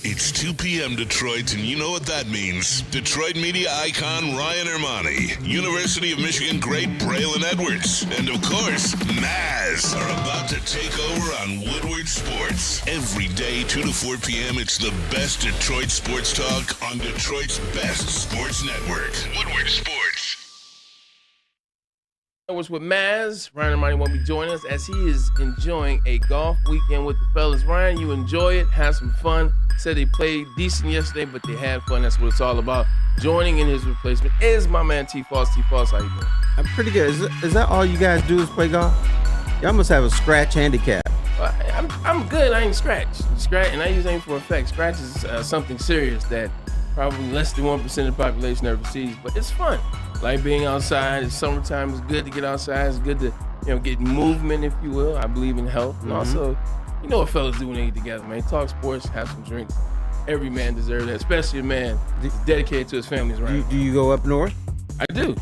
It's 2 p.m. Detroit, and you know what that means. Detroit media icon Ryan Ermanni, University of Michigan great Braylon Edwards, and of course, Maz are about to take over on Woodward Sports. Every day, 2 to 4 p.m., it's the best Detroit sports talk on Detroit's best sports network. Woodward Sports. With Maz. Ryan Ermanni won't be joining us as he is enjoying a golf weekend with the fellas. Ryan, you enjoy it, have some fun. Said they played decent yesterday, but they had fun. That's what it's all about. Joining in his replacement is my man T. Foss. T. Foss, how you doing? I'm pretty good. Is that all you guys do is play golf? Y'all must have a scratch handicap. I'm good. I ain't scratch, and I use aim for effect. Scratch is something serious that probably less than 1% of the population ever sees, but it's fun. Like being outside. It's summertime. It's good to get outside. It's good to get movement, if you will. I believe in health, and also, you know what fellas do when they get together, man. Talk sports, have some drinks. Every man deserves that, especially a man dedicated to his family's right. Do you go up north? I do.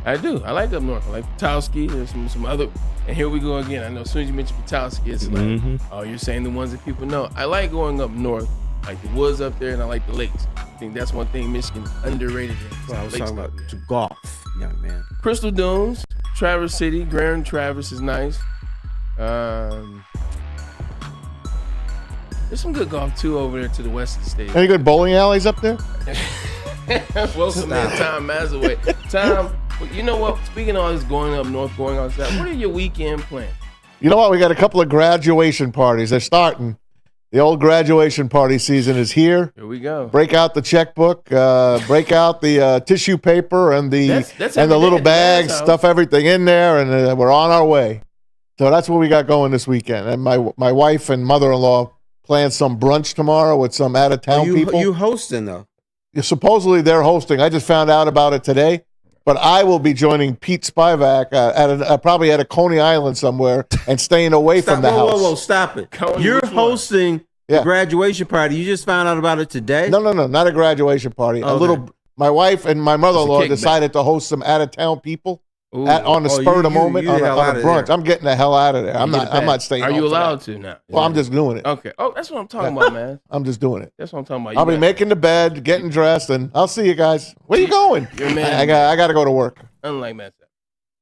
I like up north. I like Patowski. There's some other. And here we go again. I know as soon as you mention Patowski, it's like, oh, you're saying the ones that people know. I like going up north, like the woods up there, and I like the lakes. I think that's one thing Michigan underrated in. Well, I was talking about to golf, young man. Crystal Dunes, Traverse City, Grand Traverse is nice. There's some good golf too over there to the west of the state. Any good bowling alleys up there? Wilson man, Tom Mazaway. Tom, you know what? Speaking of all this going up north, going outside, what are your weekend plans? You know what? We got a couple of graduation parties. They're starting. The old graduation party season is here. Here we go. Break out the checkbook. Break out the tissue paper and the that's and the little bags. Stuff everything in there, and we're on our way. So that's what we got going this weekend. And my wife and mother-in-law plan some brunch tomorrow with some out-of-town people. You hosting though? Supposedly they're hosting. I just found out about it today. But I will be joining Pete Spivak probably at a Coney Island somewhere and staying away from the house. Whoa, stop it. You're hosting the graduation party. You just found out about it today? No, not a graduation party. Okay. My wife and my mother-in-law decided to host some out-of-town people on the spur of the moment on a brunch. I'm getting the hell out of there. I'm not staying home. Are you allowed to now? Well, I'm just doing it. Okay. Oh, that's what I'm talking about, man. I'm just doing it. That's what I'm talking about. I'll be making the bed, getting dressed, and I'll see you guys. Where you going? I got to go to work. Unlike Matt.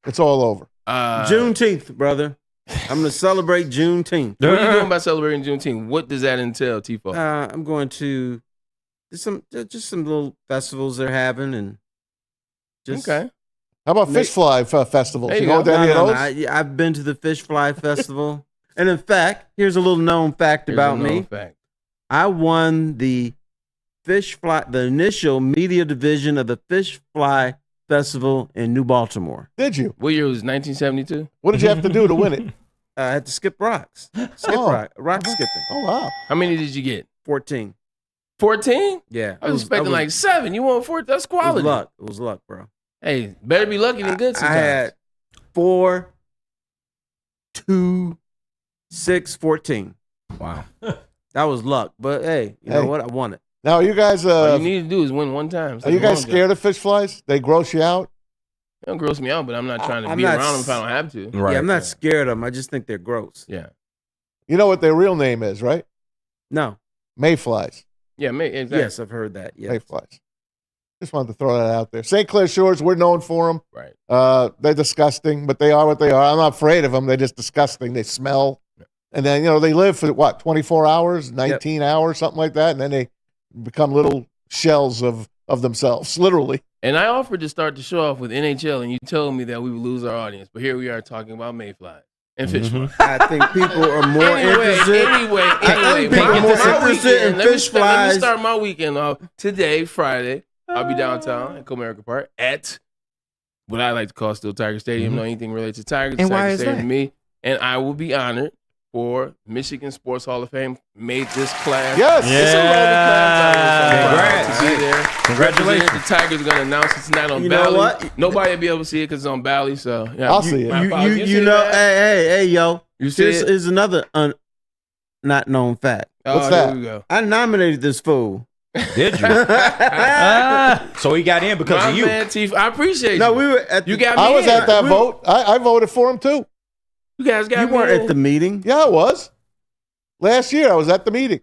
It's all over. Juneteenth, brother. I'm going to celebrate Juneteenth. What are you doing about celebrating Juneteenth? What does that entail, Tifo? I'm going to some little festivals they're having and just. Okay. How about Fish Fly festivals? You go. to any of those? I've been to the Fish Fly Festival. And in fact, here's a little known fact about me. I won the initial media division of the Fish Fly Festival in New Baltimore. Did you? What year was 1972? What did you have to do to win it? I had to skip rocks. Rock skipping. Oh, wow. How many did you get? 14. 14? Yeah. I was expecting like 7. You won 4. That's quality. It was luck, bro. Hey, better be lucky than good sometimes. I had 4, 2, 6, 14. Wow. That was luck. But hey, you know what? I won it. Now, you guys... all you need to do is win one time. Are you guys scared of fish flies? They gross you out? They don't gross me out, but I'm not trying to be around them if I don't have to. Right. Yeah, I'm not scared of them. I just think they're gross. Yeah. You know what their real name is, right? No. Mayflies. Yeah, exactly. Yes, I've heard that. Yes. Mayflies. Just wanted to throw that out there. St. Clair Shores, we're known for them. Right. They're disgusting, but they are what they are. I'm not afraid of them. They're just disgusting. They smell. Yeah. And then, they live for, 24 hours, 19 hours, something like that. And then they become little shells of themselves, literally. And I offered to start the show off with NHL, and you told me that we would lose our audience. But here we are talking about mayfly and fish fly. I think people are more interested. Anyway, in fish flies. Let me start my weekend off today, Friday. I'll be downtown at Comerica Park at what I like to call still Tiger Stadium. No anything related to Tigers. And why Tiger is Stadium that? to me. And I will be honored for Michigan Sports Hall of Fame made this class. Yes. It's a rolling class. To be there. Congratulations. The Tigers are going to announce it's not on Bally. Know what? Nobody will be able to see it because it's on Bally. So yeah, I'll see it. Hey, yo. You see this it? is another not known fact. What's that? There we go. I nominated this fool. Did you? So he got in because of you. Man, Tief, I appreciate you. No, we were at you got me I was in. at that vote. I voted for him, too. You guys got You me weren't in. at the meeting. Yeah, I was. Last year, I was at the meeting.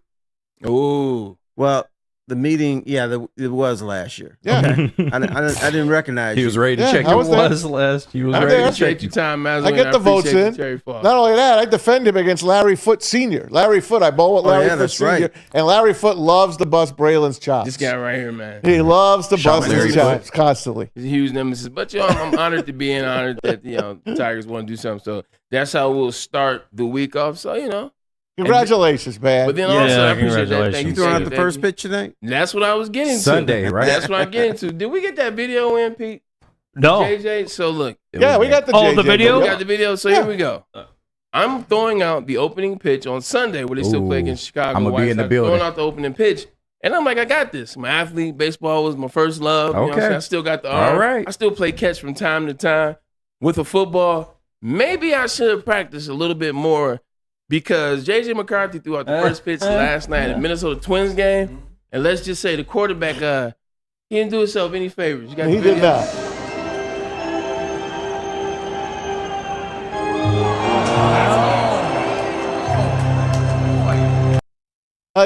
Ooh. Well, the meeting, it was last year. Yeah. Okay. I didn't recognize He you. was ready to Yeah, check. I was there. He was I'm ready there. to check. Appreciate your time, Mazlin. I get the votes appreciate in. you, Terry Foss. Not only that, I defend him against Larry Foote Sr. Larry Foote, I bowl with Larry Foote that's Sr. right. And Larry Foote loves to bust Braylon's chops. This guy right here, man. He loves to bust Larry his chops constantly. He's a huge nemesis. But, I'm honored to be in, honored that, the Tigers want to do something. So that's how we'll start the week off. So, Congratulations, man. But then Yeah, also, I appreciate that. congratulations. Thank You you, throwing out thank the you, first thank you. pitch tonight? That's what I was getting to. Sunday, right? That's what I'm getting to. Did we get that video in, Pete? No. JJ? So, look. Yeah, we got the Oh, JJ the video? We got the video, so here we go. I'm throwing out the opening pitch on Sunday where they still play against Chicago. I'ma be White in the Sox. building. Throwing out the opening pitch. And I'm like, I got this. I'm an athlete. Baseball was my first love. You know what I'm Okay. saying? I still got the arm. All right. I still play catch from time to time. With a football, maybe I should have practiced a little bit more because J.J. McCarthy threw out the first pitch last night at the Minnesota Twins game. And let's just say the quarterback, he didn't do himself any favors. You got He the did video? not.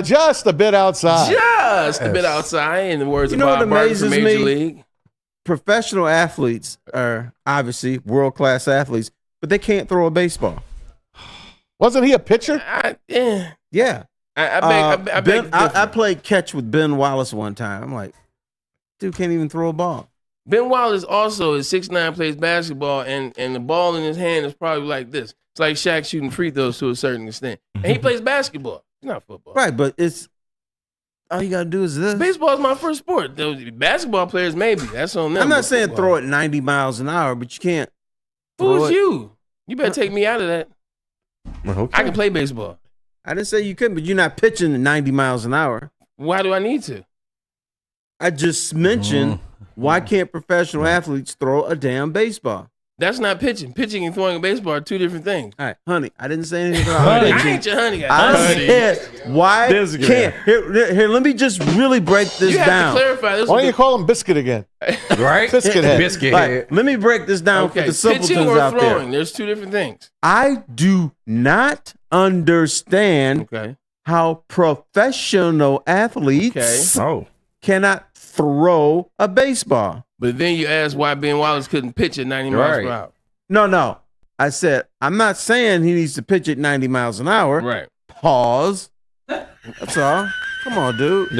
Just a bit outside. Just a bit outside, in the words You of know what Bob Barker from amazes Major me? League. Professional athletes are obviously world-class athletes, but they can't throw a baseball. Wasn't he a pitcher? Yeah. I beg I played catch with Ben Wallace one time. I'm like, dude can't even throw a ball. Ben Wallace also is 6'9", plays basketball, and the ball in his hand is probably like this. It's like Shaq shooting free throws to a certain extent. And he plays basketball. It's not football. Right, but it's all you gotta do is this. Baseball is my first sport. Those basketball players, maybe. That's on them. I'm not but saying football. throw it 90 miles an hour, but you can't. throw Who's it. you? You better take me out of that. I can play baseball. I didn't say you couldn't, but you're not pitching at 90 miles an hour. Why do I need to? I just mentioned why can't professional athletes throw a damn baseball? That's not pitching. Pitching and throwing a baseball are two different things. All right, honey, I didn't say anything about Honey. I pitching. ain't your honey guy. I said, why This guy. can't? Here, let me just really break this You have down. to clarify this. Why with don't you the- call him Biscuit again? Right? Biscuit head. Biscuit Like, head. let me break this down for Okay, the simpletons pitching or out throwing. there. There's two different things. I do not understand Okay. how professional athletes Oh. cannot throw a baseball. But then you ask why Ben Wallace couldn't pitch at 90 miles per Right. hour. No. I said, I'm not saying he needs to pitch at 90 miles an hour. Right. Pause. That's all. Come on, dude.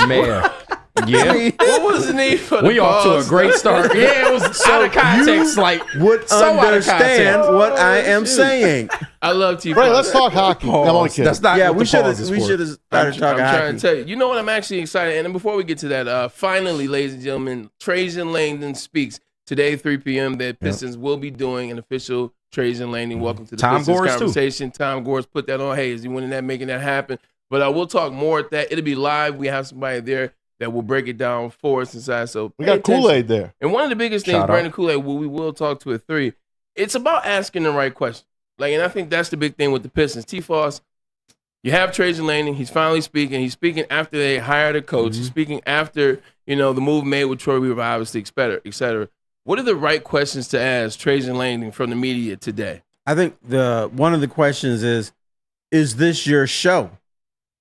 Man. Yeah. What was the need for the We off to a pause? great start. Yeah, it was out of context. Like, Would so out of understand context. what I am saying. I love T. Right, let's talk hockey. I'm only Pause. kidding. That's not Yeah, what we the should pause is have for. started I'm talking trying hockey. to tell you. You know what? I'm actually excited. And then before we get to that, finally, ladies and gentlemen, Trajan Langdon speaks today, 3 p.m. That Pistons will be doing an official Trajan Langdon. Welcome to the Tom Pistons Gores, too. conversation. Tom Gores put that on. Hey, is he winning that, making that happen? But we'll talk more at that. It'll be live. We have somebody there that will break it down for us inside. So We pay got attention. Kool-Aid there. And one of the biggest things, Shout out. Brandon Kool-Aid, we will talk to at 3, it's about asking the right question. Like, and I think that's the big thing with the Pistons. T-Foss, you have Trajan Langdon. He's finally speaking. He's speaking after they hired a coach. He's speaking after, the move made with Troy Weaver, obviously, et cetera. What are the right questions to ask Trajan Langdon from the media today? I think one of the questions is this your show?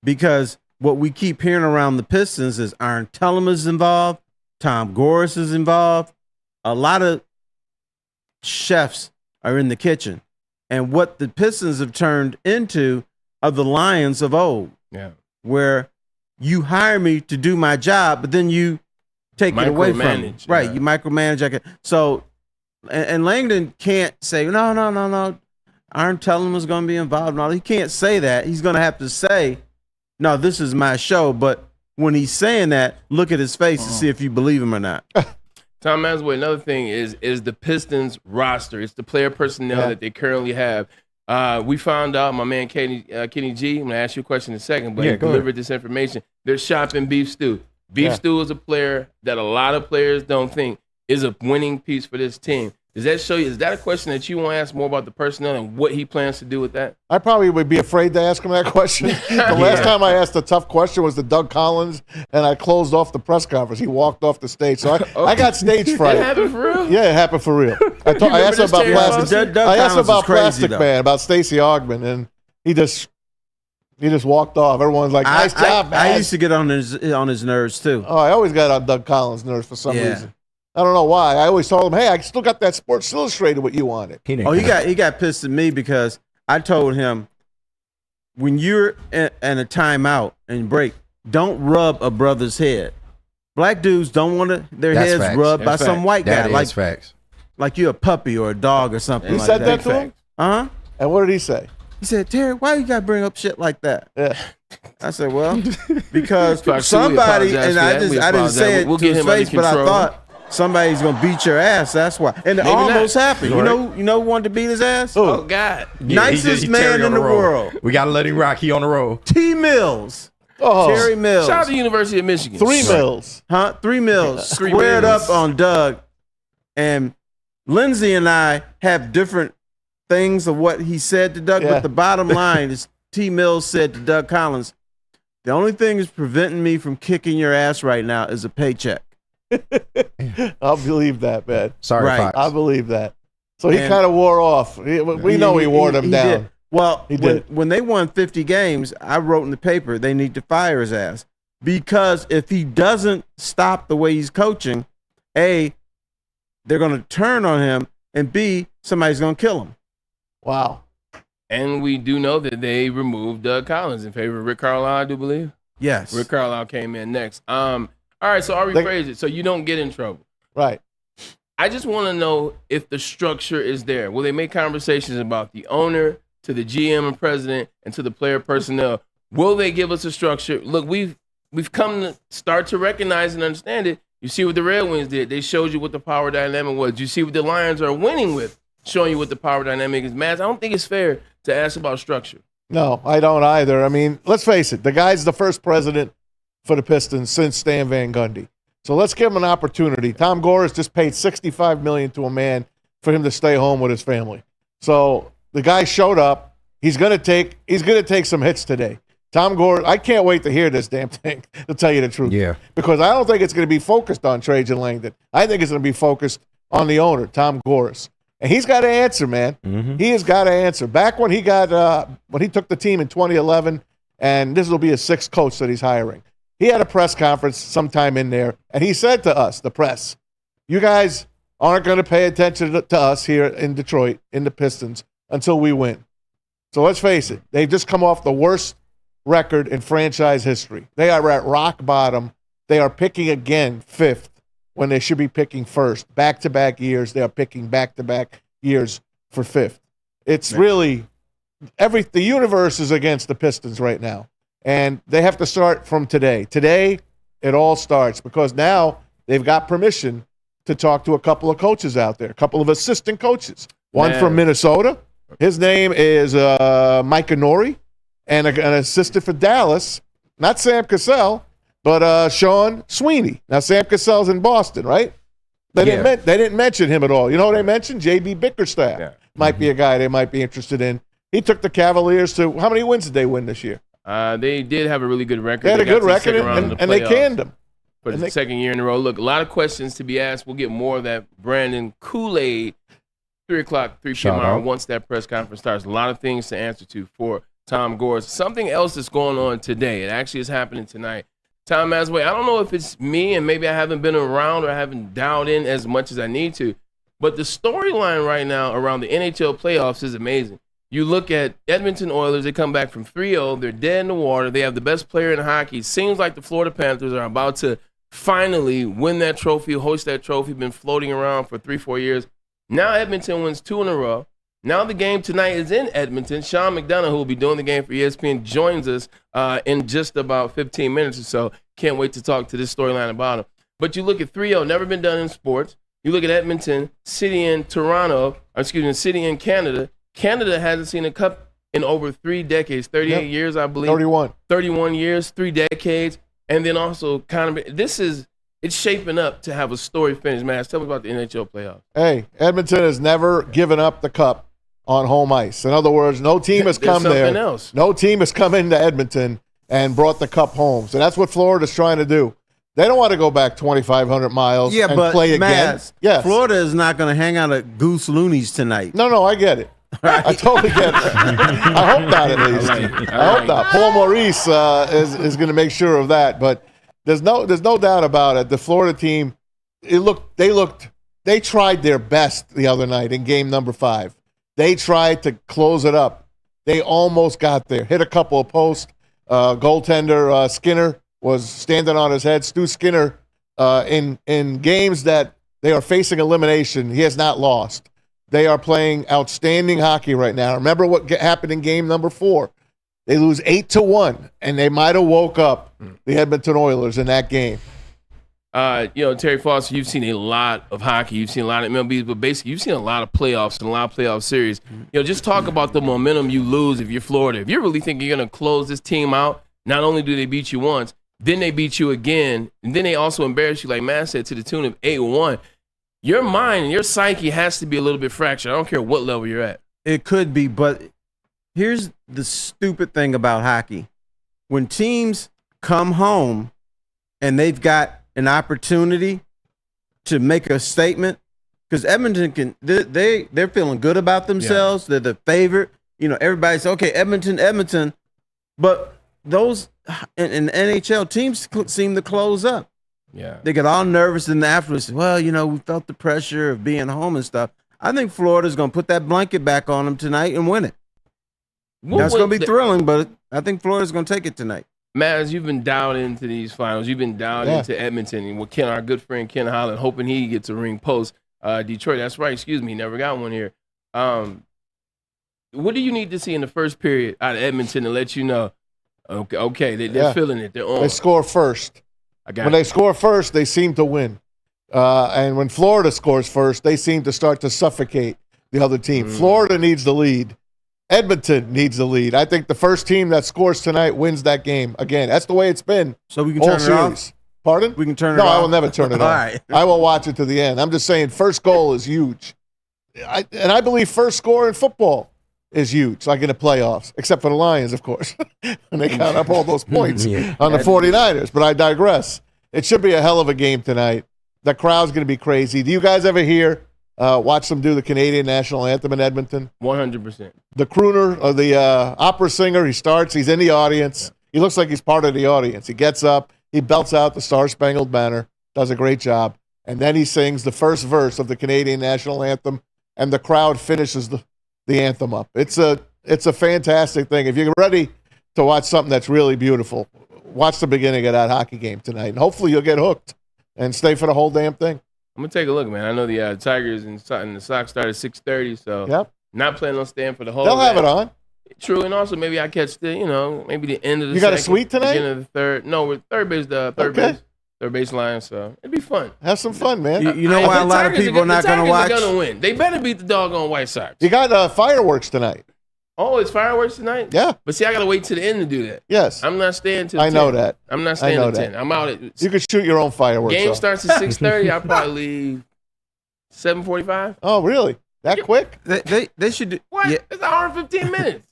Because what we keep hearing around the Pistons is Aaron Tellem is involved, Tom Gores is involved. A lot of chefs are in the kitchen. And what the Pistons have turned into are the Lions of old, Yeah. where you hire me to do my job, but then you take it away from me. Micromanage, Right, yeah. you micromanage. So, and Langdon can't say, no. Aaron Tellem is going to be involved. No, he can't say that. He's going to have to say, no, this is my show. But when he's saying that, look at his face to see if you believe him or not. Tom Masway, another thing is the Pistons roster. It's the player personnel that they currently have. We found out, my man Kenny G, I'm going to ask you a question in a second, but Yeah, he go ahead. delivered this information. They're shopping Beef Stew. Beef Stew is a player that a lot of players don't think is a winning piece for this team. Does that show you, is that a question that you want to ask more about the personnel and what he plans to do with that? I probably would be afraid to ask him that question. The last time I asked a tough question was to Doug Collins, and I closed off the press conference. He walked off the stage. So I got stage fright. That happened for real? Yeah, it happened for real. I asked him this, about Terry plastic. Foster? Doug I asked him Collins is about crazy, Plastic though. Man, about Stacey Augman, and he just He just walked off. Everyone's like, nice job, man. I used to get on his nerves too. Oh, I always got on Doug Collins' nerves for some reason. I don't know why. I always told him, hey, I still got that Sports Illustrated what you wanted. He got pissed at me because I told him, when you're in a timeout and break, don't rub a brother's head. Black dudes don't want their heads rubbed by some white guy. Like you're a puppy or a dog or something. He said that to him? Uh-huh. And what did he say? He said, Terry, why you got to bring up shit like that? Yeah. I said, well, because somebody, and I didn't say it to his face, but I thought somebody's going to beat your ass. That's why. And it almost happened. Right. You know who wanted to beat his ass? Oh, God. Nicest man in the world. We got to let him rock. He on the road. T. Mills. Oh. Terry Mills. Shout out to the University of Michigan. 3 Mills. Huh? 3 Mills. Three Squared Mills. up on Doug. And Lindsay and I have different things of what he said to Doug, but the bottom line is T. Mills said to Doug Collins, the only thing that's preventing me from kicking your ass right now is a paycheck. I'll believe that, man. Sorry, Right. Fox. I believe that. So he kind of wore off. We know he wore them down. Did. Well, He did. when they won 50 games, I wrote in the paper they need to fire his ass. Because if he doesn't stop the way he's coaching, A, they're going to turn on him, and B, somebody's going to kill him. Wow. And we do know that they removed Doug Collins in favor of Rick Carlisle, I do believe. Yes. Rick Carlisle came in next. All right, so I'll rephrase it so you don't get in trouble. Right. I just want to know if the structure is there. Will they make conversations about the owner to the GM and president and to the player personnel? Will they give us a structure? Look, we've come to start to recognize and understand it. You see what the Red Wings did. They showed you what the power dynamic was. You see what the Lions are winning with, showing you what the power dynamic is. Matt, I don't think it's fair to ask about structure. No, I don't either. I mean, let's face it. The guy's the first president for the Pistons since Stan Van Gundy. So let's give him an opportunity. Tom Gores just paid $65 million to a man for him to stay home with his family. So the guy showed up. He's gonna take some hits today. Tom Gores, I can't wait to hear this damn thing, to tell you the truth. Yeah. Because I don't think it's going to be focused on Trajan Langdon. I think it's going to be focused on the owner, Tom Gores. And he's got to answer, man. Mm-hmm. He has got to answer. Back when he took the team in 2011, and this will be his 6th coach that he's hiring, he had a press conference sometime in there, and he said to us, the press, you guys aren't going to pay attention to us here in Detroit, in the Pistons, until we win. So let's face it, they've just come off the worst record in franchise history. They are at rock bottom. They are picking again 5th when they should be picking 1st. Back-to-back years, they are picking back-to-back years for 5th. It's really the universe is against the Pistons right now, and they have to start from today. Today, it all starts because now they've got permission to talk to a couple of coaches out there, a couple of assistant coaches. One from Minnesota. His name is Micah Nori. And an assistant for Dallas, not Sam Cassell, but Sean Sweeney. Now, Sam Cassell's in Boston, right? They didn't mention him at all. You know what they mentioned? J.B. Bickerstaff might be a guy they might be interested in. He took the Cavaliers to – how many wins did they win this year? They did have a really good record. They had a good record, and they canned them. For the second year in a row. Look, a lot of questions to be asked. We'll get more of that. Brandon Kool-Aid, 3 o'clock, 3 p.m. hour, once that press conference starts. A lot of things to answer to for Tom Gores. Something else that's going on today. It actually is happening tonight. Tom Masway, I don't know if it's me and maybe I haven't been around or I haven't dialed in as much as I need to, but the storyline right now around the NHL playoffs is amazing. You look at Edmonton Oilers, they come back from 3-0. They're dead in the water. They have the best player in hockey. Seems like the Florida Panthers are about to finally win that trophy, hoist that trophy, been floating around for 3-4 years. Now Edmonton wins 2 in a row. Now the game tonight is in Edmonton. Sean McDonough, who will be doing the game for ESPN, joins us in just about 15 minutes or so. Can't wait to talk to this storyline about him. But you look at 3-0, never been done in sports. You look at Edmonton, city in city in Canada. Canada hasn't seen a cup in over 3 decades, 38 years, I believe. 31 years, 3 decades. And then also it's shaping up to have a story finish. Man, tell me about the NHL playoffs. Hey, Edmonton has never given up the cup on home ice. In other words, no team has come there. Else. No team has come into Edmonton and brought the cup home. So that's what Florida's trying to do. They don't want to go back 2,500 miles and play again. Florida is not going to hang out at Goose Looney's tonight. No, I get it. I totally get it. I hope not, at least. I hope not. Paul Maurice is going to make sure of that. But there's no doubt about it. The Florida team, they tried their best the other night in game number 5. They tried to close it up. They almost got there. Hit a couple of posts. Goaltender Skinner was standing on his head. Stu Skinner, in games that they are facing elimination, he has not lost. They are playing outstanding hockey right now. Remember what happened in game number 4? They lose 8-1, and they might have woke up the Edmonton Oilers in that game. Terry Foster, you've seen a lot of hockey. You've seen a lot of MLBs, but basically you've seen a lot of playoffs and a lot of playoff series. Just talk about the momentum you lose if you're Florida. If you really think you're going to close this team out, not only do they beat you once, then they beat you again, and then they also embarrass you, like Matt said, to the tune of 8-1. Your mind and your psyche has to be a little bit fractured. I don't care what level you're at. It could be, but here's the stupid thing about hockey. When teams come home and they've got an opportunity to make a statement, because Edmonton they're feeling good about themselves. Yeah. They're the favorite. Everybody's okay, Edmonton. But those in the NHL teams seem to close up. Yeah, they get all nervous in the afterwards. Well, we felt the pressure of being home and stuff. I think Florida's going to put that blanket back on them tonight and win it. That's going to be thrilling, but I think Florida's going to take it tonight. Matt, as you've been dialed into these finals, you've been dialed into Edmonton, and with our good friend Ken Holland, hoping he gets a ring post. Detroit, that's right. Excuse me, never got one here. What do you need to see in the first period out of Edmonton to let you know? Okay, they're feeling it. They're on. They score first. When they score first, they seem to win. And when Florida scores first, they seem to start to suffocate the other team. Florida needs the lead. Edmonton needs the lead. I think the first team that scores tonight wins that game. Again, that's the way it's been. So we can turn it off? Pardon? We can turn it off? No, I will never turn it off. All right. I will watch it to the end. I'm just saying first goal is huge. I believe first score in football is huge, like in the playoffs, except for the Lions, of course, when they count up all those points on the 49ers. But I digress. It should be a hell of a game tonight. The crowd's going to be crazy. Do you guys ever watch them do the Canadian national anthem in Edmonton? 100%. The crooner or the opera singer, he's in the audience. He looks like he's part of the audience. He gets up, he belts out the Star-Spangled Banner, does a great job, and then he sings the first verse of the Canadian national anthem, and the crowd finishes the anthem up. It's a fantastic thing. If you're ready to watch something that's really beautiful, watch the beginning of that hockey game tonight, and hopefully you'll get hooked and stay for the whole damn thing. I'm going to take a look, man. I know the Tigers and the Sox start at 6:30, so not planning on staying for the whole They'll have it on. True, and also maybe I catch maybe the end of the You got a suite tonight? Beginning of the third. No, we're third base line, so it'd be fun. Have some fun, man. You know why a lot of people are not going to watch? They're going to win. They better beat the doggone White Sox. You got fireworks tonight. Oh, it's fireworks tonight? Yeah. But see, I got to wait to the end to do that. Yes. I'm not staying till 10. I know that. I'm not staying till 10. I'm out at... You could shoot your own fireworks. Game starts at 6:30. I'll probably leave 7:45. Oh, really? That quick? They should do... What? Yeah. It's an hour and 15 minutes.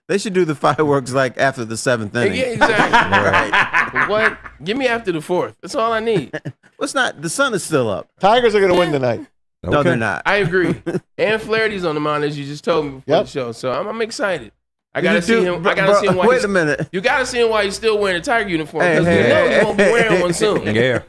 They should do the fireworks like after the 7th inning. Yeah, exactly. Right. What? Give me after the 4th. That's all I need. It's not. The sun is still up. Tigers are going to win tonight. No, they're not. I agree. And Flaherty's on the mound, as you just told me before the show. So I'm excited. I gotta see him. I gotta see him. Wait a minute. You gotta see him while he's still wearing a Tiger uniform because we know he won't be wearing one soon. Yeah.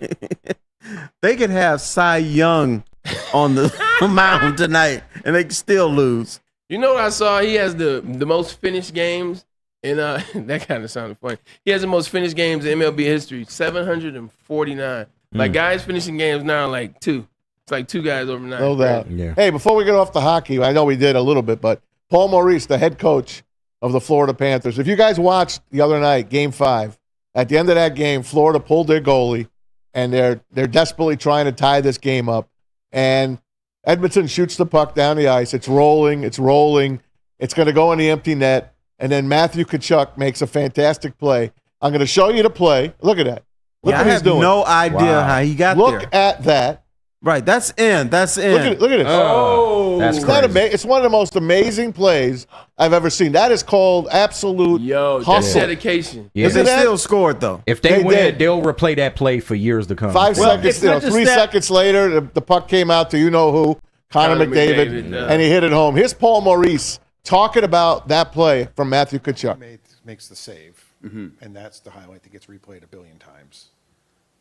They could have Cy Young on the mound tonight, and they can still lose. You know what I saw? He has the most finished games in that kind of sounded funny. He has the most finished games in MLB history, 749. Like guys finishing games now, like 2. It's like 2 guys over 9. Know that. Yeah. Hey, before we get off the hockey, I know we did a little bit, but Paul Maurice, the head coach of the Florida Panthers. If you guys watched the other night, Game 5, at the end of that game, Florida pulled their goalie, and they're desperately trying to tie this game up. And Edmonton shoots the puck down the ice. It's rolling. It's going to go in the empty net. And then Matthew Tkachuk makes a fantastic play. I'm going to show you the play. Look at that. Look what he's doing. No idea how he got there. Look at that. Right, that's in. That's in. Look at it. Oh, that's crazy. It's one of the most amazing plays I've ever seen. That is called absolute that's dedication. Yeah. They still scored, though. If they win, they'll replay that play for years to come. 5 seconds, 3 seconds later, the puck came out to you-know-who. Connor McDavid, and he hit it home. Here's Paul Maurice talking about that play from Matthew Tkachuk. Makes the save, and that's the highlight that gets replayed a billion times.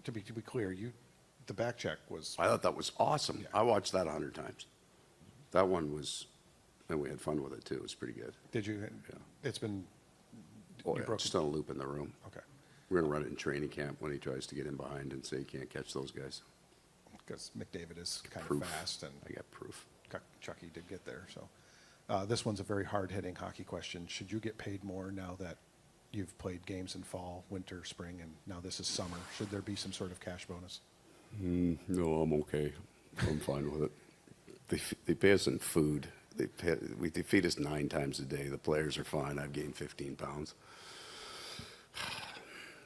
To be clear, the back check was. I thought that was awesome. Yeah. I watched that 100 times. That one was, and we had fun with it too. It was pretty good. Did you? Yeah. It's been. Oh, yeah, just on a loop in the room. Okay. We're going to run it in training camp when he tries to get in behind and say he can't catch those guys. Because McDavid is kind Proof. of fast, and I got proof. Chucky did get there. So this one's a very hard-hitting hockey question. Should you get paid more now that you've played games in fall, winter, spring, and now this is summer? Should there be some sort of cash bonus? No, I'm okay. I'm fine with it. They pay us in food. They feed us 9 times a day. The players are fine. I've gained 15 pounds.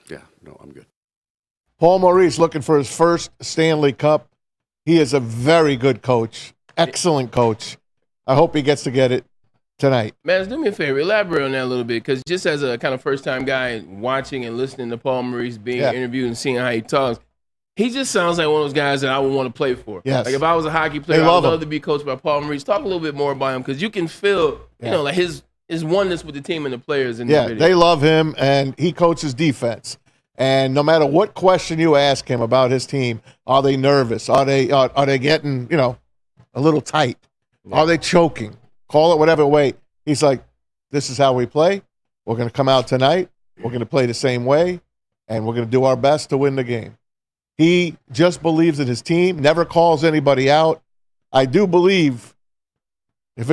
Yeah, no, I'm good. Paul Maurice looking for his first Stanley Cup. He is a very good coach, excellent coach. I hope he gets to get it tonight. Man, do me a favor, elaborate on that a little bit, because just as a kind of first-time guy watching and listening to Paul Maurice being interviewed and seeing how he talks, he just sounds like one of those guys that I would want to play for. Yes. Like if I was a hockey player, I would love to be coached by Paul Maurice. Talk a little bit more about him, because you can feel, you know, like his oneness with the team and the players in the video. They love him, and he coaches defense. And no matter what question you ask him about his team, are they nervous? Are they getting, a little tight? Yeah. Are they choking? Call it whatever way. He's like, this is how we play. We're going to come out tonight. We're going to play the same way, and we're going to do our best to win the game. He just believes in his team, never calls anybody out. I do believe if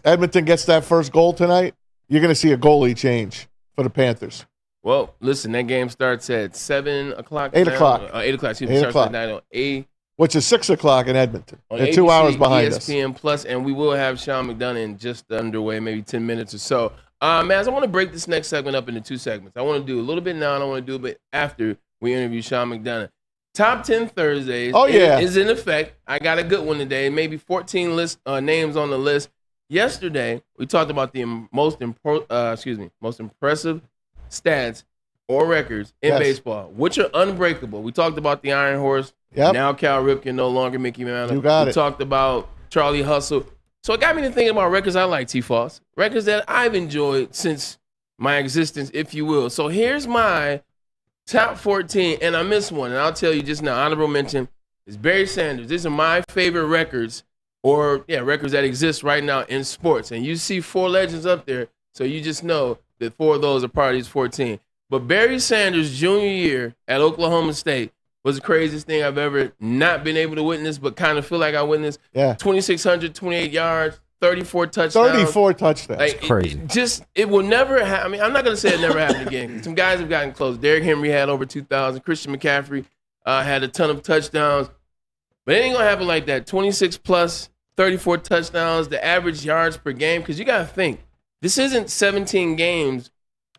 Edmonton gets that first goal tonight, you're going to see a goalie change for the Panthers. Well, listen, that game starts at 7 o'clock. 8 o'clock. 8 o'clock. Excuse me. 8 o'clock. Starts at 9 on which is 6 o'clock in Edmonton. They're ABC, 2 hours behind ESPN us. Plus, and we will have Sean McDonough in just underway, maybe 10 minutes or so. Maz, I want to break this next segment up into 2 segments. I want to do a little bit now, and I want to do a bit after we interview Sean McDonough. Top 10 Thursdays is in effect. I got a good one today, maybe 14 names on the list. Yesterday, we talked about the most impressive stats or records in baseball, which are unbreakable. We talked about the Iron Horse. Yep. Now Cal Ripken, no longer Mickey Mantle. You got it. We talked about Charlie Hustle. So it got me to thinking about records I like, T-Foss. Records that I've enjoyed since my existence, if you will. So here's my top 14, and I missed one, and I'll tell you just now. Honorable mention is Barry Sanders. These are my favorite records, records that exist right now in sports. And you see 4 legends up there, so you just know that 4 of those are part of these 14. But Barry Sanders' junior year at Oklahoma State was the craziest thing I've ever not been able to witness, but kind of feel like I witnessed. Yeah. 2,628 yards, 34 touchdowns. 34 touchdowns. Like, crazy. It will never happen. I mean, I'm not going to say it never happened again. Some guys have gotten close. Derrick Henry had over 2,000. Christian McCaffrey had a ton of touchdowns. But it ain't going to happen like that. 26 plus, 34 touchdowns, the average yards per game. Because you got to think, this isn't 17 games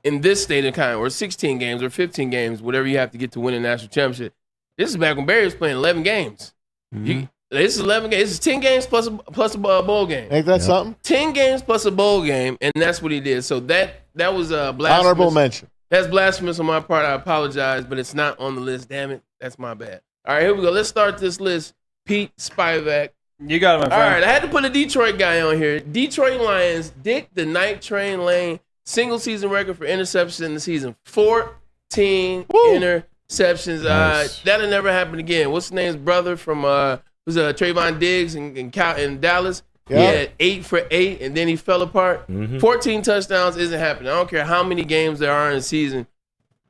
in this state of kind, or 16 games or 15 games, whatever you have to get to win a national championship. This is back when Barry was playing 11 games. Mm-hmm. This is 11 games. This is 10 games plus a bowl game. Ain't that something? 10 games plus a bowl game, and that's what he did. So that was a blasphemous. Honorable mention. That's blasphemous on my part. I apologize, but it's not on the list. Damn it. That's my bad. All right, here we go. Let's start this list. Pete Spivak. You got it, my friend. All right, I had to put a Detroit guy on here. Detroit Lions, Dick the Night Train Lane, single season record for interceptions in the season. 14 interceptions. Nice. That'll never happen again. What's his name's brother from was Trayvon Diggs in Dallas? Yep. He had 8 for 8, and then he fell apart. Mm-hmm. 14 touchdowns isn't happening. I don't care how many games there are in a season,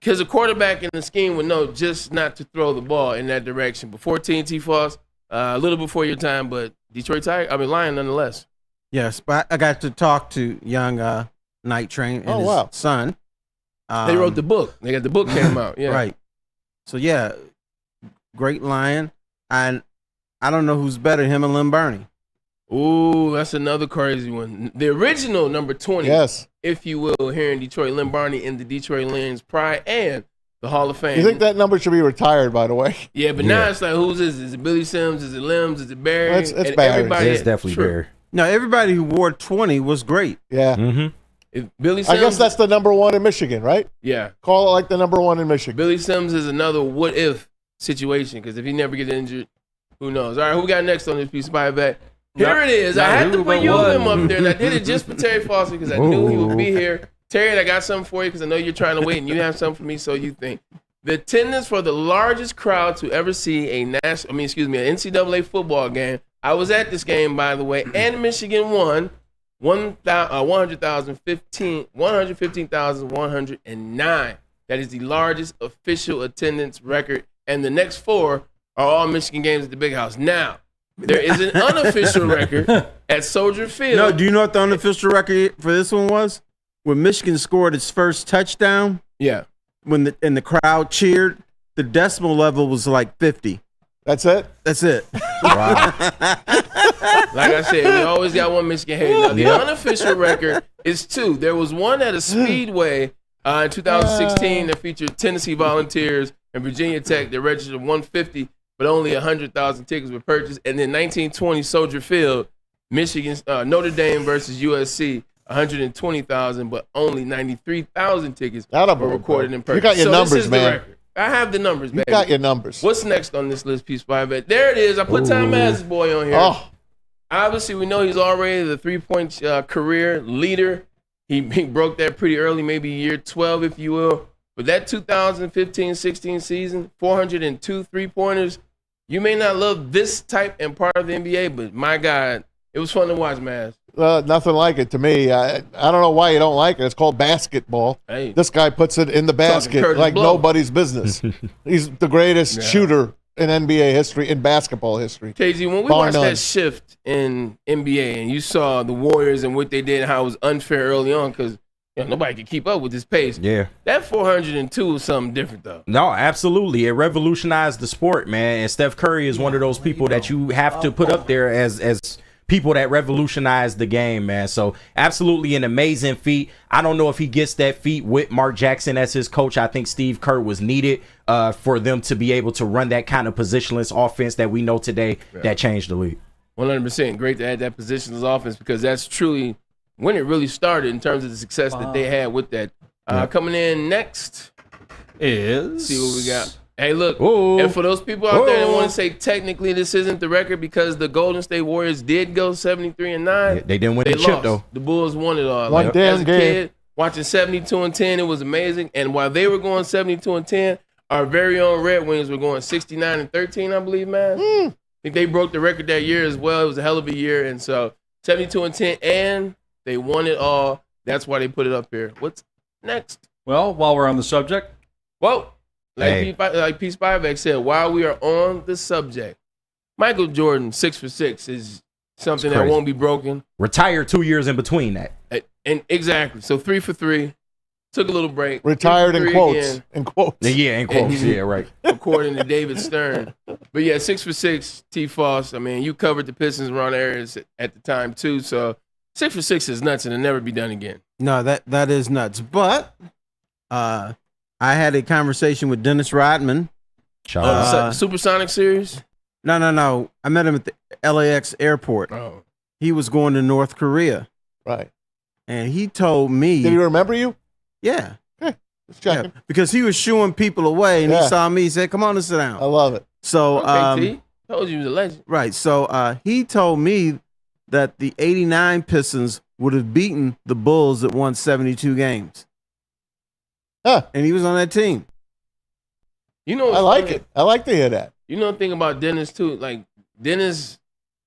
because a quarterback in the scheme would know just not to throw the ball in that direction. But 14 T-Foss, a little before your time, but Lion nonetheless. Yes, but I got to talk to young Night Train and his son. They wrote the book. They got the book came out. Yeah, right. So yeah, great Lion, and I don't know who's better, him or Lynn Burney. Ooh, that's another crazy one. The original number 20, if you will, here in Detroit, Lynn Burney in the Detroit Lions pride and the Hall of Fame. You think that number should be retired, by the way? Yeah, but now it's like, who's is it? Is it Billy Sims? Is it Limbs? Is it Barry? It's Barry. It's definitely Barry. No, everybody who wore 20 was great. Yeah. Mm-hmm. If Billy Sims, I guess that's the number 1 in Michigan, right? Yeah. Call it like the number 1 in Michigan. Billy Sims is another what-if situation, because if he never gets injured, who knows? All right, who we got next on this piece? Spy back. Here it is. I had to put you him up there. And I did it just for Terry Foster because I knew he would be here. Terry, I got something for you because I know you're trying to wait and you have something for me, so you think. The attendance for the largest crowd to ever see an NCAA football game. I was at this game, by the way, and Michigan won 115,109. That is the largest official attendance record, and the next 4 are all Michigan games at the Big House. Now, there is an unofficial record at Soldier Field. No, do you know what the unofficial record for this one was? When Michigan scored its first touchdown, yeah, when the crowd cheered, the decimal level was like 50. That's it? That's it. Wow. Like I said, we always got one Michigan hater. Now, the unofficial record is 2. There was one at a Speedway in 2016 that featured Tennessee Volunteers and Virginia Tech that registered 150, but only 100,000 tickets were purchased. And then 1920 Soldier Field, Michigan, Notre Dame versus USC, 120,000, but only 93,000 tickets were recorded and purchased. You got your numbers, man. I have the numbers, baby. You got your numbers. What's next on this list, Peace Five? There it is. I put Tom Maz's boy on here. Oh. Obviously, we know he's already the three-point career leader. He broke that pretty early, maybe year 12, if you will. But that 2015-16 season, 402 three-pointers. You may not love this type and part of the NBA, but my God, it was fun to watch, Maz. Nothing like it to me. I don't know why you don't like it. It's called basketball. Hey. This guy puts it in the basket like nobody's business. He's the greatest shooter in NBA history, in basketball history. KG, when we watched that shift in NBA and you saw the Warriors and what they did and how it was unfair early on because nobody could keep up with this pace. Yeah. That 402 was something different, though. No, absolutely. It revolutionized the sport, man. And Steph Curry is one of those people that you have to put up there as people that revolutionized the game, man. So absolutely an amazing feat. I don't know if he gets that feat with Mark Jackson as his coach. I think Steve Kerr was needed for them to be able to run that kind of positionless offense that we know today that changed the league. 100%. Great to add that positionless offense because that's truly when it really started in terms of the success that they had with that. Coming in next is see what we got. Hey, look, and for those people out there that want to say technically this isn't the record because the Golden State Warriors did go 73-9. Yeah, they didn't win the chip, though. The Bulls won it all. One damn as a game. kid, watching 72-10, it was amazing. And while they were going 72-10, our very own Red Wings were going 69-13, I believe, man. I think they broke the record that year as well. It was a hell of a year. And so 72-10, and they won it all. That's why they put it up here. What's next? Well, while we're on the subject. Whoa. Like P. Spivak said, while we are on the subject, Michael Jordan, 6 for 6, is something that won't be broken. Retired 2 years in between that. And exactly. So 3 for 3. Took a little break. Retired in quotes. Again. In quotes. Yeah, in quotes. Yeah, right. According to David Stern. But yeah, 6 for 6, T. Foss. I mean, you covered the Pistons around areas at the time too. So 6 for 6 is nuts and it'll never be done again. No, that is nuts. But I had a conversation with Dennis Rodman. Supersonic series? No. I met him at the LAX airport. Oh. He was going to North Korea. Right. And he told me. Did he remember you? Yeah. Okay. Just checking. Yeah, because he was shooing people away and he saw me. He said, come on and sit down. I love it. So, T. Told you he was a legend. Right. So he told me that the 89 Pistons would have beaten the Bulls that won 72 games. Huh. And he was on that team. You know, I like it. I like to hear that. You know the thing about Dennis too, like Dennis,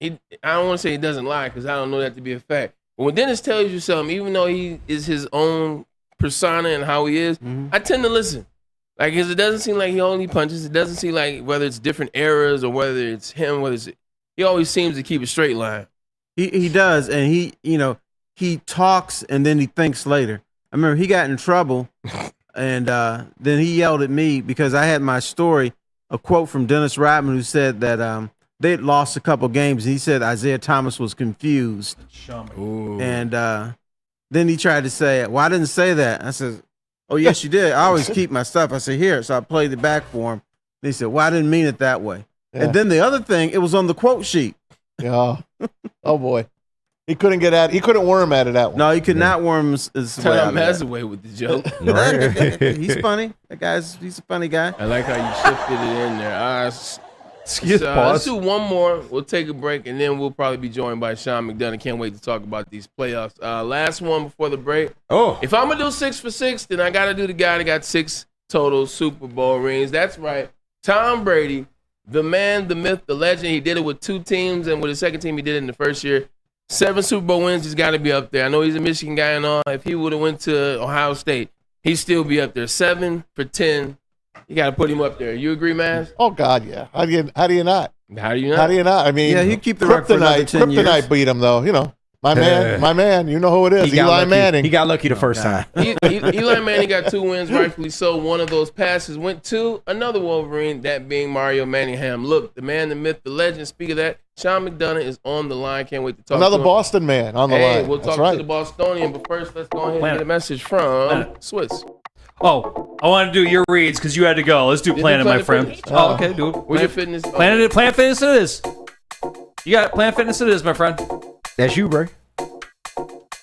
I don't want to say he doesn't lie because I don't know that to be a fact. But when Dennis tells you something, even though he is his own persona and how he is, I tend to listen. Like, cause it doesn't seem like he only punches. It doesn't seem like whether it's different eras or whether it's him, he always seems to keep a straight line. He does, and he talks and then he thinks later. I remember he got in trouble. And then he yelled at me because I had my story, a quote from Dennis Rodman who said that they'd lost a couple games. And he said Isaiah Thomas was confused. And then he tried to say, well, I didn't say that. I said, oh, yes, you did. I always keep my stuff. I said, here. So I played it back for him. And he said, well, I didn't mean it that way. Yeah. And then the other thing, it was on the quote sheet. Yeah. Oh, boy. He couldn't worm out of that one. No, he could not worm his way out of that. Away with the joke. He's funny. He's a funny guy. I like how you shifted it in there. Excuse Let's do one more. We'll take a break, and then we'll probably be joined by Sean McDonough. Can't wait to talk about these playoffs. Last one before the break. Oh. If I'm going to do 6 for 6, then I got to do the guy that got 6 total Super Bowl rings. That's right. Tom Brady, the man, the myth, the legend. He did it with 2 teams, and with his second team, he did it in the first year. 7 Super Bowl wins. He's got to be up there. I know he's a Michigan guy and all. If he would have went to Ohio State, he'd still be up there. 7 for 10. You got to put him up there. You agree, Maz? Oh, God, yeah. How do you not? How do you not? How do you not? I mean, Yeah, he keep the record for another 10 years. Kryptonite beat him, though. You know, my man. You know who it is. He got Eli lucky. Manning. He got lucky the first time. Eli Manning got 2 wins, rightfully so. One of those passes went to another Wolverine, that being Mario Manningham. Look, the man, the myth, the legend. Speak of that, Sean McDonough is on the line. Can't wait to talk Another to him. Boston man on the line. We'll That's talk right. to the Bostonian, but first, let's go ahead and get a message from Swiss. Oh, I want to do your reads because you had to go. Let's do Planet, my friend. Fitness? Oh, okay, do it. Where's your fitness? Planet Fitness it is. You got Planet Fitness it is, my friend. That's you, bro.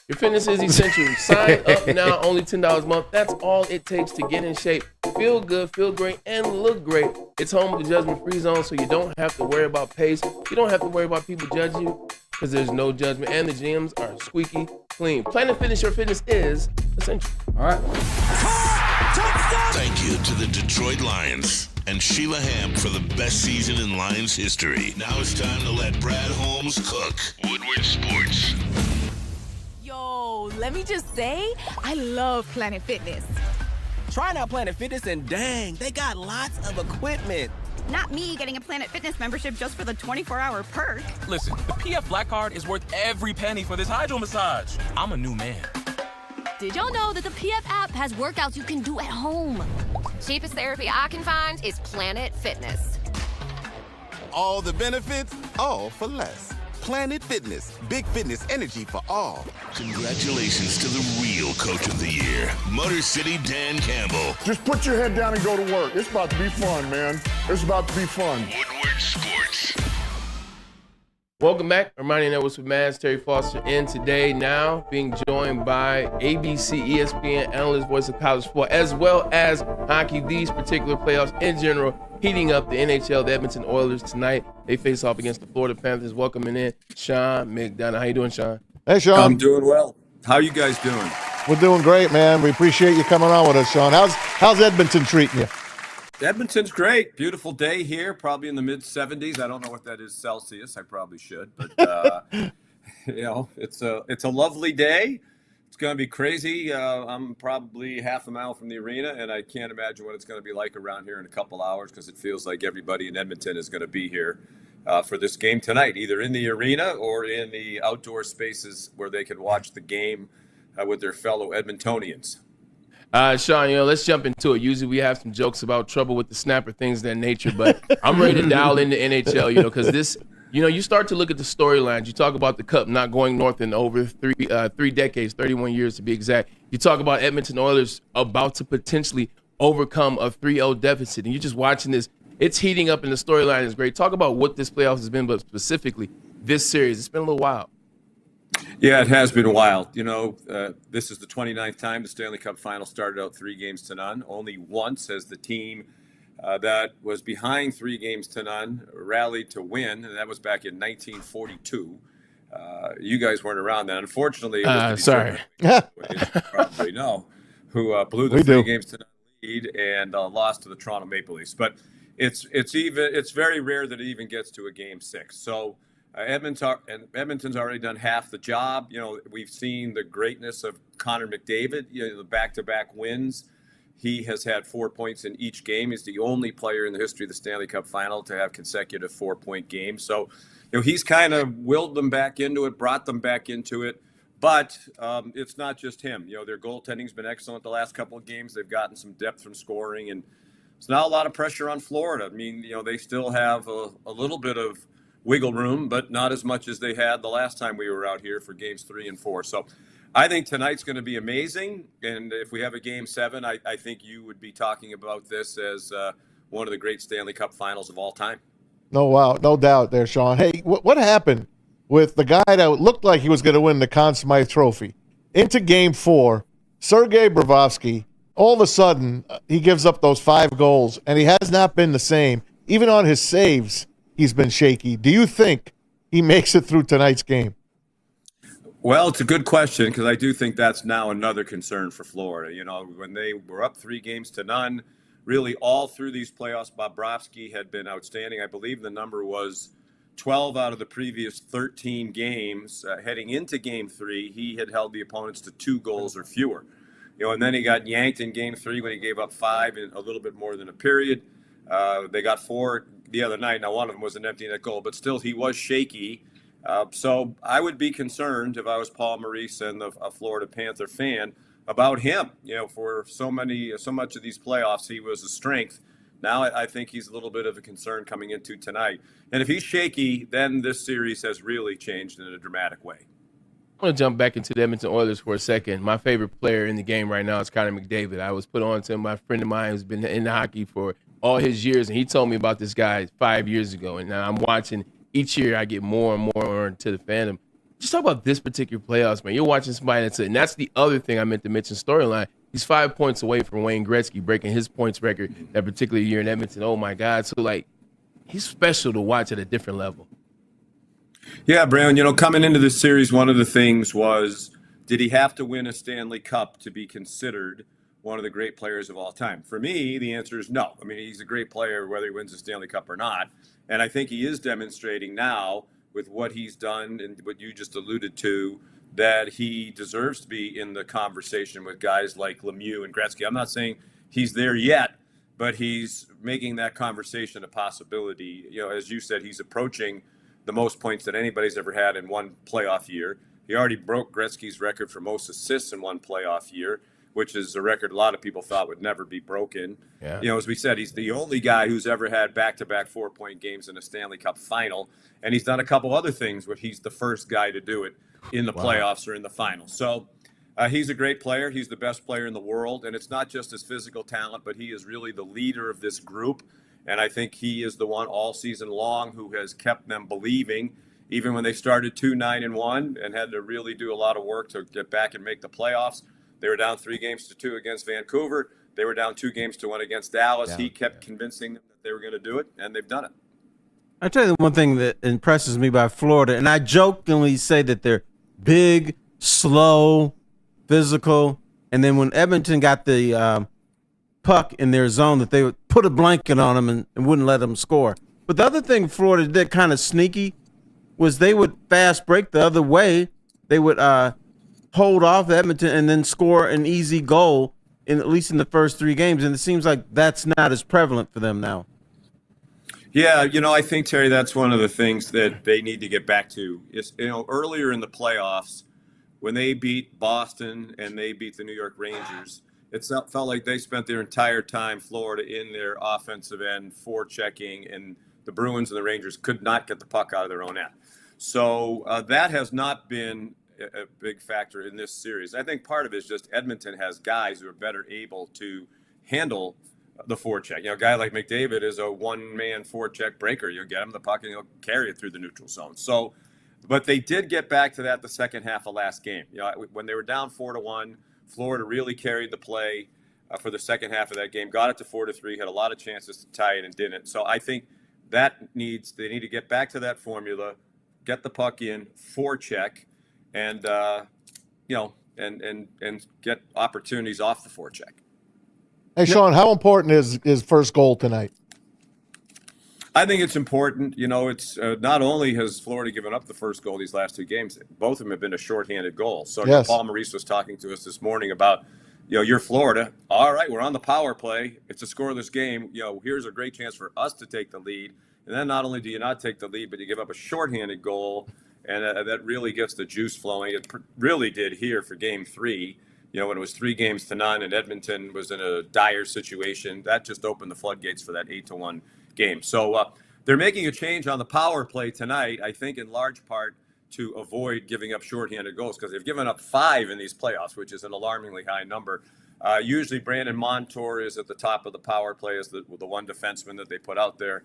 Your fitness is essential. Sign up now, only $10 a month. That's all it takes to get in shape, feel good, feel great, and look great. It's home of the judgment-free zone, so you don't have to worry about pace. You don't have to worry about people judging you because there's no judgment, and the gyms are squeaky clean. Planet Fitness, your fitness is essential. All right. Thank you to the Detroit Lions and Sheila Ham for the best season in Lions history. Now it's time to let Brad Holmes cook. Woodward Sports. Yo, let me just say, I love Planet Fitness. Trying out Planet Fitness and dang, they got lots of equipment. Not me getting a Planet Fitness membership just for the 24-hour perk. Listen, the PF Black Card is worth every penny for this hydro massage. I'm a new man. Did y'all know that the PF app has workouts you can do at home? Cheapest therapy I can find is Planet Fitness. All the benefits, all for less. Planet Fitness, big fitness energy for all. Congratulations to the real coach of the year, Motor City Dan Campbell. Just put your head down and go to work. It's about to be fun, man. It's about to be fun. Woodward Sports. Welcome back. Ermanni Networks with Maz, Terry Foster in today. Now being joined by ABC, ESPN analyst, voice of college sport, as well as hockey. These particular playoffs in general heating up the NHL. The Edmonton Oilers tonight. They face off against the Florida Panthers. Welcoming in Sean McDonough. How you doing, Sean? Hey, Sean. I'm doing well. How you guys doing? We're doing great, man. We appreciate you coming on with us, Sean. How's Edmonton treating you? Edmonton's great. Beautiful day here, probably in the mid-70s. I don't know what that is Celsius. I probably should, but it's a lovely day. It's going to be crazy. I'm probably half a mile from the arena, and I can't imagine what it's going to be like around here in a couple hours because it feels like everybody in Edmonton is going to be here for this game tonight, either in the arena or in the outdoor spaces where they can watch the game with their fellow Edmontonians. Sean, let's jump into it. Usually we have some jokes about trouble with the snapper, things of that nature, but I'm ready to dial into NHL, because this, you start to look at the storylines. You talk about the Cup not going north in over three decades, 31 years to be exact. You talk about Edmonton Oilers about to potentially overcome a 3-0 deficit, and you're just watching this. It's heating up, and the storyline is great. Talk about what this playoffs has been, but specifically this series. It's been a little wild. Yeah, it has been wild. This is the 29th time the Stanley Cup Final started out 3-0. Only once has the team that was behind 3-0 rallied to win, and that was back in 1942. You guys weren't around then. Unfortunately, it was the sorry. you probably know, who blew the 3-0 lead and lost to the Toronto Maple Leafs. But it's very rare that it even gets to a Game 6. So Edmonton's already done half the job. We've seen the greatness of Connor McDavid, the back-to-back wins. He has had 4 points in each game. He's the only player in the history of the Stanley Cup Final to have consecutive 4-point games. So, he's kind of willed them back into it, brought them back into it. But it's not just him. Their goaltending's been excellent the last couple of games. They've gotten some depth from scoring, and it's not a lot of pressure on Florida. I mean, they still have a little bit of wiggle room, but not as much as they had the last time we were out here for games 3 and 4. So I think tonight's going to be amazing. And if we have a Game 7, I think you would be talking about this as one of the great Stanley Cup finals of all time. No doubt there, Sean. Hey, what happened with the guy that looked like he was going to win the Conn Smythe Trophy into Game 4, Sergei Bobrovsky? All of a sudden, he gives up those 5 goals, and he has not been the same. Even on his saves, he's been shaky. Do you think he makes it through tonight's game? Well, it's a good question because I do think that's now another concern for Florida. You know, when they were up 3-0, really all through these playoffs, Bobrovsky had been outstanding. I believe the number was 12 out of the previous 13 games. Heading into Game 3, he had held the opponents to 2 goals or fewer. You know, and then he got yanked in Game 3 when he gave up 5 in a little bit more than a period. They got 4 the other night. Now, one of them was an empty net goal, but still he was shaky. So I would be concerned if I was Paul Maurice and a Florida Panther fan about him. You know, for so much of these playoffs, he was a strength. Now I think he's a little bit of a concern coming into tonight. And if he's shaky, then this series has really changed in a dramatic way. I want to jump back into the Edmonton Oilers for a second. My favorite player in the game right now is Connor McDavid. I was put on to him by a friend of mine who's been in hockey for all his years, and he told me about this guy 5 years ago. And now I'm watching. Each year I get more and more into the fandom. Just talk about this particular playoffs, man. You're watching somebody and that's the other thing I meant to mention, storyline. He's 5 points away from Wayne Gretzky breaking his points record that particular year in Edmonton. Oh, my God. So, like, he's special to watch at a different level. Yeah, Braylon, you know, coming into this series, one of the things was, did he have to win a Stanley Cup to be considered one of the great players of all time? For me, the answer is no. I mean, he's a great player whether he wins a Stanley Cup or not. And I think he is demonstrating now with what he's done and what you just alluded to, that he deserves to be in the conversation with guys like Lemieux and Gretzky. I'm not saying he's there yet, but he's making that conversation a possibility. You know, as you said, he's approaching the most points that anybody's ever had in one playoff year. He already broke Gretzky's record for most assists in one playoff year, which is a record a lot of people thought would never be broken. Yeah. You know, as we said, he's the only guy who's ever had back-to-back 4-point games in a Stanley Cup final, and he's done a couple other things where he's the first guy to do it in the playoffs or in the final. So he's a great player. He's the best player in the world, and it's not just his physical talent, but he is really the leader of this group, and I think he is the one all season long who has kept them believing, even when they started 2-9-1 and had to really do a lot of work to get back and make the playoffs. They were down 3-2 against Vancouver. They were down 2-1 against Dallas. Yeah. He kept convincing them that they were going to do it, and they've done it. I tell you the one thing that impresses me about Florida, and I jokingly say that they're big, slow, physical, and then when Edmonton got the puck in their zone, that they would put a blanket on them and wouldn't let them score. But the other thing Florida did kind of sneaky was they would fast break the other way. They would hold off Edmonton and then score an easy goal, at least in the first 3 games, and it seems like that's not as prevalent for them now. Yeah, you know, I think, Terry, that's one of the things that they need to get back to. Is, you know, earlier in the playoffs, when they beat Boston and they beat the New York Rangers, it felt like they spent their entire time, Florida, in their offensive end, forechecking, and the Bruins and the Rangers could not get the puck out of their own end. So that has not been a big factor in this series. I think part of it is just Edmonton has guys who are better able to handle the forecheck. You know, a guy like McDavid is a one-man forecheck breaker. You'll get him the puck and he'll carry it through the neutral zone. So, but they did get back to that the second half of last game. You know, when they were down 4-1, Florida really carried the play for the second half of that game, got it to 4-3, had a lot of chances to tie it and didn't. So I think they need to get back to that formula, get the puck in, forecheck, and you know, and get opportunities off the forecheck. Hey, Sean, how important is his first goal tonight? I think it's important. You know, it's not only has Florida given up the first goal these last 2 games, both of them have been a shorthanded goal. So yes. Paul Maurice was talking to us this morning about, you know, you're Florida. All right, we're on the power play. It's a scoreless game. You know, here's a great chance for us to take the lead. And then not only do you not take the lead, but you give up a shorthanded goal, and that really gets the juice flowing. It really did here for Game 3. You know, when it was 3-0 and Edmonton was in a dire situation, that just opened the floodgates for that 8-1 game. So they're making a change on the power play tonight, I think in large part to avoid giving up shorthanded goals, because they've given up 5 in these playoffs, which is an alarmingly high number. Usually Brandon Montour is at the top of the power play as the one defenseman that they put out there.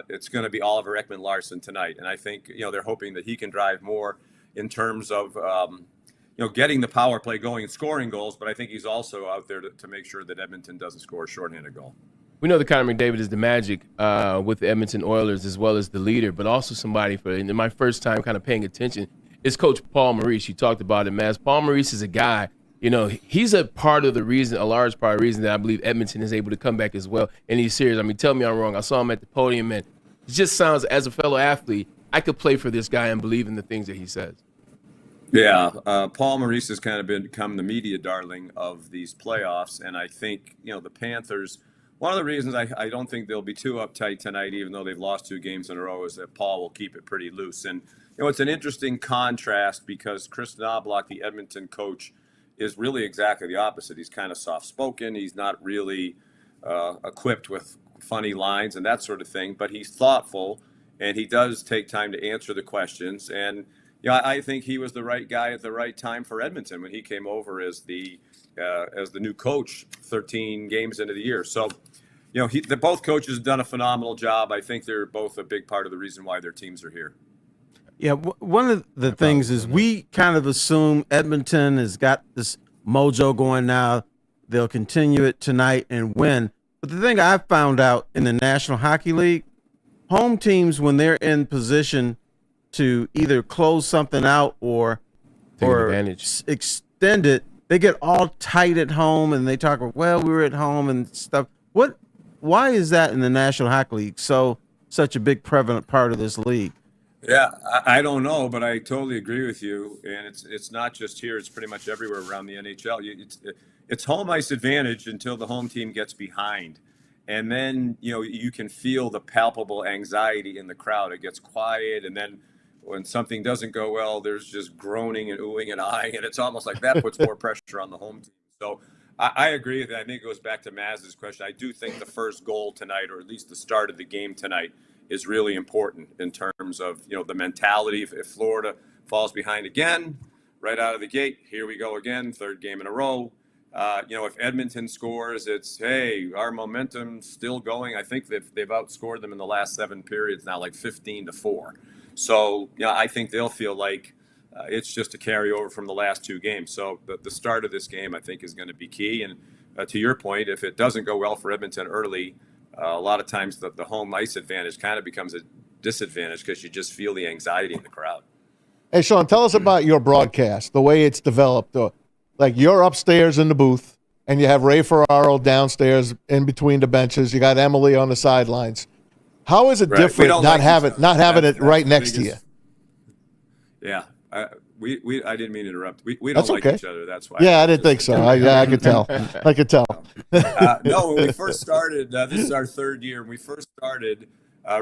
It's going to be Oliver Ekman-Larsson tonight. And I think, you know, they're hoping that he can drive more in terms of, you know, getting the power play going and scoring goals. But I think he's also out there to make sure that Edmonton doesn't score a shorthanded goal. We know that Connor McDavid is the magic with the Edmonton Oilers as well as the leader, but also somebody in my first time kind of paying attention is Coach Paul Maurice. You talked about it, Maz. Paul Maurice is a guy, he's a large part of the reason that I believe Edmonton is able to come back as well in these series. I mean, tell me I'm wrong. I saw him at the podium, and it just sounds, as a fellow athlete, I could play for this guy and believe in the things that he says. Yeah, Paul Maurice has kind of become the media darling of these playoffs, and I think, the Panthers, one of the reasons I don't think they'll be too uptight tonight, even though they've lost 2 games in a row, is that Paul will keep it pretty loose. And, it's an interesting contrast because Chris Knobloch, the Edmonton coach, is really exactly the opposite. He's kind of soft-spoken. He's not really equipped with funny lines and that sort of thing, but he's thoughtful, and he does take time to answer the questions. And I think he was the right guy at the right time for Edmonton when he came over as the new coach 13 games into the year. So, both coaches have done a phenomenal job. I think they're both a big part of the reason why their teams are here. Yeah, one of the things is we kind of assume Edmonton has got this mojo going now. They'll continue it tonight and win. But the thing I found out in the National Hockey League, home teams, when they're in position to either close something out or extend it, they get all tight at home and they talk about, well, we were at home and stuff. Why is that in the National Hockey League such a big prevalent part of this league? Yeah, I don't know, but I totally agree with you. And it's not just here; it's pretty much everywhere around the NHL. It's home ice advantage until the home team gets behind, and then you can feel the palpable anxiety in the crowd. It gets quiet, and then when something doesn't go well, there's just groaning and oohing and eyeing, and it's almost like that puts more pressure on the home team. So I agree with that. I think it goes back to Maz's question. I do think the first goal tonight, or at least the start of the game tonight, is really important in terms of, the mentality. If Florida falls behind again, right out of the gate, here we go again, 3rd game in a row. If Edmonton scores, it's, hey, our momentum's still going. I think they've outscored them in the last 7 periods now, like 15-4. So, I think they'll feel like it's just a carryover from the last 2 games. So the start of this game, I think, is going to be key. And to your point, if it doesn't go well for Edmonton early, a lot of times the home ice advantage kind of becomes a disadvantage because you just feel the anxiety in the crowd. Hey, Sean, tell us about your broadcast, the way it's developed. Like, you're upstairs in the booth, and you have Ray Ferraro downstairs in between the benches. You got Emily on the sidelines. How is it different not having it right next to you? Yeah. I didn't mean to interrupt. We don't like each other. That's why. Yeah, I didn't think so. I could tell. I could tell. No, when we first started, this is our 3rd year. When we first started,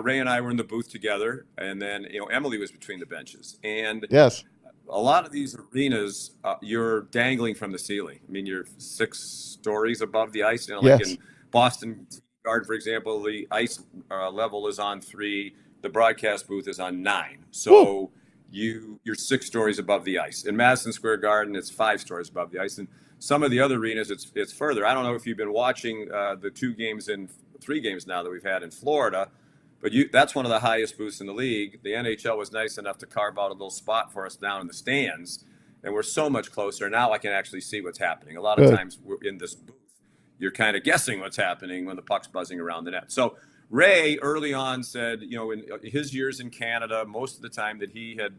Ray and I were in the booth together, and then Emily was between the benches. And yes, a lot of these arenas, you're dangling from the ceiling. I mean, you're 6 stories above the ice. Like in Boston Garden, for example, the ice level is on 3. The broadcast booth is on 9. So you're 6 stories above the ice. In Madison Square Garden, it's 5 stories above the ice. And some of the other arenas, it's further. I don't know if you've been watching the 2 games and 3 games now that we've had in Florida, but that's one of the highest booths in the league. The NHL was nice enough to carve out a little spot for us down in the stands, and we're so much closer. Now I can actually see what's happening. A lot of times we're in this booth, you're kind of guessing what's happening when the puck's buzzing around the net. So Ray early on said, in his years in Canada, most of the time that he had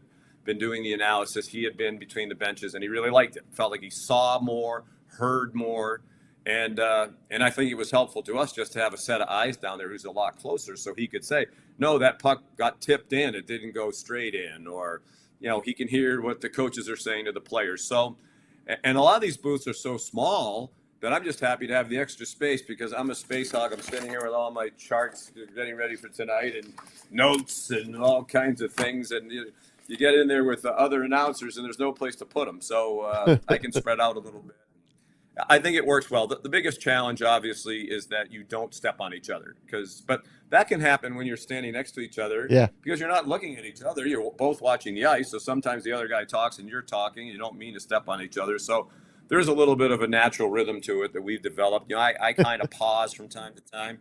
been doing the analysis, he had been between the benches, and he really liked it. Felt like he saw more, heard more, and I think it was helpful to us just to have a set of eyes down there who's a lot closer, so he could say, no, that puck got tipped in, it didn't go straight in, or he can hear what the coaches are saying to the players. So, and a lot of these booths are so small that I'm just happy to have the extra space because I'm a space hog. I'm sitting here with all my charts getting ready for tonight and notes and all kinds of things. And you get in there with the other announcers and there's no place to put them. So I can spread out a little bit. I think it works well. The biggest challenge, obviously, is that you don't step on each other. But that can happen when you're standing next to each other because you're not looking at each other. You're both watching the ice. So sometimes the other guy talks and you're talking. You don't mean to step on each other. So there's a little bit of a natural rhythm to it that we've developed. I kind of pause from time to time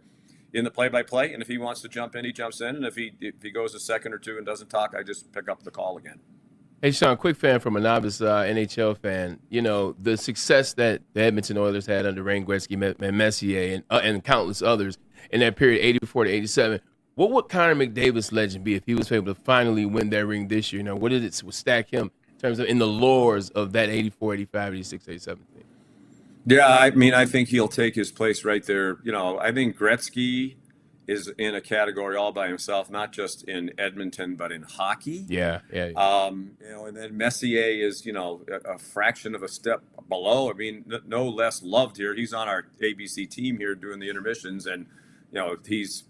in the play-by-play. And if he wants to jump in, he jumps in. And if he goes a second or two and doesn't talk, I just pick up the call again. Hey, Sean, quick fan from a novice NHL fan. You know, the success that the Edmonton Oilers had under Wayne Gretzky and Messier and countless others in that period, 84 to 87. What would Connor McDavid's legend be if he was able to finally win that ring this year? You know, what did it stack him in terms of in the lores of that 84, 85, 86, 87 thing? Yeah, I mean, I think he'll take his place right there. You know, I think Gretzky is in a category all by himself, not just in Edmonton, but in hockey. Yeah. You know, and then Messier is, you know, a fraction of a step below. I mean, no less loved here. He's on our ABC team here doing the intermissions, and you know, he's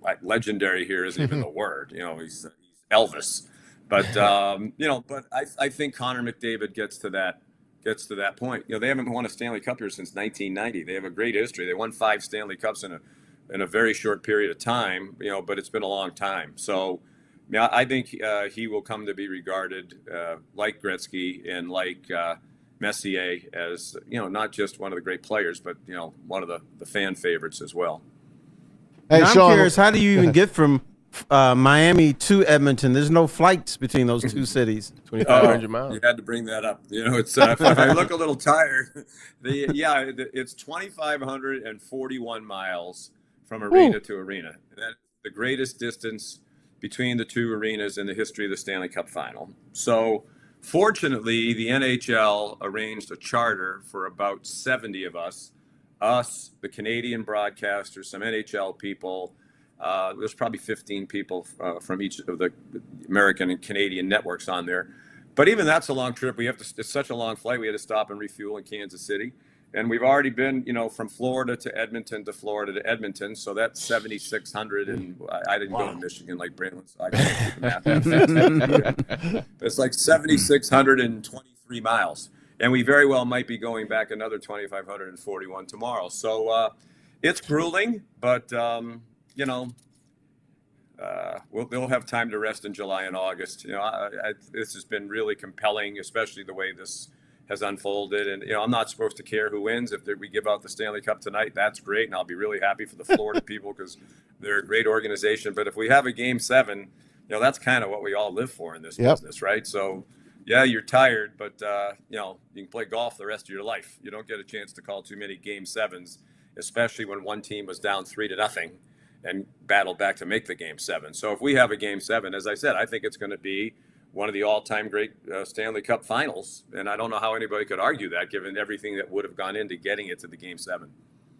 like legendary here isn't even the word. You know, he's Elvis. But you know, but I think Connor McDavid gets to that point. You know, they haven't won a Stanley Cup here since 1990. They have a great history. They won 5 Stanley Cups in a very short period of time, you know, but it's been a long time. So, yeah, I think he will come to be regarded like Gretzky and like Messier as, you know, not just one of the great players, but, you know, one of the fan favorites as well. Hey, I'm curious, how do you even get from Miami to Edmonton? There's no flights between those two cities. 2,500 miles. You had to bring that up. You know, it's if I look a little tired. It's 2,541 miles from arena to arena. That's the greatest distance between the two arenas in the history of the Stanley Cup Final. So, fortunately, the NHL arranged a charter for about 70 of us, the Canadian broadcasters, some NHL people. There's probably 15 people from each of the American and Canadian networks on there. But even that's a long trip. It's such a long flight. We had to stop and refuel in Kansas City. And we've already been, you know, from Florida to Edmonton to Florida to Edmonton. So that's 7,600. And I didn't go to Michigan like Braylon, so I can't do the math. It's like 7,623 miles. And we very well might be going back another 2,541 tomorrow. So it's grueling, but, you know, they'll have time to rest in July and August. You know, this has been really compelling, especially the way this has unfolded. And, you know, I'm not supposed to care who wins. If we give out the Stanley Cup tonight, that's great. And I'll be really happy for the Florida people because they're a great organization. But if we have a Game 7, you know, that's kind of what we all live for in this business, right? So, yeah, you're tired, but, you know, you can play golf the rest of your life. You don't get a chance to call too many Game 7s, especially when one team was down 3-0 and battled back to make the Game 7. So if we have a Game 7, as I said, I think it's going to be one of the all-time great Stanley Cup finals. And I don't know how anybody could argue that, given everything that would have gone into getting it to the Game 7.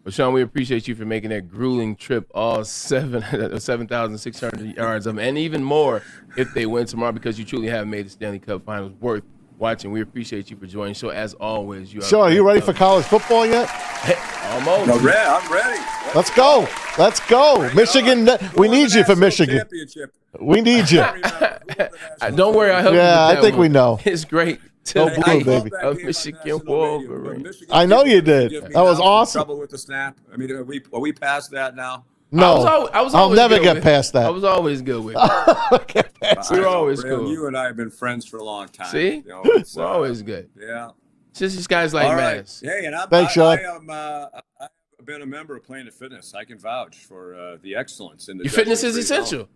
Well, Sean, we appreciate you for making that grueling trip, all 7,600 yards of them, and even more if they win tomorrow, because you truly have made the Stanley Cup finals worth watching. We appreciate you for joining. So, as always, Sean, are you ready for college football yet? Almost. I'm ready. Let's go. Michigan, we need you for Michigan. We need you. Don't worry, I'll help you. Yeah, I think we know. It's great. Go blue, baby. Michigan Wolverine. I know you did. That was awesome. Trouble with the snap. I mean, are we past that now? No, I'll never get past that. I was always good with it. We were always cool. You and I have been friends for a long time. See? You know, we're always good. Yeah. It's just these guys like Mass. Hey, and Thanks, Sean. I've been a member of Planet Fitness. I can vouch for the excellence in the Your fitness is essential.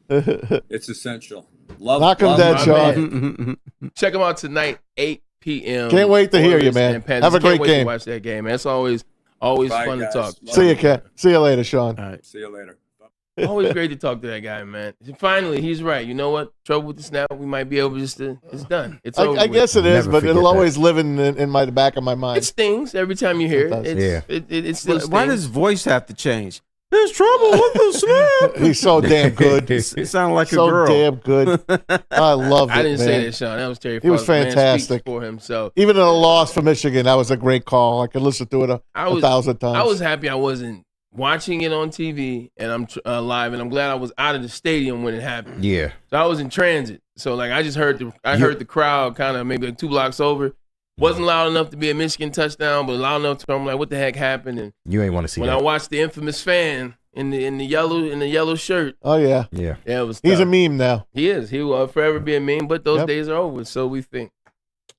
It's essential. Knock him dead, Sean. Check them out tonight, 8 p.m. Can't wait to hear you, man. Have a great game. Watch that game, man. It's always fun guys. to talk. See you, Kat. See you later, Sean. All right. See you later. Always great to talk to that guy, man. Finally, he's right. You know what? Trouble with the snap, we might be able just to. It's done. It's over. I guess it is, but it'll always live in my back of my mind. It stings every time you hear it. It still stings. Why does his voice have to change? There's trouble with the snap. He's so damn good. He sounded like a so girl. damn good. I loved it. I didn't man. say that, Sean. That was Terry. He was Fox. Man fantastic speaks for himself. Even in a loss for Michigan, that was a great call. I could listen to it a 1,000 times. I was happy I wasn't watching it on TV and I'm live, and I'm glad I was out of the stadium when it happened. Yeah. So I was in transit. So like I just heard the crowd kind of maybe like 2 blocks over. Wasn't loud enough to be a Michigan touchdown, but loud enough to I'm like, what the heck happened? And you ain't want to see when that. I watched the infamous fan in the yellow shirt. Oh yeah. Yeah, it was He's tough. a meme now. He is. He will forever be a meme, but those days are over, so we think.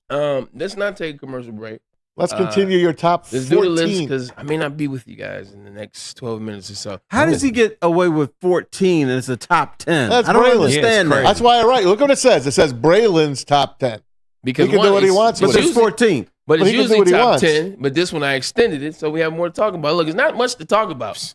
Let's not take a commercial break. Let's continue your top 14. Let's do the list because I may not be with you guys in the next 12 minutes or so. How does he get away with 14 and it's a top 10? That's I don't Braylon. understand that. That's why I write. Look what it says. It says Braylon's top 10. Because he can do what he wants with But it. it's 14. But it's he can do usually what he top wants. 10. But this one I extended it, so we have more to talk about. Look, it's not much to talk about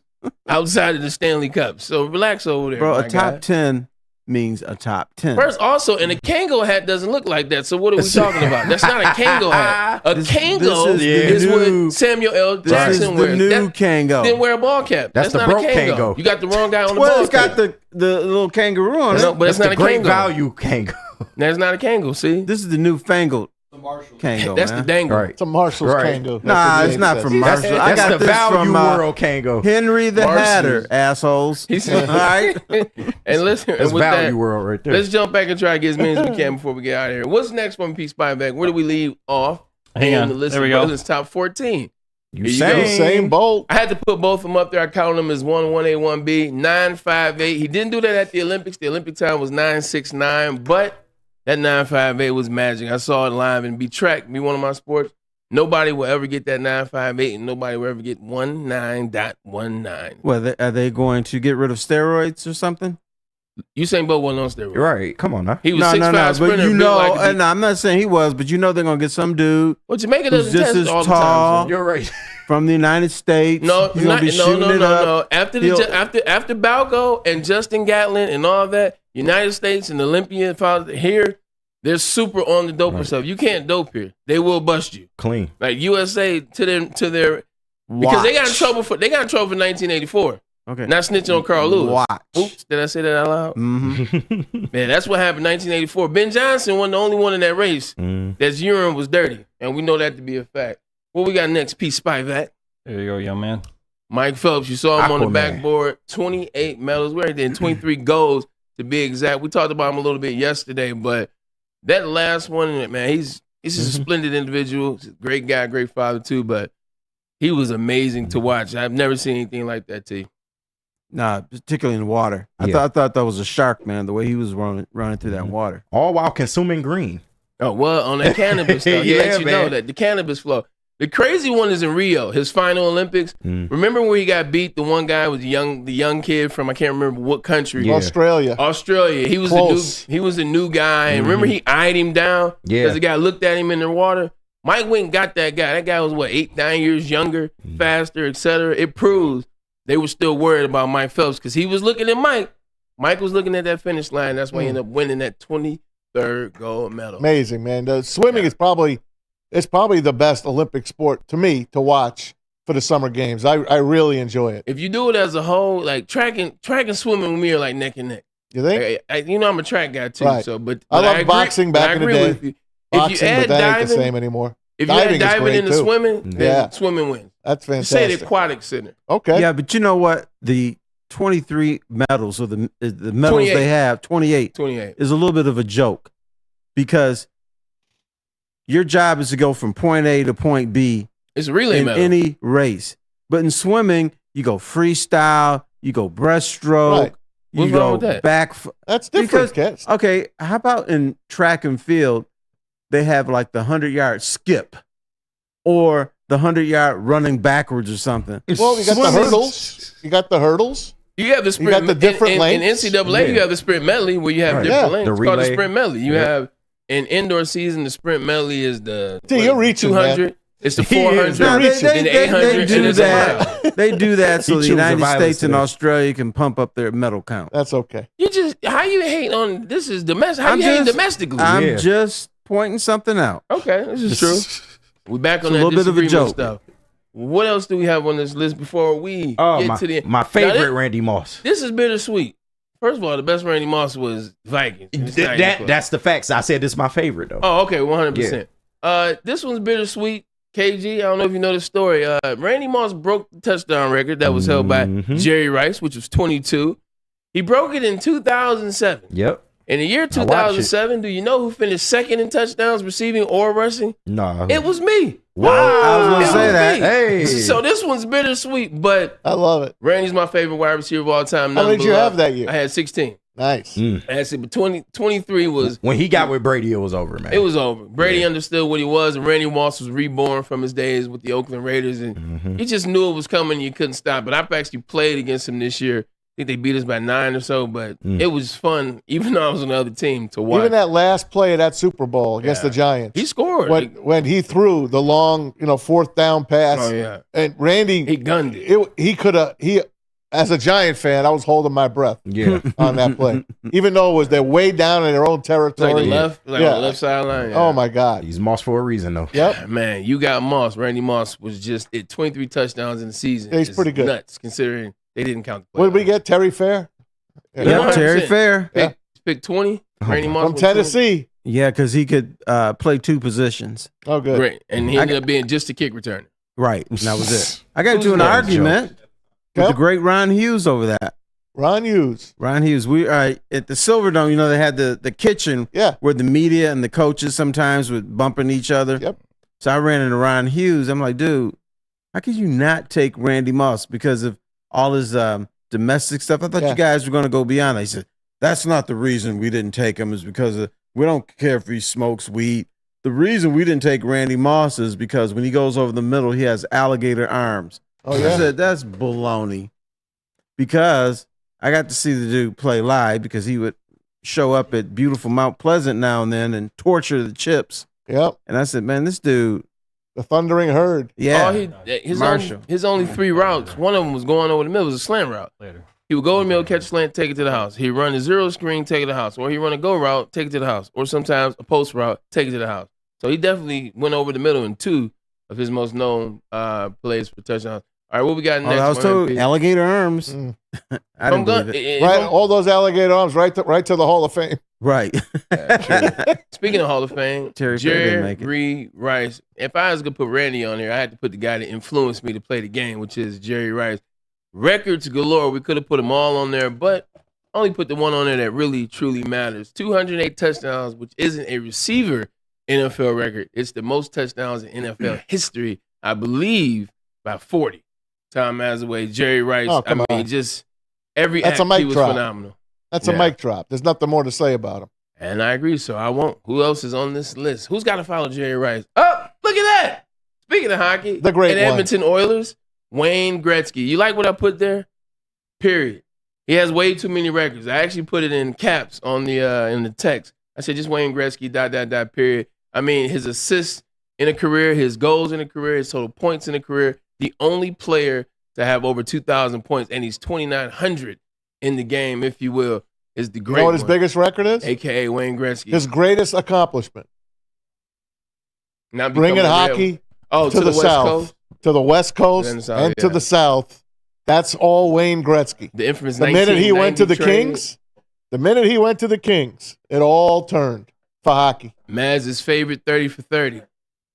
outside of the Stanley Cup. So relax over there, Bro, my a top guy. 10 means a top 10. First, also, and a Kango hat doesn't look like that. So what are we talking about? That's not a Kango hat. A Kango is what Samuel L. Jackson wears. The new Kango. Didn't wear a ball cap. That's the not broke a Kango. Kango. You got the wrong guy on the Well, ball it's got cap. the little kangaroo on it. No, but it's not the a great Kango. value Kango. That's not a Kango, see? This is the new fangled Kango, That's man. the dangle. Right. It's a Marshall's Right. Kango. That's Nah, what it's James not says. from Marshall. I That's got the this value from world Kango. Henry the Marshall's. Hatter, assholes. All right. And listen, That's with value that, world right there. let's jump back and try to get as many as we can before we get out of here. What's next from P Spyback? Where do we leave off? Hang in on. The list There we of go. Braylon's top 14. You Here you say go. Same bolt. I had to put both of them up there. I counted them as 1-1A, 1B, 9.58. He didn't do that at the Olympics. The Olympic time was 9.69, but that 9.58 was magic. I saw it live and be one of my sports. Nobody will ever get that 9.58, and nobody will ever get 19.19. Well, are they going to get rid of steroids or something? Usain Bolt wasn't on steroids. Right. Come on now. He was No, 6'5" but sprinter. you built know, like a and I'm not saying he was, but you know they're going to get some dude well, Jamaica who's doesn't just test as all the tall. time. So. You're right. from the United States. No, He's gonna be shooting it up. After He'll- after Balco and Justin Gatlin and all that, United States and Olympian here, they're super on the doper stuff. You can't dope here; they will bust you. Clean. Like USA to their because they got in trouble for 1984. Okay. Not snitching on Carl Lewis. Watch. Oops, did I say that out loud? Mm-hmm. Man, that's what happened in 1984. Ben Johnson wasn't the only one in that race. That's urine was dirty, and we know that to be a fact. What we got next? P Spivak. There you go, young man. Mike Phelps, you saw him on the Aquaman. backboard. 28 medals. We're there, 23 goals to be exact. We talked about him a little bit yesterday, but that last one, man, he's just a splendid individual. He's a great guy, great father too. But he was amazing to watch. I've never seen anything like that, T. Nah, particularly in the water. I Yeah. thought that was a shark, man. The way he was running through that water. All while consuming green. Oh, well, on that cannabis stuff, he Yeah, lets you know man. that the cannabis flow. The crazy one is in Rio, his final Olympics. Remember where he got beat? The one guy was the young kid from I can't remember what country. Yeah. Australia. He was Close. a new guy. And remember he eyed him down Yeah. because the guy looked at him in the water. Mike went and got that guy. That guy was 8-9 years younger, faster, etc. It proves they were still worried about Mike Phelps because he was looking at Mike. Mike was looking at that finish line. That's why he ended up winning that 23rd gold medal. Amazing, man. The swimming is probably the best Olympic sport to me to watch for the summer games. I really enjoy it. If you do it as a whole, like track and swimming with me are like neck and neck. You think? I'm a track guy too. Right. So, but I love agree- boxing but I back in the agree day. with you. If Boxing, you but add that ain't the diving, same anymore. if you add Diving is diving great, into too. swimming, then Yeah. swimming wins. That's Say fantastic. the aquatic center. Okay. Yeah, but you know what? The 23 medals or the medals 28. they have, 28, 28. is a little bit of a joke because your job is to go from point A to point B It's a relay in medal. any race. But in swimming, you go freestyle, you go breaststroke, Right. you What's go wrong with that? back. That's different, Because- Kets. Okay, how about in track and field, they have like the 100-yard skip or the 100-yard running backwards or something. Well, you got the Swimming- hurdles. You got the hurdles. You have the sprint. got the different in lengths. NCAA, you Yeah. have the sprint medley where you have Right. different Yeah. lengths. The It's called the relay. sprint medley. You Yeah. have in indoor season, the sprint medley is the See, you're reaching, 200. It's the He is. 400, No, You're they, then the 800, they and do it's a mile. that. They do that so He the chooses United violence States and today. Australia can pump up their medal count. That's okay. You just how you hate on this is domestic. How I'm you hate just- domestically? I'm Yeah. just pointing something out. Okay, this is true. We back on It's a that little bit of a disagreement joke. stuff. What else do we have on this list before we get to the my favorite Now, Randy Moss. This is bittersweet. First of all, the best Randy Moss was Vikings. It's not even close. That's the facts. I said this is my favorite though. Oh, okay, 100%. This one's bittersweet. KG, I don't know if you know the story. Randy Moss broke the touchdown record that was held by Jerry Rice, which was 22. He broke it in 2007. Yep. In the year 2007, do you know who finished second in touchdowns receiving or rushing? No. It was me. Wow. I was gonna It say was that. me. Hey. So this one's bittersweet, but I love it. Randy's my favorite wide receiver of all time. How Nothing many did you but have love. that year? I had 16. Nice. Actually, but 23 was when he got with Brady. It was over, man. It was over. Brady understood what he was, and Randy Moss was reborn from his days with the Oakland Raiders, and he just knew it was coming. You couldn't stop. But I've actually played against him this year. I think they beat us by 9 or so, but it was fun, even though I was on the other team, to watch. Even that last play of that Super Bowl against the Giants. He scored. When he threw the long, fourth down pass. Oh, yeah. And Randy. He gunned it. He could have, as a Giant fan, I was holding my breath on that play. Even though they're way down in their own territory. On the left sideline. Yeah. Oh, my God. He's Moss for a reason, though. Yep. Man, you got Moss. Randy Moss was just at 23 touchdowns in the season. Yeah, he's pretty good. Nuts, considering they didn't count the What did we get? Terry Fair? Yeah, Terry Fair. Pick 20. Randy Moss From Tennessee. Yeah, because he could play 2 positions. Oh, good. Great. And he ended up being just a kick returner. Right. And that was it. I got into an argument with the great Ron Hughes over that. Ron Hughes. We at the Silverdome, they had the kitchen where the media and the coaches sometimes would bumping each other. Yep. So I ran into Ron Hughes. I'm like, dude, how could you not take Randy Moss because of all his domestic stuff? I thought you guys were going to go beyond that. He said, that's not the reason we didn't take him, is because we don't care if he smokes weed. The reason we didn't take Randy Moss is because when he goes over the middle, he has alligator arms. Oh, yeah? I said, that's baloney. Because I got to see the dude play live because he would show up at beautiful Mount Pleasant now and then and torture the chips. Yep. And I said, man, this dude. The Thundering Herd. Yeah. His only 3 routes, one of them was going over the middle. It was a slant route. He would go in the middle, catch a slant, take it to the house. He'd run a zero screen, take it to the house. Or he'd run a go route, take it to the house. Or sometimes a post route, take it to the house. So he definitely went over the middle in 2 of his most known plays for touchdowns. All right, what we got next? I was told alligator arms. I didn't believe it. Right, all those alligator arms right to the Hall of Fame. Right. Speaking of Hall of Fame, Jerry Rice. If I was going to put Randy on here, I had to put the guy that influenced me to play the game, which is Jerry Rice. Records galore. We could have put them all on there, but only put the one on there that really, truly matters. 208 touchdowns, which isn't a receiver NFL record. It's the most touchdowns in NFL history, I believe, by 40. Tom Mazaway, Jerry Rice. Just every act, he was phenomenal. That's a mic drop. There's nothing more to say about him. And I agree, so I won't. Who else is on this list? Who's got to follow Jerry Rice? Oh, look at that. Speaking of hockey, the great and Edmonton Oilers, Wayne Gretzky. You like what I put there? Period. He has way too many records. I actually put it in caps on the in the text. I said just Wayne Gretzky, ... period. I mean, his assists in a career, his goals in a career, his total points in a career. The only player to have over 2,000 points, and he's 2,900 in the game, if you will, is the great. You know what his biggest record is? AKA Wayne Gretzky. His greatest accomplishment. Not bringing hockey to the South, to the West Coast, and to the South. That's all Wayne Gretzky. The infamous. The minute he went to the Kings, it all turned for hockey. Maz's favorite 30 for 30.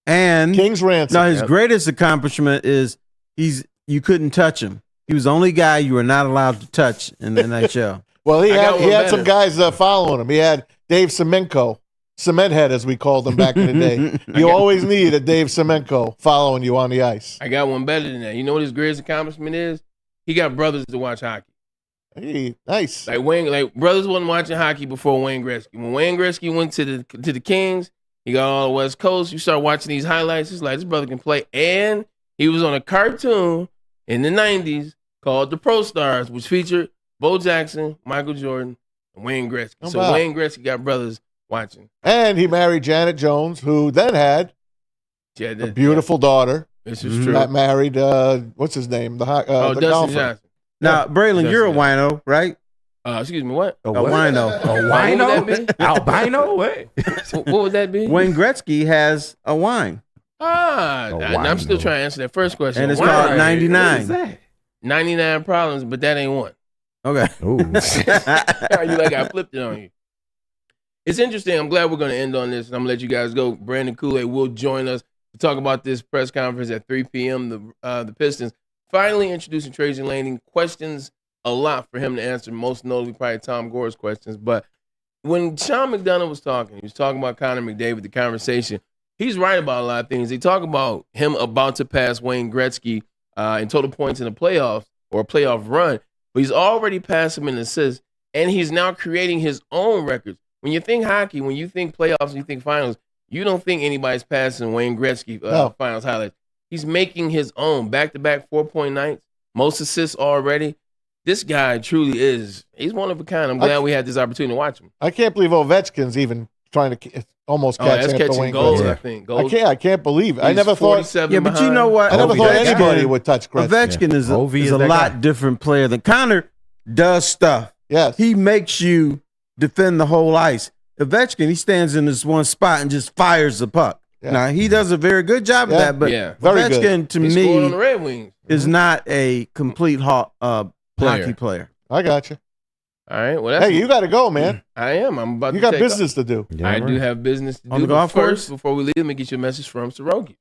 And King's ransom. Now his greatest accomplishment is you couldn't touch him. He was the only guy you were not allowed to touch in the NHL. Well, he had some guys following him. He had Dave Semenko, Cement Head as we called him back in the day. You always need a Dave Semenko following you on the ice. I got one better than that. You know what his greatest accomplishment is? He got brothers to watch hockey. Hey, nice. Like brothers wasn't watching hockey before Wayne Gretzky. When Wayne Gretzky went to the Kings, he got all the West Coast. You start watching these highlights. It's like, this brother can play. And he was on a cartoon in the 90s called The Pro Stars, which featured Bo Jackson, Michael Jordan, and Wayne Gretzky. So Wayne Gretzky got brothers watching. And he married Janet Jones, who then had a beautiful daughter. This is true. That married, what's his name? The Dustin golfer. Johnson. Now, Braylon, you're a wino, right? Excuse me, what? A wino. A wino? Albino? What? What would that be? Wayne Gretzky has a wine. I'm still trying to answer that first question. And it's called 99. What is that? 99 problems, but that ain't one. Okay. You like I flipped it on you. It's interesting. I'm glad we're going to end on this, and I'm going to let you guys go. Brandon Kool-Aid will join us to talk about this press conference at 3 p.m. The Pistons finally introducing Trajan Lanning. Questions a lot for him to answer, most notably probably Tom Gore's questions. But when Sean McDonough was talking, he was talking about Connor McDavid, the conversation. He's right about a lot of things. They talk about him about to pass Wayne Gretzky in total points in the playoffs or a playoff run, but he's already passed him in assists. and he's now creating his own records. When you think hockey, when you think playoffs, and you think finals, you don't think anybody's passing Wayne Gretzky finals highlights. He's making his own back-to-back 4-point nights, most assists already. This guy truly he's one of a kind. I'm glad we had this opportunity to watch him. I can't believe Ovechkin's even trying to almost catch catching goals, I think. Goals. I can't believe it. I never thought. Yeah, but you know what? I never thought anybody would touch Gretzky. Ovechkin is a lot different player than Connor does stuff. Yes. He makes you defend the whole ice. Ovechkin, he stands in this one spot and just fires the puck. Yeah. Now, he does a very good job of that, but Ovechkin, to me, on the Red Wings. is not a complete hockey player. I got you. All right. Well, hey, you got to go, man. I am. I'm about You to got business to do. Yeah, I do have business to On do. the golf first, course? before we leave, let me get you a message from Soroki.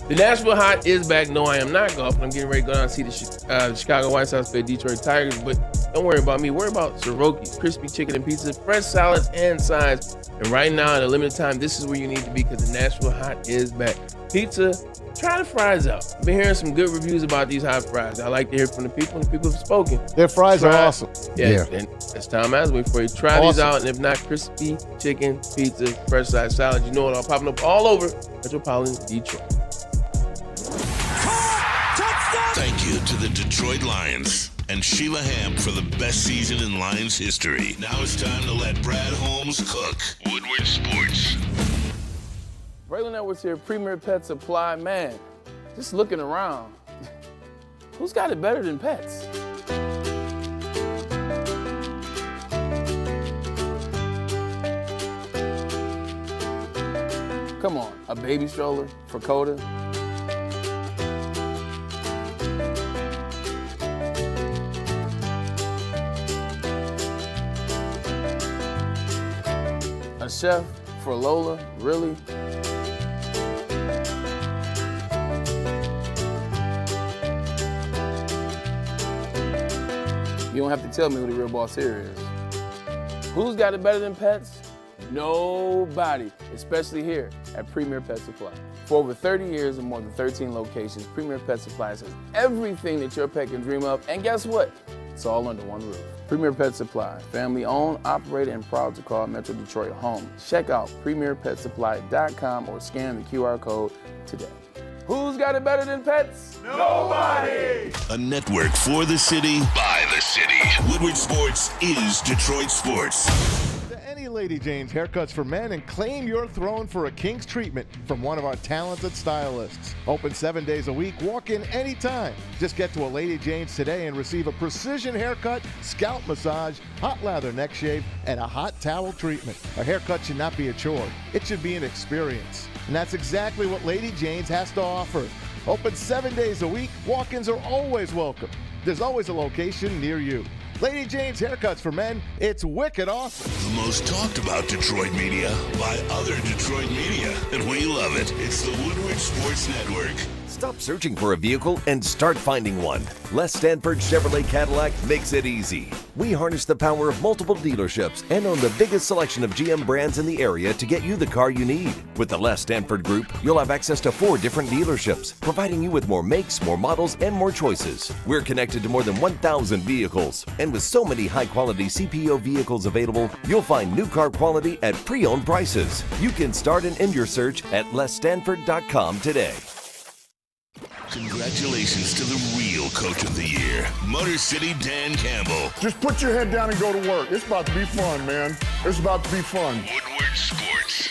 The Nashville Hot is back. No, I am not golfing. I'm getting ready to go down and see the Chicago White Sox play Detroit Tigers. But don't worry about me. Worry about Soroki's crispy chicken and pizza, fresh salads and sides. And right now, at a limited time, this is where you need to be because the Nashville Hot is back. Pizza, try the fries out. I've been hearing some good reviews about these hot fries. I like to hear from the people, and the people have spoken. Their fries are awesome. Yeah. And it's Tom Asway for you. Try these out, and if not, crispy chicken, pizza, fresh side salad, you know it all popping up all over Metropolitan Detroit. Thank you to the Detroit Lions and Sheila Hamp for the best season in Lions history. Now it's time to let Brad Holmes cook. Woodward Sports. Braylon Edwards here, Premier Pet Supply. Man, just looking around, who's got it better than pets? Come on, a baby stroller for Coda? A chef for Lola? Really? You don't have to tell me who the real boss here is. Who's got it better than pets? Nobody, especially here at Premier Pet Supply. For over 30 years and more than 13 locations, Premier Pet Supply has everything that your pet can dream of, and guess what? It's all under one roof. Premier Pet Supply, family owned, operated, and proud to call Metro Detroit home. Check out premierpetsupply.com or scan the QR code today. Who's got it better than pets? Nobody! A network for the city, by the city. Woodward Sports is Detroit Sports. Any Lady Jane's Haircuts for Men and claim your throne for a king's treatment from one of our talented stylists. Open 7 days a week. Walk in anytime. Just get to a Lady Jane's today and receive a precision haircut, scalp massage, hot lather neck shave, and a hot towel treatment. A haircut should not be a chore. It should be an experience. And that's exactly what Lady Jane's has to offer. Open 7 days a week. Walk-ins are always welcome. There's always a location near you. Lady Jane's Haircuts for Men, it's wicked awesome. The most talked about Detroit media by other Detroit media, and we love it. It's the Woodward Sports Network. Stop searching for a vehicle and start finding one. Les Stanford Chevrolet Cadillac makes it easy. We harness the power of multiple dealerships and own the biggest selection of GM brands in the area to get you the car you need. With the Les Stanford Group, you'll have access to 4 different dealerships, providing you with more makes, more models, and more choices. We're connected to more than 1,000 vehicles, and with so many high-quality CPO vehicles available, you'll find new car quality at pre-owned prices. You can start and end your search at lesstanford.com today. Congratulations to the real Coach of the Year, Motor City Dan Campbell. Just put your head down and go to work. It's about to be fun, man. It's about to be fun. Woodward Sports.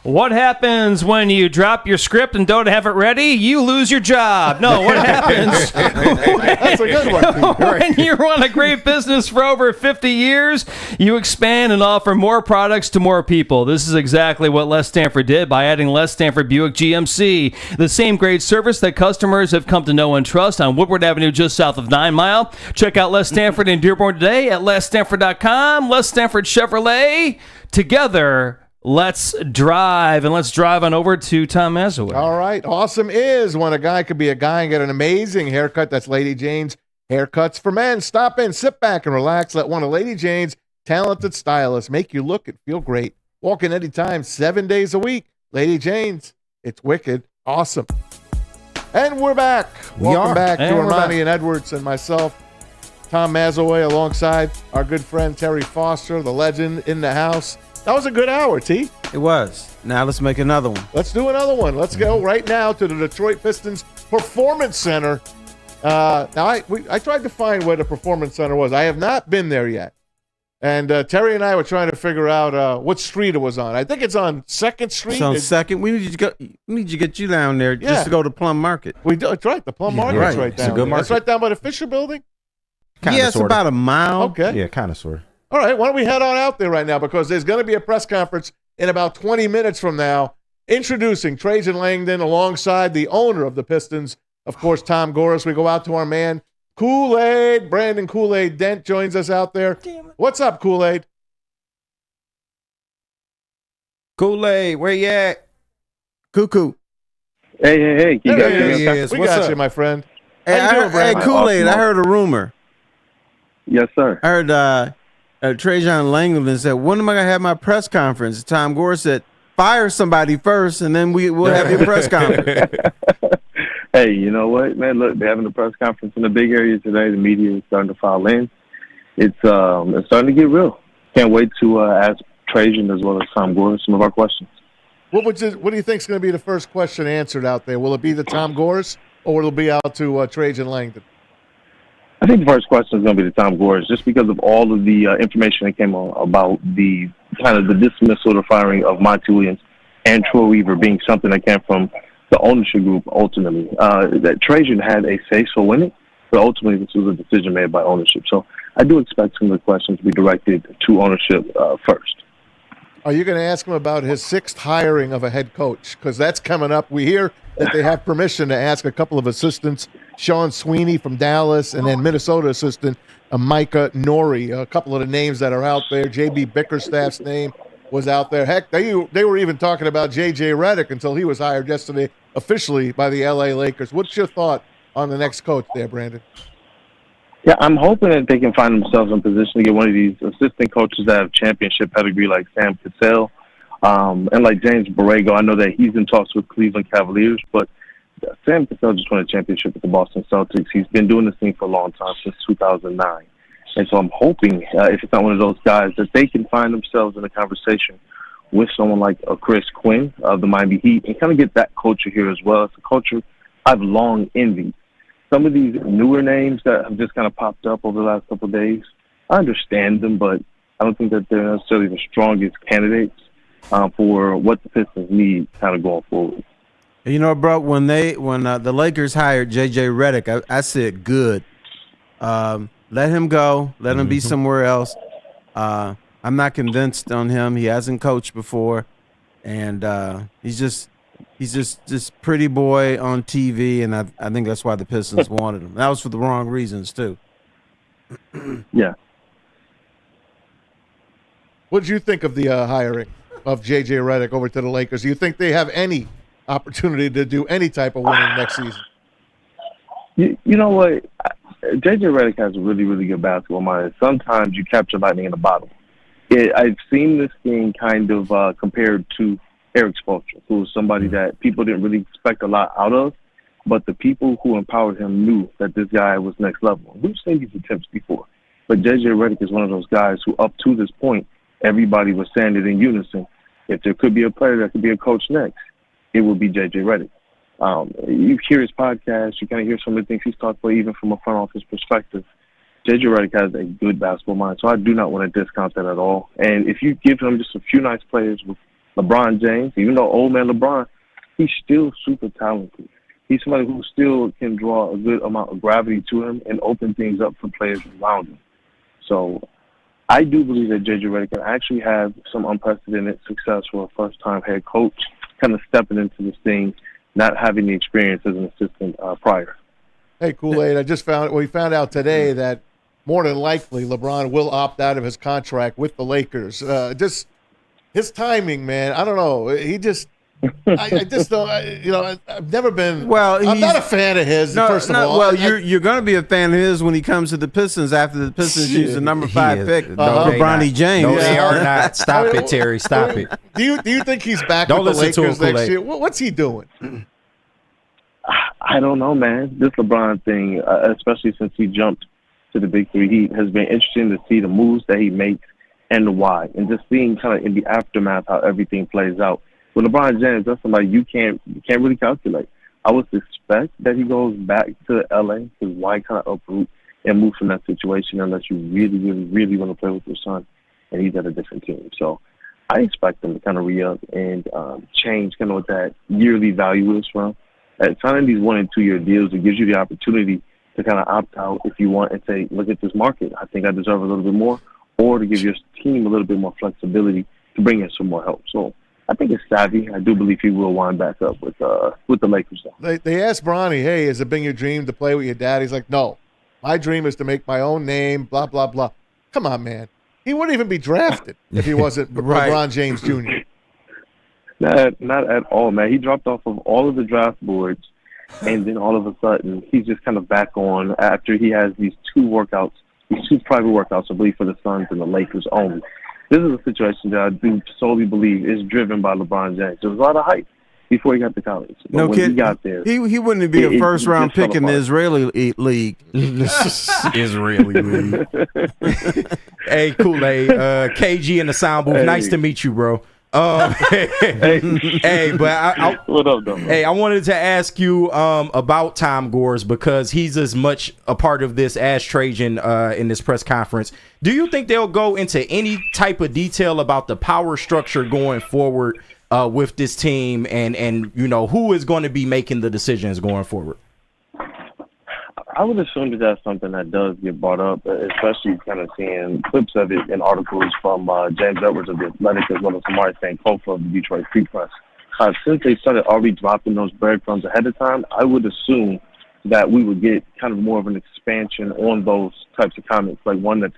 What happens when you drop your script and don't have it ready? You lose your job. No, what happens That's a good one. when you run a great business for over 50 years? You expand and offer more products to more people. This is exactly what Les Stanford did by adding Les Stanford Buick GMC. The same great service that customers have come to know and trust on Woodward Avenue just south of 9 Mile. Check out Les Stanford in Dearborn today at lesstanford.com. Les Stanford Chevrolet. Together, let's drive, and let's drive on over to Tom Masoway. All right. Awesome is when a guy could be a guy and get an amazing haircut. That's Lady Jane's Haircuts for Men. Stop in, sit back, and relax. Let one of Lady Jane's talented stylists make you look and feel great. Walk in anytime, 7 days a week. Lady Jane's. It's wicked. Awesome. And we're back. Welcome back to Ermanni and Edwards and myself. Tom Mazaway alongside our good friend Terry Foster, the legend in the house. That was a good hour, T. It was. Now let's make another one. Let's do another one. Let's go right now to the Detroit Pistons Performance Center. Now, I tried to find where the Performance Center was. I have not been there yet. And Terry and I were trying to figure out what street it was on. I think it's on 2nd Street. It's on 2nd. We need to get you down there just to go to Plum Market. We do. It's right. The Plum Market's right down there. That's right down by the Fisher Building? It's about a mile. Okay. Yeah, kind of, sort of. All right, why don't we head on out there right now, because there's going to be a press conference in about 20 minutes from now introducing Trajan Langdon alongside the owner of the Pistons, of course, Tom Gores. We go out to our man, Kool-Aid. Brandon Kool-Aid Dent joins us out there. What's up, Kool-Aid? Kool-Aid, where you at? Cuckoo. Hey. We got you, my friend. Hey, Kool-Aid, I heard a rumor. Yes, sir. I heard Trajan Langdon said, when am I going to have my press conference? Tom Gores said, fire somebody first, and then we'll have your press conference. Hey, you know what, man? Look, they're having a press conference in the big area today. The media is starting to file in. It's starting to get real. Can't wait to ask Trajan as well as Tom Gores some of our questions. What do you think is going to be the first question answered out there? Will it be the Tom Gores, or will it be out to Trajan Langdon? I think the first question is going to be to Tom Gores, just because of all of the information that came on about the kind of the dismissal, the firing of Monty Williams and Troy Weaver being something that came from the ownership group ultimately. That Trajan had a say-so in it, but ultimately this was a decision made by ownership. So I do expect some of the questions to be directed to ownership first. Are you going to ask him about his 6th hiring of a head coach? Because that's coming up. We hear that they have permission to ask a couple of assistants, Sean Sweeney from Dallas, and then Minnesota assistant Micah Nori. A couple of the names that are out there. J.B. Bickerstaff's name was out there. Heck, they were even talking about J.J. Redick until he was hired yesterday officially by the L.A. Lakers. What's your thought on the next coach there, Brandon? Yeah, I'm hoping that they can find themselves in position to get one of these assistant coaches that have championship pedigree like Sam Cassell and like James Borrego. I know that he's in talks with Cleveland Cavaliers, but Sam Cassell just won a championship with the Boston Celtics. He's been doing this thing for a long time, since 2009. And so I'm hoping, if it's not one of those guys, that they can find themselves in a conversation with someone like Chris Quinn of the Miami Heat and kind of get that culture here as well. It's a culture I've long envied. Some of these newer names that have just kind of popped up over the last couple of days, I understand them, but I don't think that they're necessarily the strongest candidates for what the Pistons need kind of going forward. You know, bro, when the Lakers hired J.J. Redick, I said, good. Let him go. Let him be somewhere else. I'm not convinced on him. He hasn't coached before, and he's just pretty boy on TV, and I think that's why the Pistons wanted him. That was for the wrong reasons too. Yeah. What did you think of the hiring of J.J. Redick over to the Lakers? Do you think they have any opportunity to do any type of winning next season? You know what? J.J. Redick has a really, really good basketball mind. Sometimes you capture lightning in a bottle. I've seen this thing kind of compared to Eric Spoelstra, who was somebody that people didn't really expect a lot out of, but the people who empowered him knew that this guy was next level. We've seen these attempts before, but J.J. Redick is one of those guys who, up to this point, everybody was saying it in unison. If there could be a player that could be a coach next, it would be J.J. Redick. You hear his podcast, you kind of hear some of the things he's talked about, even from a front office perspective. J.J. Redick has a good basketball mind, so I do not want to discount that at all. And if you give him just a few nice players with LeBron James, even though old man LeBron, he's still super talented. He's somebody who still can draw a good amount of gravity to him and open things up for players around him. So I do believe that J.J. Redick can actually have some unprecedented success for a first-time head coach, kind of stepping into this thing, not having the experience as an assistant prior. Hey, Kool-Aid, we found out today that more than likely LeBron will opt out of his contract with the Lakers. Just his timing, man, I don't know. He just I just don't. I've never been. Well, I'm not a fan of his. First of all, well, you're going to be a fan of his when he comes to the Pistons after the Pistons use the number 5 pick for Bronny James. No, they are not. Stop it, Terry. Stop it. Do you think he's back with the Lakers next year? What's he doing? I don't know, man. This LeBron thing, especially since he jumped to the Big Three Heat has been interesting to see the moves that he makes and the why, and just seeing kind of in the aftermath how everything plays out. With LeBron James, that's somebody you can't really calculate. I would suspect that he goes back to LA because why kind of uproot and move from that situation unless you really, really, really want to play with your son and he's at a different team. So I expect him to kind of re-up and change kind of what that yearly value is from. At signing these 1 and 2 year deals, it gives you the opportunity to kind of opt out if you want and say, look at this market. I think I deserve a little bit more, or to give your team a little bit more flexibility to bring in some more help. So I think it's savvy. I do believe he will wind back up with the Lakers. They asked Bronny, hey, has it been your dream to play with your dad? He's like, no. My dream is to make my own name, blah, blah, blah. Come on, man. He wouldn't even be drafted if he wasn't Right. LeBron James Jr. Not at all, man. He dropped off of all of the draft boards, and then all of a sudden he's just kind of back on after he has these two private workouts, I believe, for the Suns and the Lakers only. This is a situation that I do solely believe is driven by LeBron James. There was a lot of hype before he got to college. But No when kid. he got there, He wouldn't be a first round pick in the Israeli league. Israeli league. Hey, Kool-Aid, KG in the sound booth. Hey. Nice to meet you, bro. Hey, but what up, though? Hey, I wanted to ask you about Tom Gores because he's as much a part of this as Trajan in this press conference. Do you think they'll go into any type of detail about the power structure going forward with this team, and you know who is going to be making the decisions going forward? I would assume that that's something that does get brought up, especially kind of seeing clips of it in articles from James Edwards of The Athletic as well as Amari Sankofa of the Detroit Free Press. Since they started already dropping those breadcrumbs ahead of time, I would assume that we would get kind of more of an expansion on those types of comments, like one that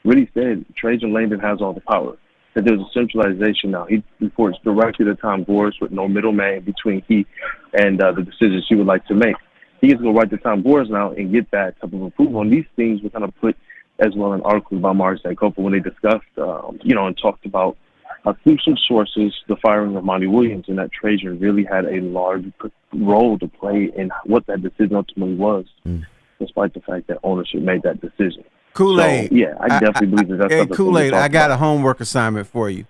really said Trajan Langdon has all the power, that there's a centralization now. He reports directly to Tom Gores with no middleman between he and the decisions he would like to make. He gets to go right to Tom Gores now and get that type of approval. And these things were kind of put as well in articles by Amari Sankofa when they discussed, and talked about through some sources the firing of Monty Williams, and that Trajan really had a large role to play in what that decision ultimately was, despite the fact that ownership made that decision. Kool-Aid. So, yeah, I definitely believe that that's Hey, something Kool-Aid, we talk I got about. a homework assignment for you.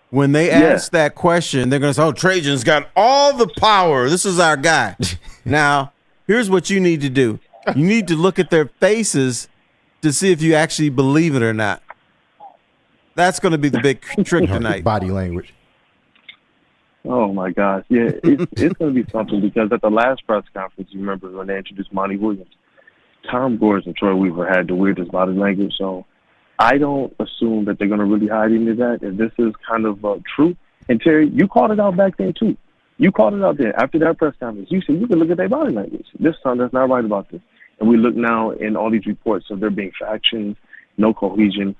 When they ask that question, they're going to say, oh, Trajan's got all the power. This is our guy. Now, here's what you need to do. You need to look at their faces to see if you actually believe it or not. That's going to be the big trick tonight. Body language. Oh, my gosh. Yeah, it's going to be something because at the last press conference, you remember when they introduced Monty Williams, Tom Gores and Troy Weaver had the weirdest body language. So I don't assume that they're going to really hide into that. If this is kind of true, and Terry, you called it out back then too. You called it out there after that press conference. You said you can look at their body language. This son that's not right about this. And we look now in all these reports of there being factions, no cohesion.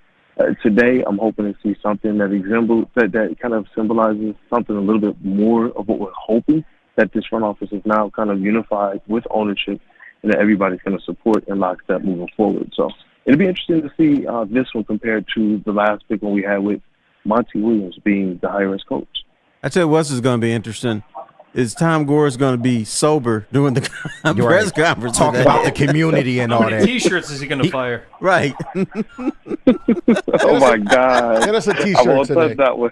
Today, I'm hoping to see something that kind of symbolizes something a little bit more of what we're hoping, that this front office is now kind of unified with ownership and that everybody's going to support and lockstep moving forward. So it'll be interesting to see this one compared to the last big one we had with Monty Williams being the high-risk coach. I tell you what's is going to be interesting. Is Tom Gores going to be sober during the press conference? Talking about the community and all How many that. T-shirts is he going to fire? Right. Oh, my God. Get us a I T-shirt won't today. touch that one.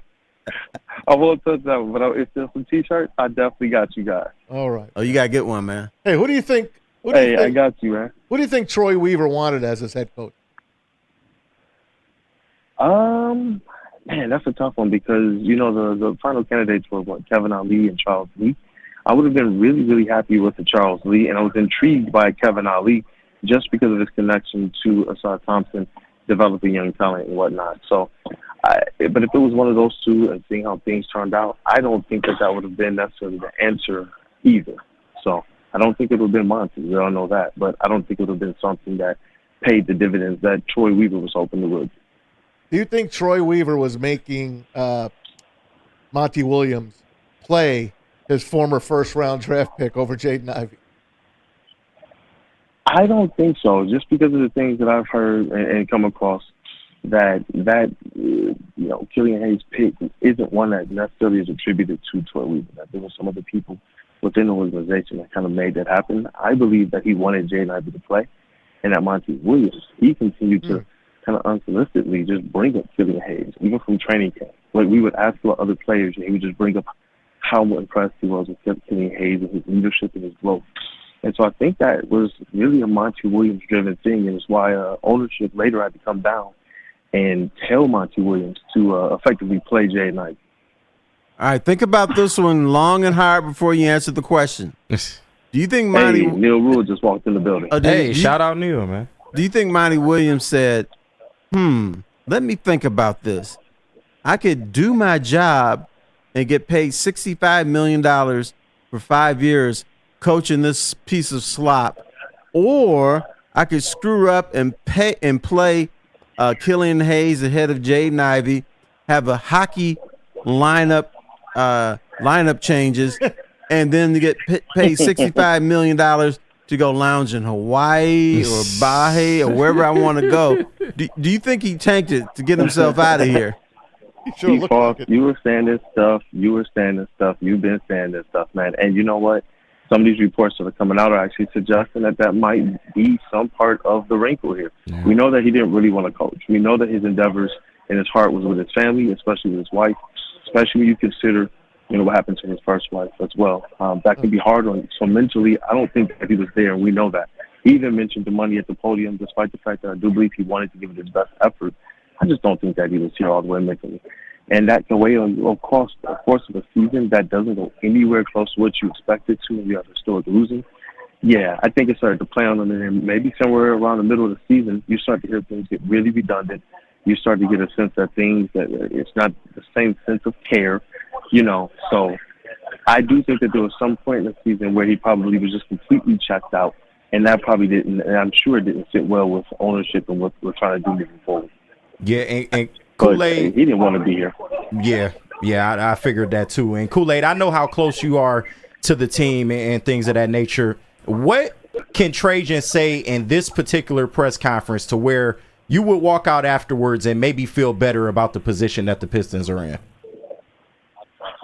I won't touch that one, but if there's some T-shirts, I definitely got you guys. All right. Oh, you got to get one, man. Hey, who do you think? I got you, man. Who do you think Troy Weaver wanted as his head coach? Man, that's a tough one because, the final candidates were, Kevin Ali and Charles Lee. I would have been really, really happy with the Charles Lee, and I was intrigued by Kevin Ali just because of his connection to Asad Thompson, developing young talent and whatnot. So, but if it was one of those two and seeing how things turned out, I don't think that would have been necessarily the answer either. So I don't think it would have been Monty. We all know that. But I don't think it would have been something that paid the dividends that Troy Weaver was hoping it would. Do you think Troy Weaver was making Monty Williams play his former first-round draft pick over Jaden Ivey? I don't think so, just because of the things that I've heard and come across that Killian Hayes' pick isn't one that necessarily is attributed to Troy Weaver. That there were some other people within the organization that kind of made that happen. I believe that he wanted Jaden Ivey to play. And at Monty Williams, he continued to kind of unsolicitedly just bring up Killian Hayes, even from training camp. Like, we would ask about other players, and he would just bring up how impressed he was with Killian Hayes and his leadership and his growth. And so I think that was really a Monty Williams-driven thing, and it's why ownership later had to come down and tell Monty Williams to effectively play Jay Knight. All right, think about this one long and hard before you answer the question. Do you think Monty... Hey, Neil Rule just walked in the building. Shout out Neil, man. Do you think Monty Williams said, let me think about this. I could do my job and get paid $65 million for 5 years coaching this piece of slop, or I could screw up and play Killian Hayes ahead of Jaden Ivey, have a hockey lineup changes, and then to get paid $65 million to go lounge in Hawaii or Baja or wherever I want to go. Do you think he tanked it to get himself out of here? You were saying this stuff. You've been saying this stuff, man. And you know what? Some of these reports that are coming out are actually suggesting that might be some part of the wrinkle here. Yeah. We know that he didn't really want to coach. We know that his endeavors and his heart was with his family, especially with his wife, especially when you consider, what happened to his first wife as well. That can be hard on you. So mentally, I don't think that he was there, and we know that. He even mentioned the money at the podium, despite the fact that I do believe he wanted to give it his best effort. I just don't think that he was here all the way mentally. And that can weigh on you. Of course, the course of a season that doesn't go anywhere close to what you expected to when you have historic losing. Yeah, I think it started to play on them. And maybe somewhere around the middle of the season, you start to hear things get really redundant. You start to get a sense that it's not the same sense of care, So I do think that there was some point in the season where he probably was just completely checked out. And that probably didn't, and I'm sure it didn't sit well with ownership and what we're trying to do moving forward. Yeah, and Kool-Aid, he didn't want to be here. Yeah, I figured that too. And Kool-Aid, I know how close you are to the team and things of that nature. What can Trajan say in this particular press conference to where you would walk out afterwards and maybe feel better about the position that the Pistons are in?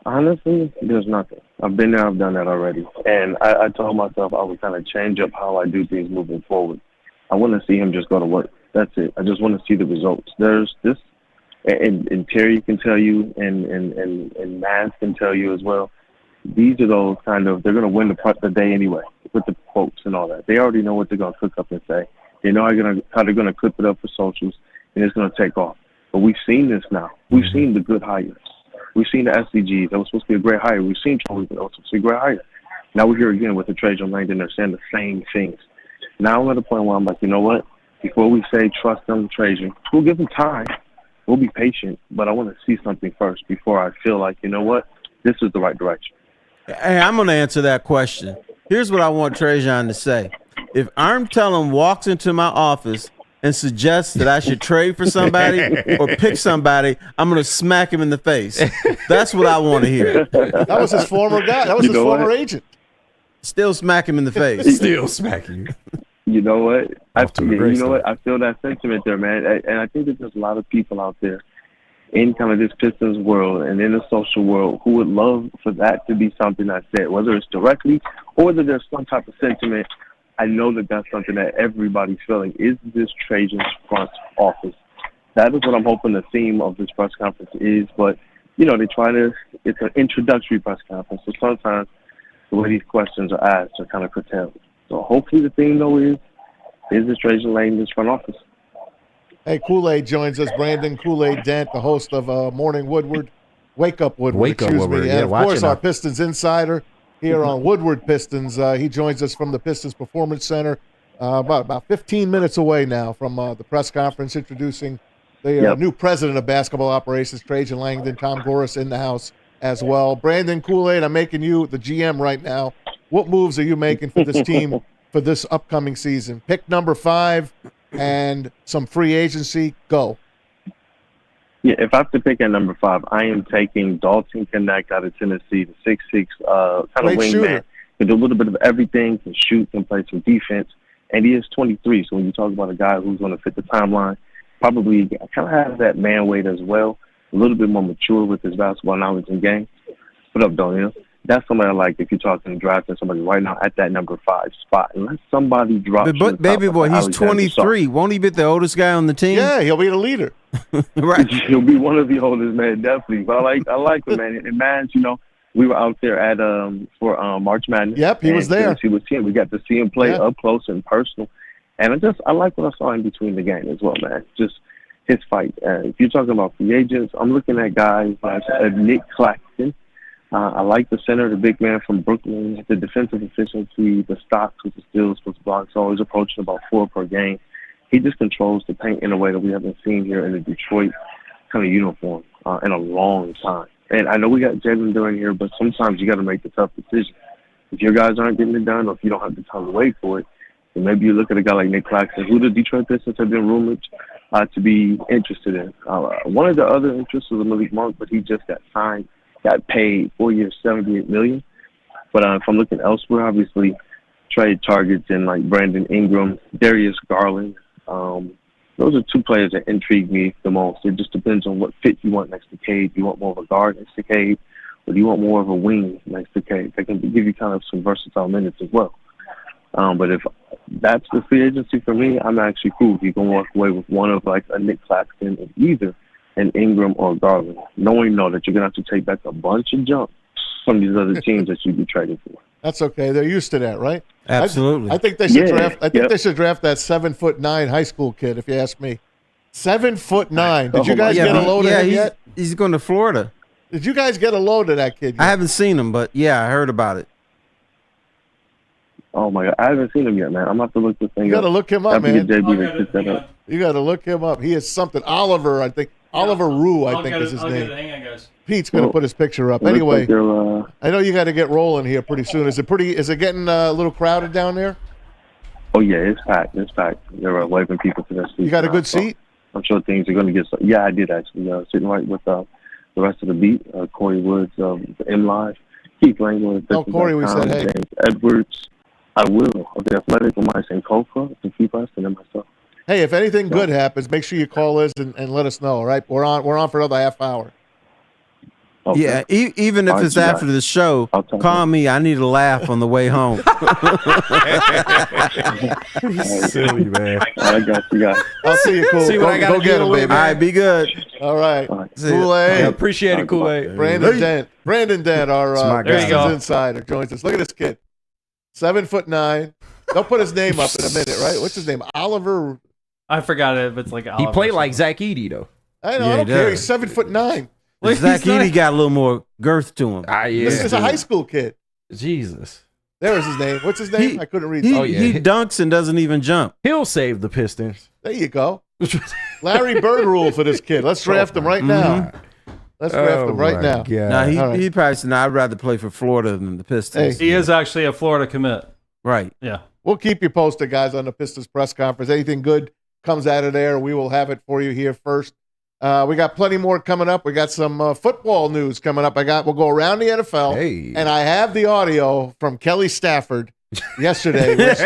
Honestly, there's nothing. I've been there, I've done that already. And I told myself I would kind of change up how I do things moving forward. I want to see him just go to work. That's it. I just want to see the results. There's this, and Terry can tell you, and Maz can tell you as well. These are those kind of, they're going to win the day anyway with the quotes and all that. They already know what they're going to cook up and say. They know how they're going to clip it up for socials, and it's going to take off. But we've seen this now. We've seen the good hires. We've seen the SCGs. That was supposed to be a great hire. We've seen Troy. That was supposed to be a great hire. Now we're here again with the Trajan Langdon. They're saying the same things. Now I'm at a point where I'm like, you know what? Before we say trust them, Trajan, we'll give them time. We'll be patient. But I want to see something first before I feel like, you know what? This is the right direction. Hey, I'm going to answer that question. Here's what I want Trajan to say. If Arm Tellem walks into my office and suggests that I should trade for somebody or pick somebody, I'm going to smack him in the face. That's what I want to hear. That was his former guy. That was his former agent. Still smack him in the face. Still smacking you. You know what? I feel that sentiment there, man. And I think that there's a lot of people out there in kind of this Pistons world and in the social world who would love for that to be something that's said, whether it's directly or whether there's some type of sentiment. I know that that's something that everybody's feeling. Is this Trajan's front office? That is what I'm hoping the theme of this press conference is. But, it's an introductory press conference. So sometimes the way these questions are asked are kind of curtailed. So hopefully the theme, though, is this Trajan Langdon's front office? Hey, Kool-Aid joins us. Brandon Kool-Aid Dent, the host of Morning Woodward. Wake Up Woodward, Woodward. And, of course, our Pistons insider here on Woodward Pistons. He joins us from the Pistons Performance Center about 15 minutes away now from the press conference introducing the new president of basketball operations, Trajan Langdon. Tom Gores in the house as well. Brandon Kool-Aid, I'm making you the GM right now. What moves are you making for this team for this upcoming season? Pick number 5 and some free agency. Go. Yeah, if I have to pick at number 5, I am taking Dalton Connect out of Tennessee, the 6'6", kind of wingman. Can do a little bit of everything, can shoot, can play some defense, and he is 23. So when you talk about a guy who's going to fit the timeline, probably kind of has that man weight as well, a little bit more mature with his basketball knowledge and game. What up, Daniel? That's somebody I like if you're talking drafting somebody right now at that number 5 spot. Unless somebody drops. But baby boy, he's 23. Won't he be the oldest guy on the team? Yeah, he'll be the leader. Right. He'll be one of the oldest, man, definitely. But I like him, man. And man, we were out there at for March Madness. Yep, he was there. He was here. We got to see him play up close and personal. And I like what I saw in between the game as well, man. Just his fight. If you're talking about free agents, I'm looking at guys like Nick Claxton. I like the center, the big man from Brooklyn, the defensive efficiency, the stocks with the steals, with the blocks, always approaching about 4 per game. He just controls the paint in a way that we haven't seen here in the Detroit kind of uniform in a long time. And I know we got Jalen Duren here, but sometimes you got to make the tough decision. If your guys aren't getting it done, or if you don't have the time to wait for it, then maybe you look at a guy like Nick Claxton, who the Detroit Pistons have been rumored to be interested in. One of the other interests was Malik Monk, but he just got signed. Got paid 4 years, $78 million. But if I'm looking elsewhere, obviously trade targets in like Brandon Ingram, Darius Garland. Those are 2 players that intrigue me the most. It just depends on what fit you want next to Cade. Do you want more of a guard next to Cade, or do you want more of a wing next to Cade? That can give you kind of some versatile minutes as well. But if that's the free agency for me, I'm actually cool. If you can walk away with one of like a Nick Claxton or either an Ingram or Garland, knowing that you're going to have to take back a bunch of junk from these other teams that you'd be trading for. That's okay. They're used to that, right? Absolutely. I think they should draft. I think they should draft that 7'9" high school kid. If you ask me, 7'9". Did you guys get a load of him yet? He's going to Florida. Did you guys get a load of that kid yet? I haven't seen him, but yeah, I heard about it. Oh my God, I haven't seen him yet, man. I'm gonna have to look this thing up. You got to look him up, man. You got to look him up. He is something. Oliver, I think. Oliver Rue, I think is his name. Hang on, guys. Pete's going to put his picture up. Anyway, I know you got to get rolling here pretty soon. Is it getting a little crowded down there? Oh, yeah, it's packed. It's packed. They're waving people to their seats. You got a good seat? I'm sure things are going to get – yeah, I did actually. Sitting right with the rest of the beat, Corey Woods of the M Live, Keith Langwood. Oh, Corey, we said hey. James Edwards. I will. Of the Athletic, with my St. Kofa, to keep us, and then myself. Hey, if anything good happens, make sure you call us and let us know. All right, we're on for another half hour. Okay. Yeah, even if it's after the show, call me. I need a laugh on the way home. Silly, man. I got you guys. I'll see you, Cool. See what I got to get him, baby. All right, be good. All right. Kool-Aid. Appreciate it, Kool-Aid. Brandon Dent, our Pistons insider, joins us. Look at this kid, 7'9". They'll put his name up in a minute, right? What's his name? Oliver. I forgot it, but it's like Oliver. He played like Zach Edey, though. I know. I don't care. He's 7'9". Zach Edey got a little more girth to him. This is a high school kid. Jesus. There is his name. What's his name? I couldn't read. He dunks and doesn't even jump. He'll save the Pistons. There you go. Larry Bird rule for this kid. Let's draft him right now. Let's draft him right now. Now he probably said, "I'd rather play for Florida than the Pistons." He is actually a Florida commit. Right. Yeah. We'll keep you posted, guys, on the Pistons press conference. Anything good comes out of there, we will have it for you here first. We got plenty more coming up. We got some football news coming up. We'll go around the NFL, and I have the audio from Kelly Stafford yesterday when she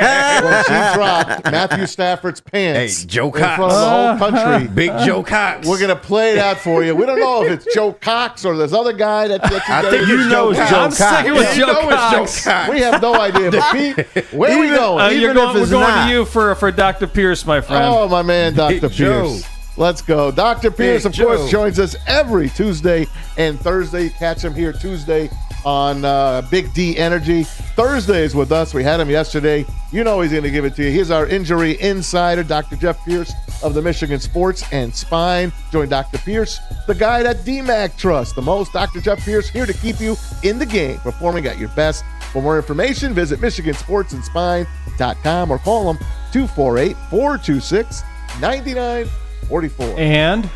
dropped Matthew Stafford's pants Joe in Cox. front of the whole country. Big Joe Cox. We're gonna play it out for you. We don't know if it's Joe Cox or this other guy that I think you know it's Joe Cox. I'm sticking with Joe Cox. We have no idea. But Pete, where are we going? We're going to you for Dr. Pierce, my friend. Oh, my man, Dr. Pierce. Let's go. Dr. Pierce, of course, joins us every Tuesday and Thursday. Catch him here Tuesday on Big D Energy. Thursdays with us. We had him yesterday. You know he's going to give it to you. He's our injury insider, Dr. Jeff Pierce of the Michigan Sports and Spine. Join Dr. Pierce, the guy that DMAC trusts the most. Dr. Jeff Pierce here to keep you in the game, performing at your best. For more information, visit MichiganSportsandSpine.com or call them 248-426-9944. And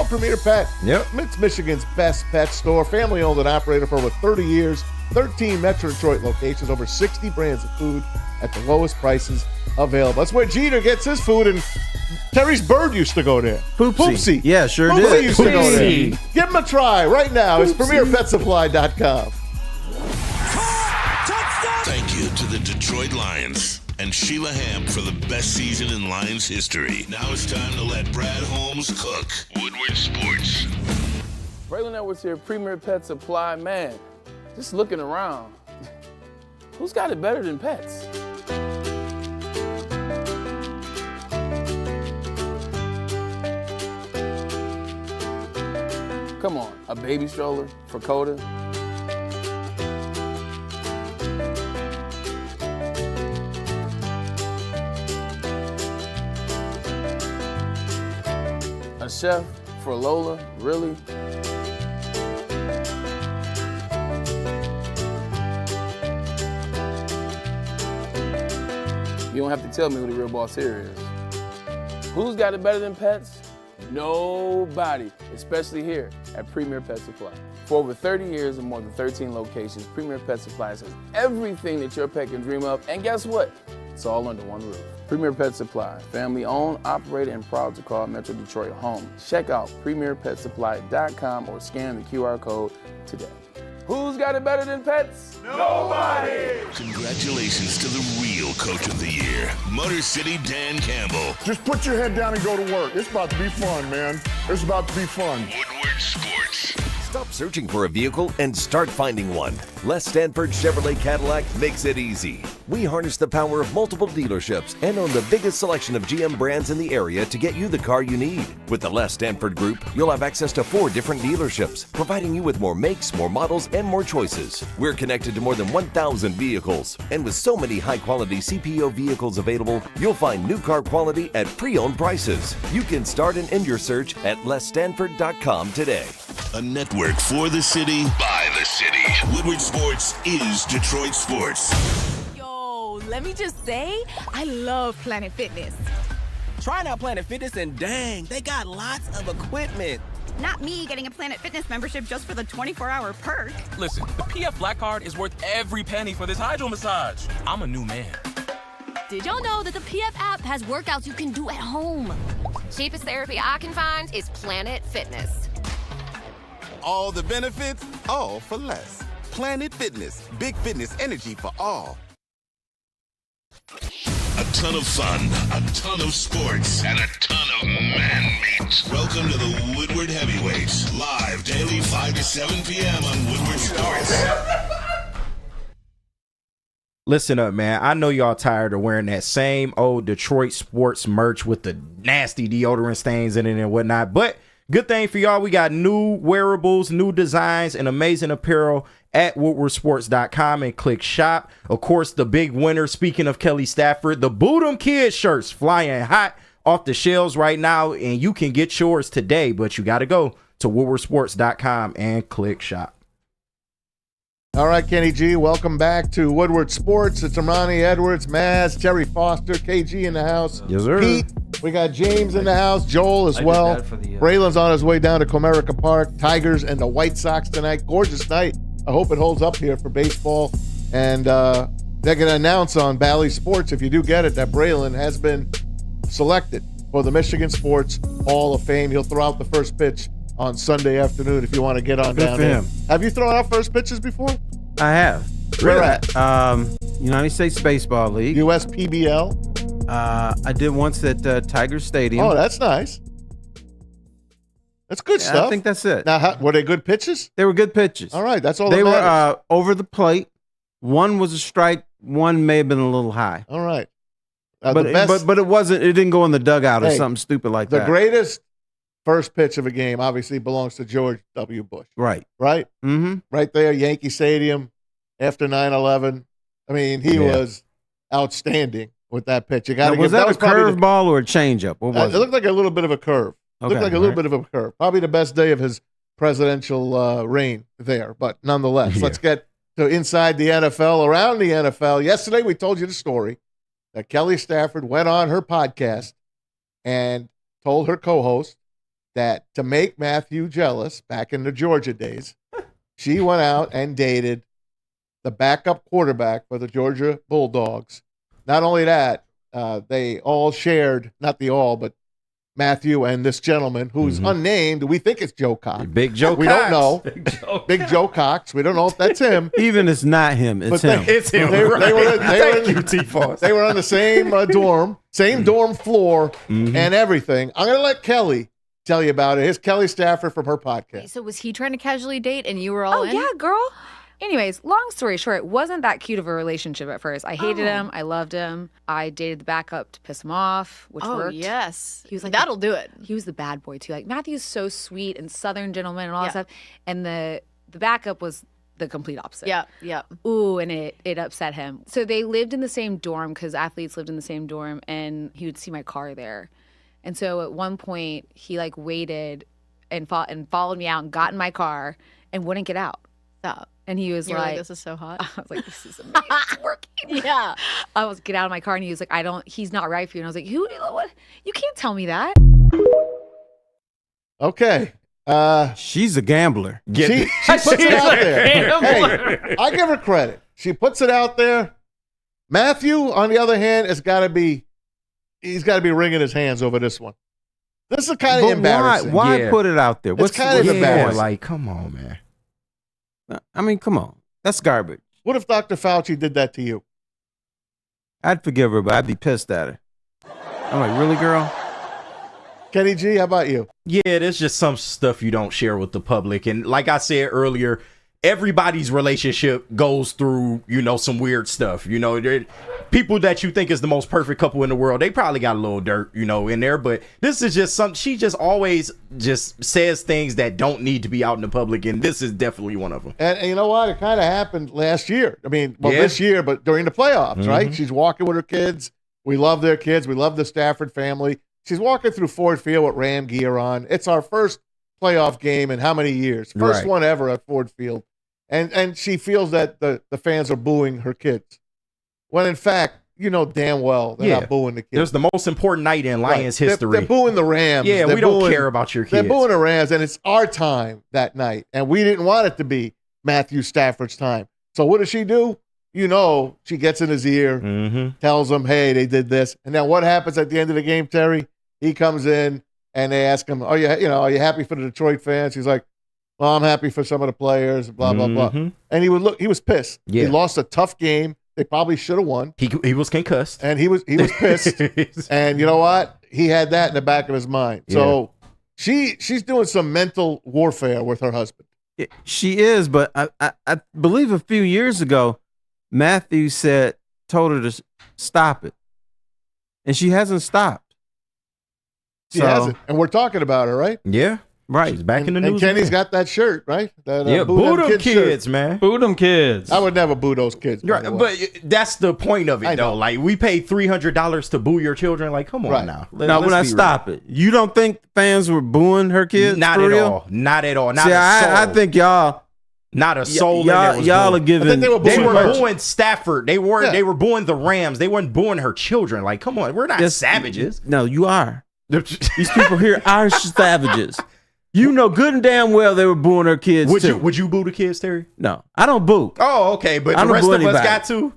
Premier Pet. Yep. It's Michigan's best pet store. Family owned and operated for over 30 years. 13 Metro Detroit locations, over 60 brands of food at the lowest prices available. That's where Jeter gets his food, and Terry's Bird used to go there. Poopsie. Yeah, sure Poopsie did. used to go there. Give him a try right now. It's PremierPetSupply.com. Thank you to the Detroit Lions and Sheila Hamp for the best season in Lions history. Now it's time to let Brad Holmes cook. Woodward Sports. Braylon Edwards here, Premier Pet Supply. Man, Just looking around, who's got it better than pets? Come on, a baby stroller for Coda? A chef for Lola, really? You don't have to tell me who the real boss here is. Who's got it better than pets? Nobody, especially here at Premier Pet Supply. For over 30 years and more than 13 locations, Premier Pet Supply has everything that your pet can dream of, and guess what? It's all under one roof. Premier Pet Supply, family owned, operated, and proud to call Metro Detroit home. Check out premierpetsupply.com or scan the QR code today. Who's got it better than pets? Nobody! Congratulations to the real Coach of the Year, Motor City Dan Campbell. Just put your head down and go to work. It's about to be fun, man. It's about to be fun. Woodward Sports. Stop searching for a vehicle and start finding one. Les Stanford Chevrolet Cadillac makes it easy. We harness the power of multiple dealerships and own the biggest selection of GM brands in the area to get you the car you need. With the Les Stanford Group, you'll have access to 4 different dealerships, providing you with more makes, more models, and more choices. We're connected to more than 1,000 vehicles, and with so many high-quality CPO vehicles available, you'll find new car quality at pre-owned prices. You can start and end your search at lesstanford.com today. A network for the city, by the city. Woodward Sports is Detroit Sports. Yo, let me just say, I love Planet Fitness. Trying out Planet Fitness and dang, they got lots of equipment. Not me getting a Planet Fitness membership just for the 24-hour perk. Listen, the PF Black Card is worth every penny for this hydro massage. I'm a new man. Did y'all know that the PF app has workouts you can do at home? Cheapest therapy I can find is Planet Fitness. All the benefits, all for less. Planet Fitness, big fitness energy for all. A ton of fun, a ton of sports, and a ton of man-meat. Welcome to the Woodward Heavyweights, live daily 5 to 7 p.m. on Woodward Sports. Listen up, man. I know y'all tired of wearing that same old Detroit sports merch with the nasty deodorant stains in it and whatnot, but good thing for y'all, we got new wearables, new designs, and amazing apparel at woodwardsports.com and click shop. Of course, the big winner, speaking of Kelly Stafford, the Boot 'em Kids shirts flying hot off the shelves right now, and you can get yours today, but you got to go to woodwardsports.com and click shop. All right, Kenny G, welcome back to Woodward Sports. It's Ermanni, Edwards, Maz, Terry Foster, KG in the house. Yes, sir. Pete, we got James in the house, Joel as well. Braylon's on his way down to Comerica Park. Tigers and the White Sox tonight. Gorgeous night. I hope it holds up here for baseball. And they're going to announce on Bally Sports, if you do get it, that Braylon has been selected for the Michigan Sports Hall of Fame. He'll throw out the first pitch on Sunday afternoon if you want to get on Good down for there. him. Have you thrown out first pitches before? I have. Where at? United States Baseball League. USPBL? I did once at Tiger Stadium. Oh, that's nice. That's good stuff. I think that's it. Now, were they good pitches? They were good pitches. All right, that's all they that were matters. over the plate. One was a strike. One may have been a little high. All right. But it wasn't. It didn't go in the dugout or Hey, something stupid like the that. greatest first pitch of a game obviously belongs to George W. Bush. Right. Right? Mm-hmm. Right there, Yankee Stadium after 9/11. I mean, he was outstanding with that pitch. You got to Was that a curveball or a changeup? What was it? Looked like a little bit of a curve. Okay, Looked like a little bit of a curve. Probably the best day of his presidential reign there. But nonetheless, let's get to inside the NFL, around the NFL. Yesterday, we told you the story that Kelly Stafford went on her podcast and told her co-host that to make Matthew jealous back in the Georgia days, she went out and dated the backup quarterback for the Georgia Bulldogs. Not only that, they all shared, not the all, but Matthew and this gentleman who's unnamed. We think it's Joe Cox. Big Joe We Cox. don't know. Big Joe Cox. We don't know if that's him. Even it's not him. It's him. It's him. They were Thank you, T-Foss. They were on the same dorm, same dorm floor, and everything. I'm going to let Kelly tell you about it. Here's Kelly Stafford from her podcast. So was he trying to casually date and you were all in? Yeah, girl. Anyways, long story short, it wasn't that cute of a relationship at first. I hated him. I loved him. I dated the backup to piss him off, which worked. Yes. He was like, that'll do it. He was the bad boy too. Like Matthew's so sweet and Southern gentleman and all that stuff. And the backup was the complete opposite. Yeah. Ooh, and it upset him. So they lived in the same dorm because athletes lived in the same dorm, and he would see my car there. And so at one point he like waited and followed me out and got in my car and wouldn't get out. Stop. And he was You're like, this is so hot. I was like, this is amazing. It's working. Yeah. I was get out of my car and he was like, he's not right for you. And I was like, what? You can't tell me that. Okay. She's a gambler. She puts it out there. Hey, I give her credit. She puts it out there. Matthew, on the other hand, he's got to be wringing his hands over this one. This is kind of embarrassing. Why put it out there? It's kind of embarrassing. Like, come on, man. I mean, come on. That's garbage. What if Dr. Fauci did that to you? I'd forgive her, but I'd be pissed at her. I'm like, really, girl? Kenny G, how about you? Yeah, there's just some stuff you don't share with the public. And like I said earlier, everybody's relationship goes through, some weird stuff. People that you think is the most perfect couple in the world, they probably got a little dirt, in there. But this is just she just always just says things that don't need to be out in the public. And this is definitely one of them. And you know what? It kind of happened last year. I mean, this year, but during the playoffs, right? She's walking with her kids. We love their kids. We love the Stafford family. She's walking through Ford Field with Ram gear on. It's our first playoff game in how many years? First one ever at Ford Field. And she feels that the fans are booing her kids. When in fact, damn well they're not booing the kids. There's the most important night in Lions history. They're booing the Rams. Yeah, we don't care about your kids. They're booing the Rams, and it's our time that night. And we didn't want it to be Matthew Stafford's time. So what does she do? She gets in his ear, tells him, hey, they did this. And then what happens at the end of the game, Terry? He comes in, and they ask him, are you happy for the Detroit fans? He's like, well, I'm happy for some of the players, blah, blah, blah. And he was pissed. Yeah. He lost a tough game. They probably should have won. He was concussed. And he was pissed. And you know what? He had that in the back of his mind. Yeah. So she's doing some mental warfare with her husband. She is, but I believe a few years ago, Matthew told her to stop it. And she hasn't stopped. She hasn't. And we're talking about her, right? Yeah. Right. She's back in the news. And Kenny's got that shirt, right? That, boo them kids, man. Boo them kids. I would never boo those kids. Right, but that's the point of it, though. Like, we paid $300 to boo your children. Like, come on now. No, when I stop it. You don't think fans were booing her kids? Not for at real? all. Not at all. Not See, a soul. I think y'all. Not a soul. Y'all are giving. They were booing Stafford. They were booing the Rams. They weren't booing her children. Like, come on. We're not savages. No, you are. These people here are savages. You know good and damn well they were booing her kids too. Would you boo the kids, Terry? No, I don't boo. Oh, okay, but the rest of us got to.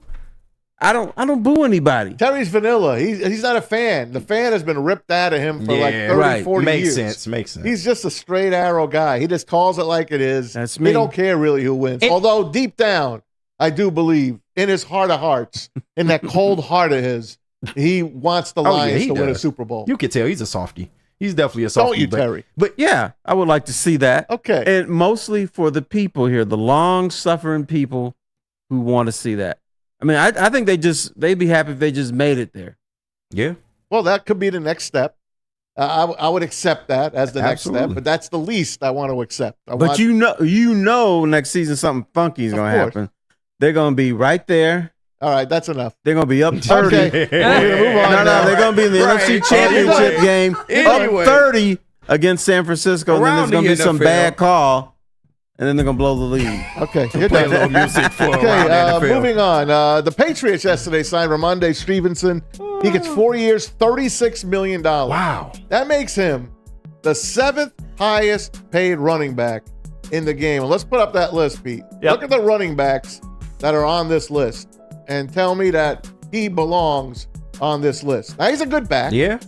I don't boo anybody. Terry's vanilla. He's not a fan. The fan has been ripped out of him for like 30, 40 years. Makes sense. He's just a straight arrow guy. He just calls it like it is. That's me. He don't care really who wins. Although deep down, I do believe in his heart of hearts, in that cold heart of his, he wants the Lions to win a Super Bowl. You can tell he's a softie. He's definitely a softie. Don't you, Terry? But yeah, I would like to see that. Okay. And mostly for the people here, the long-suffering people who want to see that. I mean, I think they'd be happy if they just made it there. Yeah. Well, that could be the next step. I would accept that as the next step, but that's the least I want to accept. But you know, next season something funky is going to happen. They're going to be right there. All right, that's enough. They're going to be up 30. Okay. We're going to move on. No, they're going to be in the NFC Championship game. Anyway. Up 30 against San Francisco. And then there's going to be some bad call. And then they're going to blow the lead. Okay. Play a little music for moving on. The Patriots yesterday signed Ramondre Stevenson. He gets 4 years, $36 million. Wow. That makes him the 7th highest paid running back in the game. And let's put up that list, Pete. Yep. Look at the running backs that are on this list and tell me that he belongs on this list. Now, he's a good back. Yeah.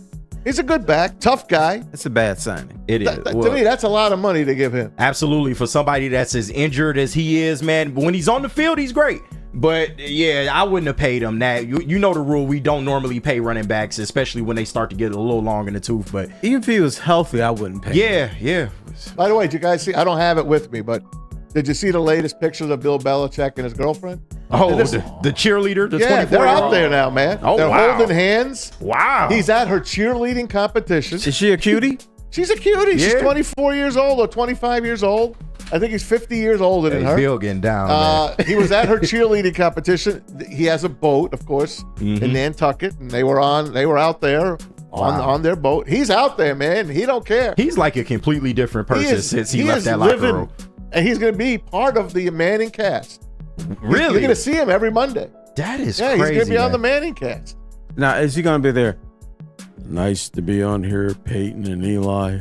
He's a good back, tough guy. That's a bad signing. It is. To me, that's a lot of money to give him. Absolutely. For somebody that's as injured as he is, man, when he's on the field, he's great. But, yeah, I wouldn't have paid him that. You know the rule. We don't normally pay running backs, especially when they start to get a little long in the tooth. But even if he was healthy, I wouldn't pay him. Yeah. By the way, did you guys see? I don't have it with me, but Did you see the latest pictures of Bill Belichick and his girlfriend? Oh, the cheerleader, the 24-year-old? They're out there now, man. Oh, they're wow. holding hands. Wow. He's at her cheerleading competition. Is she a cutie? She's a cutie. Yeah. She's 24 years old or 25 years old. I think he's 50 years older than her. Bill getting down, man. He was at her cheerleading competition. He has a boat, of course, in Nantucket, and they were out there on their boat. He's out there, man. He don't care. He's like a completely different person since he left that locker room. And he's going to be part of the Manning cast. Really? You're going to see him every Monday. That is crazy. crazy. He's going to be on man. the Manning cast. Now, is he going to be there? Nice to be on here, Peyton and Eli.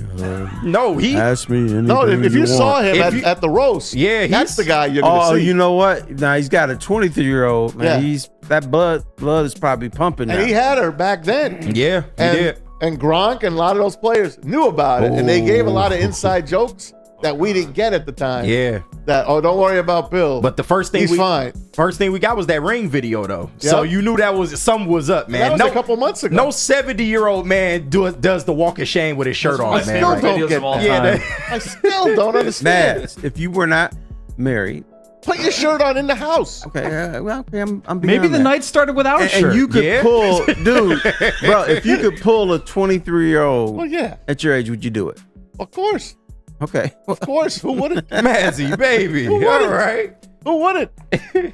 No, he asked me anything. No, if you saw want. him at the roast, that's the guy you're going to see. Oh, you know what? Now he's got a 23-year-old. Man, Yeah. he's that blood is probably pumping. And now. he had her back then. Yeah, he did. And Gronk and a lot of those players knew about it, and they gave a lot of inside jokes that we didn't get at the time. Yeah. That don't worry about Bill. But the first thing he's fine. First thing we got was that ring video though. So Yep. you knew that was something was up, man. That was a couple months ago. No 70-year-old man does the walk of shame with his shirt off, man. Still don't get that. I still don't understand. Mads, if you were not married, put your shirt on in the house. Okay, okay, I'm Maybe beyond the that. night started without a and, shirt. and you could pull, dude, bro. If you could pull a 23-year-old, Well, yeah. at your age, would you do it? Of course. Okay, Of course. Who wouldn't? Mazzy, baby. Who All wouldn't? right. Who wouldn't?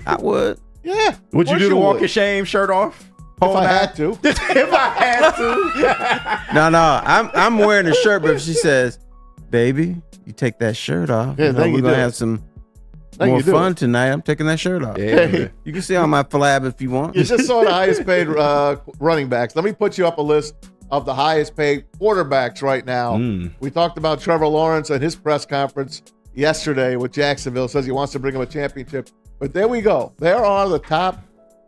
I would. Yeah. Would you of do the course walk would. of shame shirt off? If I had to. If I had to. No, I'm wearing a shirt, but if she says, "Baby, you take that shirt off, Yeah, then we're you gonna do it. have some Then more you do fun it. tonight. I'm taking that shirt off. Yeah, man. You can see on my flab if you want. You just saw the highest paid running backs. Let me put you up a list of the highest paid quarterbacks right now. We talked about Trevor Lawrence at his press conference yesterday with Jacksonville. Says he wants to bring him a championship. But there we go. There are the top,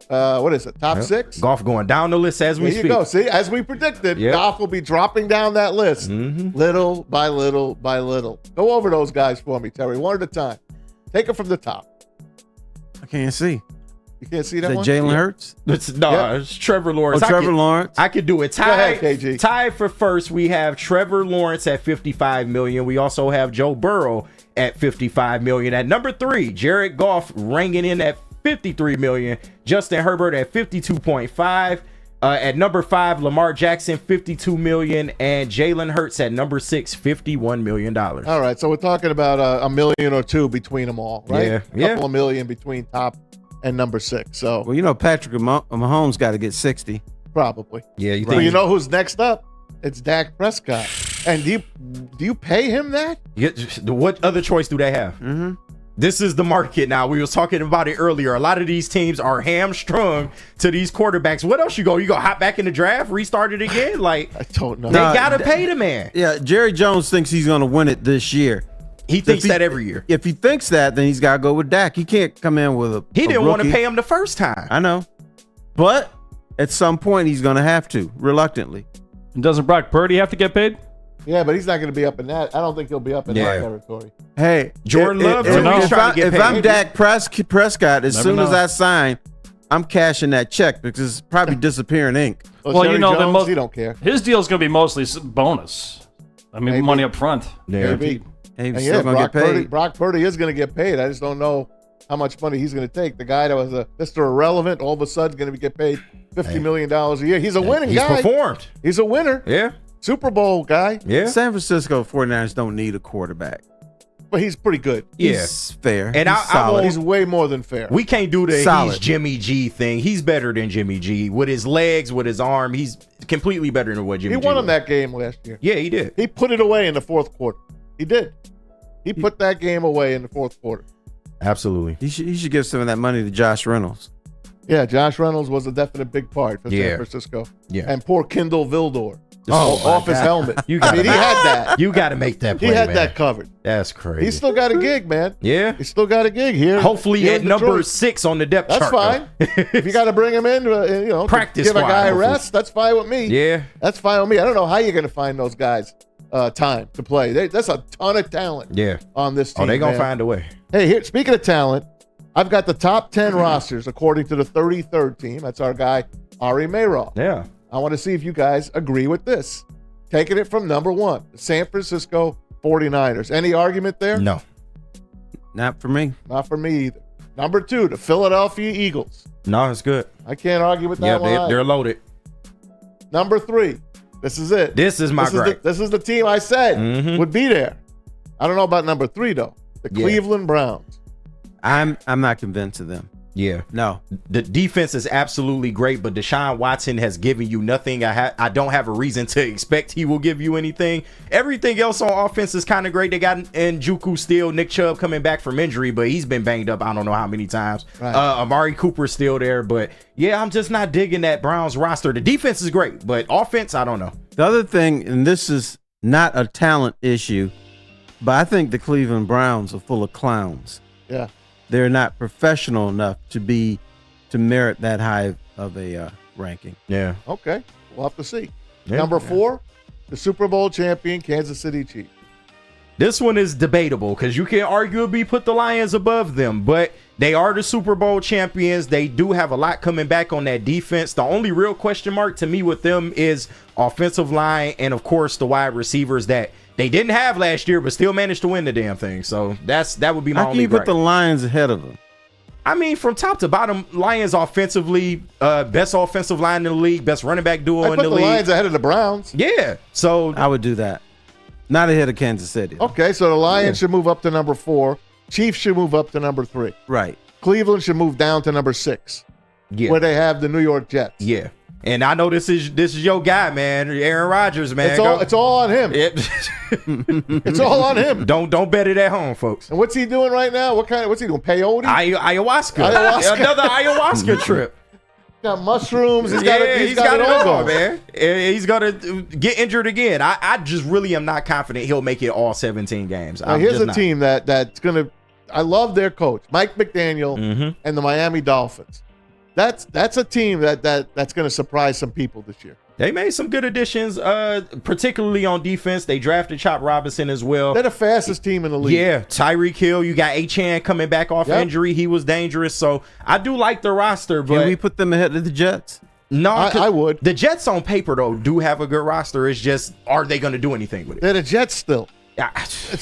top six? Golf going down the list as we There speak. you go. See, as we predicted, Yep. Goff will be dropping down that list little by little by little. Go over those guys for me, Terry, one at a time. Take it from the top. I can't see. You can't see Is that that one? Jalen Hurts? It's Trevor Lawrence. Oh, Trevor Lawrence. I could do it. Go ahead, KG. Tied for first, we have Trevor Lawrence at $55 million. We also have Joe Burrow at $55 million. At number 3, Jared Goff ringing in at $53 million. Justin Herbert at $52.5. At number 5, Lamar Jackson, $52 million. And Jalen Hurts at number 6, $51 million. All right, so we're talking about a million or two between them all, right? Yeah, A couple of million between top and number 6. So Well, you know, Patrick Mahomes got to get 60. probably. Yeah, you Well, think you know who's next up? It's Dak Prescott. And do you pay him that? What other choice do they have? Mm-hmm. This is the market now. We was talking about it earlier. A lot of these teams are hamstrung to these quarterbacks. What else you go? You go hop back in the draft, restart it again? Like, I don't know. They gotta pay the man. Yeah, Jerry Jones thinks he's going to win it this year. He thinks that every year. If he thinks that, then he's got to go with Dak. He can't come in with a He didn't want to rookie. pay him the first time. I know. But at some point, he's going to have to, reluctantly. And doesn't Brock Purdy have to get paid? Yeah, but he's not going to be up in that. I don't think he'll be up in that territory. Hey, Jordan Love, if I'm Dak Prescott, as Never soon as know. I sign, I'm cashing that check because it's probably disappearing ink. Well, you know, Jones, he don't care. His deal's going to be mostly bonus. I mean, Maybe. money up front. Maybe. Hey, And he's yeah, still going to get paid. Brock Purdy is going to get paid. I just don't know how much money he's going to take. The guy that was a Mr. Irrelevant, all of a sudden going to get paid $50 million a year. He's a winning He's guy. performed. He's a winner. Yeah. Super Bowl guy. Yeah. San Francisco 49ers don't need a quarterback. But he's pretty good. Yeah. He's fair. And he's I solid. won't- He's way more than fair. We can't do the Solid. he's Jimmy G thing. He's better than Jimmy G. With his legs, with his arm, he's completely better than what Jimmy He G won him was. that game last year. Yeah, he did. He put it away in the fourth quarter. He did. He put that game away in the fourth quarter. Absolutely. He should give some of that money to Josh Reynolds. Yeah, Josh Reynolds was a definite big part for Yeah. San Francisco. Yeah. And poor Kendall Vildor. Oh, my off his God. helmet. You I mean, he gotta- had that. You got to make that play, He had man. that covered. That's crazy. He's still got a gig, man. Yeah. He's still got a gig here. Hopefully here at in number Detroit. 6 on the depth That's chart. fine. If you got to bring him in, to Practice give a squad, guy a hopefully. rest, that's fine with me. Yeah. That's fine with me. I don't know how you're going to find those guys time to play. That's a ton of talent Yeah. on this team. Oh, they going to man. find a way. Hey, here, speaking of talent, I've got the top 10 rosters according to the 33rd team. That's our guy, Ari Mayroff. Yeah. I want to see if you guys agree with this. Taking it from number 1, the San Francisco 49ers. Any argument there? No. Not for me. Not for me either. Number 2, the Philadelphia Eagles. No, it's good. I can't argue with that Yeah, one. they're loaded. Number 3, this is it. This is my gripe. This is the team I said would be there. I don't know about number 3 though. The Cleveland Browns. I'm not convinced of them. Yeah. No. The defense is absolutely great, but Deshaun Watson has given you nothing. I don't have a reason to expect he will give you anything. Everything else on offense is kind of great. They got Njoku still, Nick Chubb coming back from injury, but he's been banged up I don't know how many times. Right. Amari Cooper's still there, but yeah, I'm just not digging that Browns roster. The defense is great, but offense, I don't know. The other thing, and this is not a talent issue, but I think the Cleveland Browns are full of clowns. Yeah. They're not professional enough to merit that high of a ranking. Yeah. Okay. We'll have to see. Yeah. Number 4, the Super Bowl champion Kansas City Chiefs. This one is debatable because you can arguably put the Lions above them, but they are the Super Bowl champions. They do have a lot coming back on that defense. The only real question mark to me with them is offensive line and, of course, the wide receivers that they didn't have last year but still managed to win the damn thing. So that would be my How can only you put gripe. the Lions ahead of them? I mean, from top to bottom, Lions offensively, best offensive line in the league, best running back duo I in put the the league. Lions ahead of the Browns. Yeah. So I would do that. Not ahead of Kansas City. Okay, so the Lions should move up to number 4. Chiefs should move up to number 3. Right. Cleveland should move down to number 6. Yeah. Where they have the New York Jets. Yeah. And I know this is your guy, man, Aaron Rodgers, man. It's all on him. It's all on him. Don't bet it at home, folks. And what's he doing right now? What's he doing? Peyote? Ayahuasca. Another ayahuasca trip. Got mushrooms. He's got it all, man. He's gonna get injured again. I just really am not confident he'll make it all 17 games. Now, here's a team that's gonna. I love their coach, Mike McDaniel, and the Miami Dolphins. That's a team that's going to surprise some people this year. They made some good additions, particularly on defense. They drafted Chop Robinson as well. They're the fastest team in the league. Yeah, Tyreek Hill. You got Achane coming back off injury. He was dangerous. So I do like the roster. But can we put them ahead of the Jets? No, I would. The Jets on paper, though, do have a good roster. It's just, are they going to do anything with it? They're the Jets still. Yeah, that's true.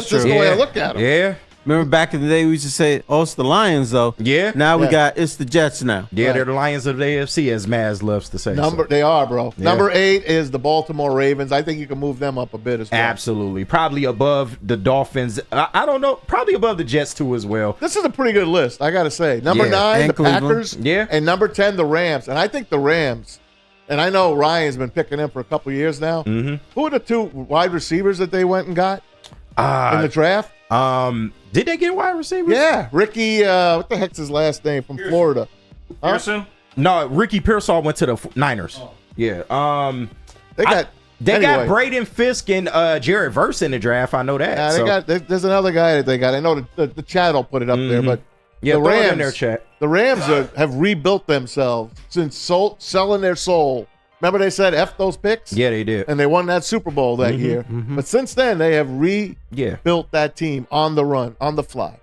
just the way I look at them. Yeah. Remember back in the day, we used to say, oh, it's the Lions, though. Yeah. Now we got, it's the Jets now. Yeah, they're the Lions of the AFC, as Maz loves to say. They are, bro. Yeah. Number 8 is the Baltimore Ravens. I think you can move them up a bit as well. Absolutely. Probably above the Dolphins. I don't know. Probably above the Jets, too, as well. This is a pretty good list, I got to say. Number 9, the Cleveland. Packers. Yeah. And number 10, the Rams. And I think the Rams, and I know Ryan's been picking them for a couple of years now. Who are the 2 wide receivers that they went and got in the draft? Did they get wide receivers? Yeah, Ricky. What the heck's his last name from Florida? Pearson? No, Ricky Pearsall went to the Niners. Yeah. They got got Braden Fisk and Jared Verse in the draft. I know that. There's another guy that they got. I know the chat will put it up there, but yeah, the throw Rams it in their chat. The Rams have rebuilt themselves since selling their soul. Remember they said F those picks? Yeah, they did. And they won that Super Bowl that year. But since then, they have rebuilt that team on the run, on the fly.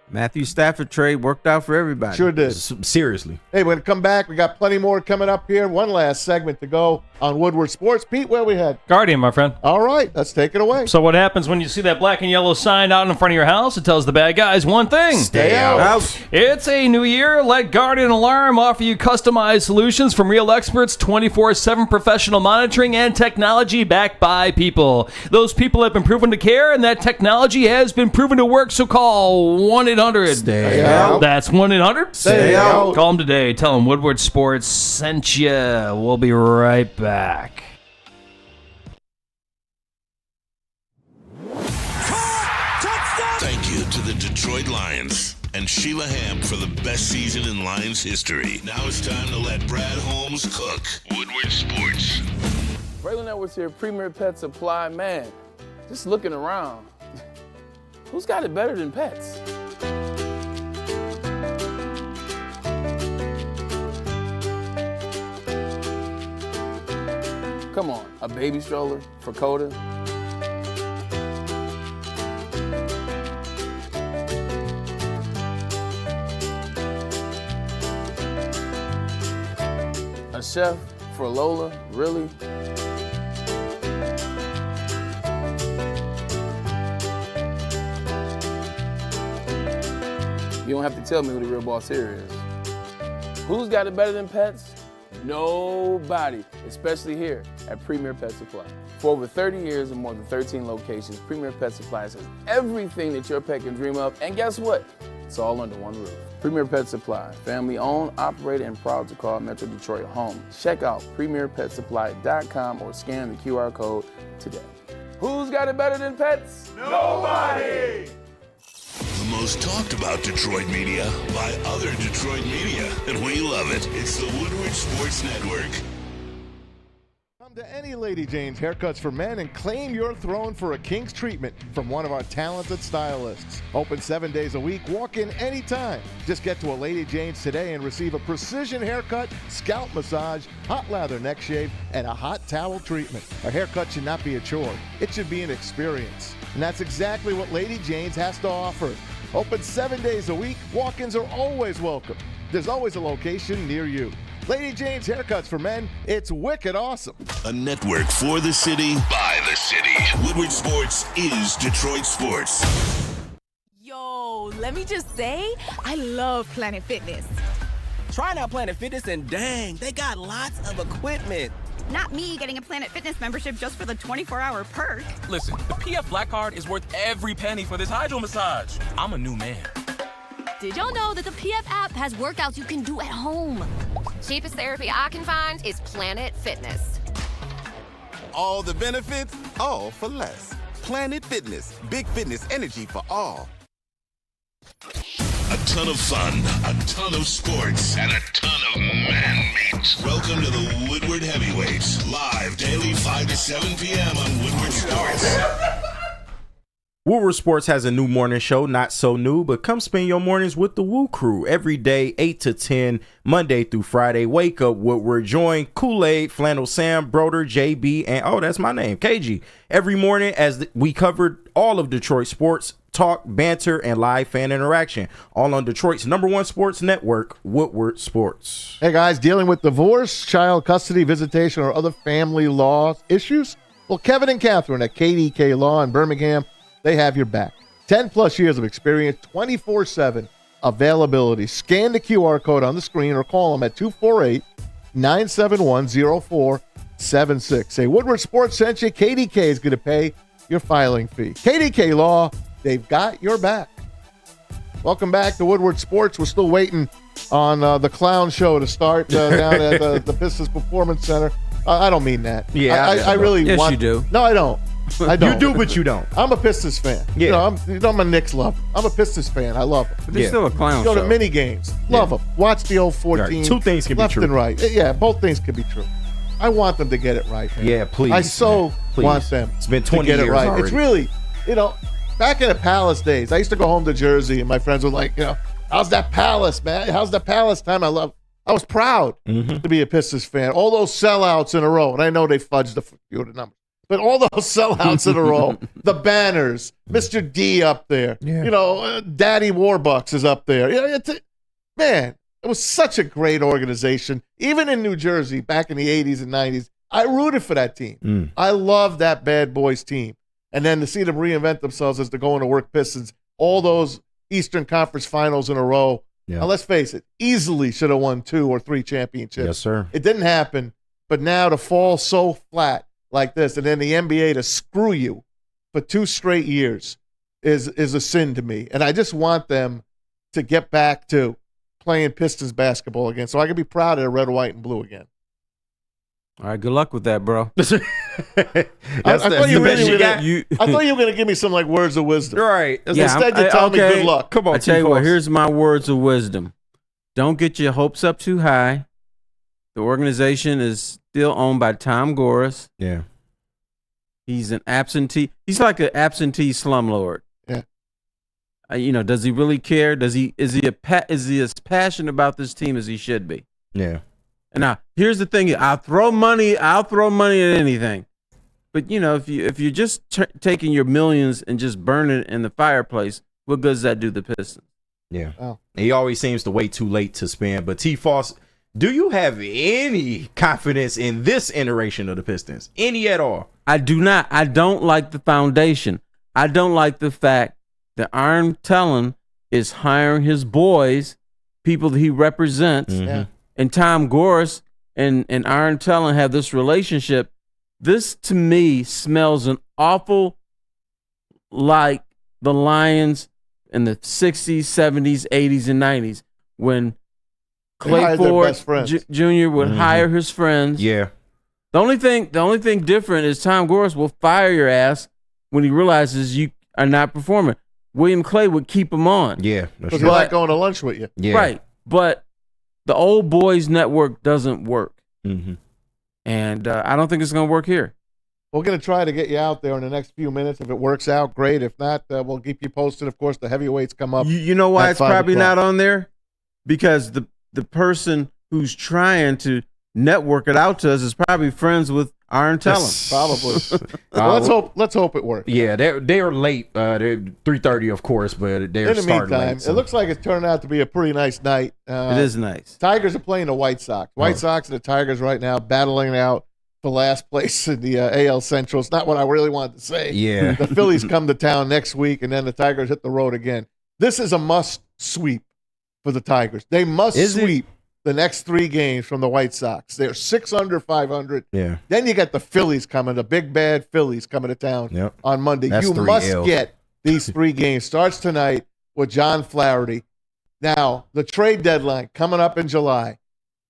Matthew Stafford trade worked out for everybody. Sure did. Seriously. Hey, we're going to come back. We got plenty more coming up here. One last segment to go on Woodward Sports. Pete, where we head? Guardian, my friend. All right, let's take it away. So what happens when you see that black and yellow sign out in front of your house? It tells the bad guys one thing. Stay out. It's a new year. Let Guardian Alarm offer you customized solutions from real experts, 24/7 professional monitoring, and technology backed by people. Those people have been proven to care, and that technology has been proven to work, so call 1-800. Stay out. That's 1-800. Stay out. Call them today. Tell them Woodward Sports sent you. We'll be right back. Thank you to the Detroit Lions and Sheila Ham for the best season in Lions history. Now it's time to let Brad Holmes cook. Woodward Sports. Braylon Edwards here, Premier Pet Supply. Man, just looking around, who's got it better than pets? Come on, a baby stroller for Coda? A chef for Lola? Really? You don't have to tell me who the real boss here is. Who's got it better than pets? Nobody, especially here at Premier Pet Supply. For over 30 years and more than 13 locations, Premier Pet Supply has everything that your pet can dream of, and guess what? It's all under one roof. Premier Pet Supply, family owned, operated, and proud to call Metro Detroit home. Check out premierpetsupply.com or scan the QR code today. Who's got it better than pets? Nobody! The most talked about Detroit media by other Detroit media, and we love it. It's the Woodward Sports Network. Come to any Lady Jane's Haircuts for Men and claim your throne for a king's treatment from one of our talented stylists. Open 7 days a week. Walk in anytime. Just get to a Lady Jane's today and receive a precision haircut, scalp massage, hot lather neck shave, and a hot towel treatment. A haircut should not be a chore. It should be an experience. And that's exactly what Lady Jane's has to offer. Open 7 days a week. Walk-ins are always welcome. There's always a location near you. Lady Jane's Haircuts for Men, it's wicked awesome. A network for the city, by the city. Woodward Sports is Detroit sports. Yo, let me just say, I love Planet Fitness. Trying out Planet Fitness and dang, they got lots of equipment. Not me getting a Planet Fitness membership just for the 24-hour perk. Listen, the PF Black Card is worth every penny for this hydro massage. I'm a new man. Did y'all know that the PF app has workouts you can do at home? Cheapest therapy I can find is Planet Fitness. All the benefits, all for less. Planet Fitness, big fitness energy for all. A ton of fun, a ton of sports, and a ton of man meat. Welcome to the Woodward Heavyweights, live daily 5 to 7 p.m. on Woodward Sports. Woodward Sports has a new morning show, not so new, but come spend your mornings with the Woo Crew every day, 8 to 10, Monday through Friday. Wake up, Woodward. Join Kool-Aid, Flannel Sam, Broder, JB, and oh, that's my name, KG. Every morning as we covered all of Detroit sports, talk, banter, and live fan interaction. All on Detroit's #1 sports network, Woodward Sports. Hey guys, dealing with divorce, child custody, visitation, or other family law issues? Well, Kevin and Catherine at KDK Law in Birmingham, they have your back. 10 plus years of experience, 24/7 availability. Scan the QR code on the screen or call them at 248-971-0476. Say Woodward Sports sent you. KDK is going to pay your filing fee. KDK Law, they've got your back. Welcome back to Woodward Sports. We're still waiting on the clown show to start down at the Pistons Performance Center. I don't mean that. Yeah, I really yes, want. you do. No, I don't. I don't. You do, but you don't. I'm a Pistons fan. Yeah. I'm a Knicks lover. I'm a Pistons fan. I love them. But they're still a clown Go show. to mini games. Love them. Watch the old 14. Right. Two things can be left true. and right. Yeah, both things can be true. I want them to get it right, man. Yeah, please. I so Please. want them It's been to 20 get it years right. already. It's really, back in the Palace days, I used to go home to Jersey, and my friends were like, how's that Palace, man? How's the Palace time? I was proud to be a Pistons fan. All those sellouts in a row, and I know they fudged a few of the numbers. But all those sellouts in a row, the banners, Mr. D up there, Daddy Warbucks is up there. Man, it was such a great organization. Even in New Jersey, back in the 80s and 90s, I rooted for that team. I love that bad boys team. And then to see them reinvent themselves as they're going to work Pistons, all those Eastern Conference finals in a row. Yeah. Now, let's face it, easily should have won 2 or 3 championships. Yes, sir. It didn't happen, but now to fall so flat like this, and then the NBA to screw you for 2 straight years is a sin to me. And I just want them to get back to playing Pistons basketball again so I can be proud of the red, white, and blue again. All right, good luck with that, bro. I thought you were going to give me some words of wisdom. Right. Instead, you tell me good luck. Come on, I tell you what, here's my words of wisdom. Don't get your hopes up too high. The organization is still owned by Tom Gores. Yeah. He's an absentee. He's like an absentee slumlord. Yeah. Does he really care? Is he as passionate about this team as he should be? Yeah. And now here's the thing: I'll throw money at anything. But if you're just taking your millions and just burning it in the fireplace, what good does that do the Pistons? Yeah. Oh. He always seems to wait too late to spend. But T. Foss, do you have any confidence in this iteration of the Pistons? Any at all? I do not. I don't like the foundation. I don't like the fact that Arn Tellin is hiring his boys, people that he represents. Yeah. And Tom Gorse and Aaron Tellin have this relationship. This, to me, smells an awful like the Lions in the 60s, 70s, 80s, and 90s when Clay Ford Jr. would hire his friends. Yeah. The only thing different is Tom Gorse will fire your ass when he realizes you are not performing. William Clay would keep him on. Yeah. Because he's not going to lunch with you. Yeah. Right. But the old boys network doesn't work. Mm-hmm. And I don't think it's going to work here. We're going to try to get you out there in the next few minutes. If it works out, great. If not, we'll keep you posted. Of course, the heavyweights come up. You know why at it's 5 probably o'clock. not on there? Because the person who's trying to network it out to us is probably friends with Aaron Tellin. Probably. Well, let's hope it works. Yeah, they're late. They're 3:30, of course, but they're In the starting meantime, late. So. it looks like it's turning out to be a pretty nice night. It is nice. Tigers are playing the White Sox. White Sox and the Tigers right now battling it out for last place in the AL Central. It's not what I really wanted to say. Yeah. The Phillies come to town next week, and then the Tigers hit the road again. This is a must sweep for the Tigers. They must sweep the next 3 games from the White Sox. They're 6 under 500. Yeah. Then you got the Phillies coming, the big bad Phillies coming to town on Monday. That's you 3 must L's. get these 3 games. Starts tonight with John Flaherty. Now, the trade deadline coming up in July.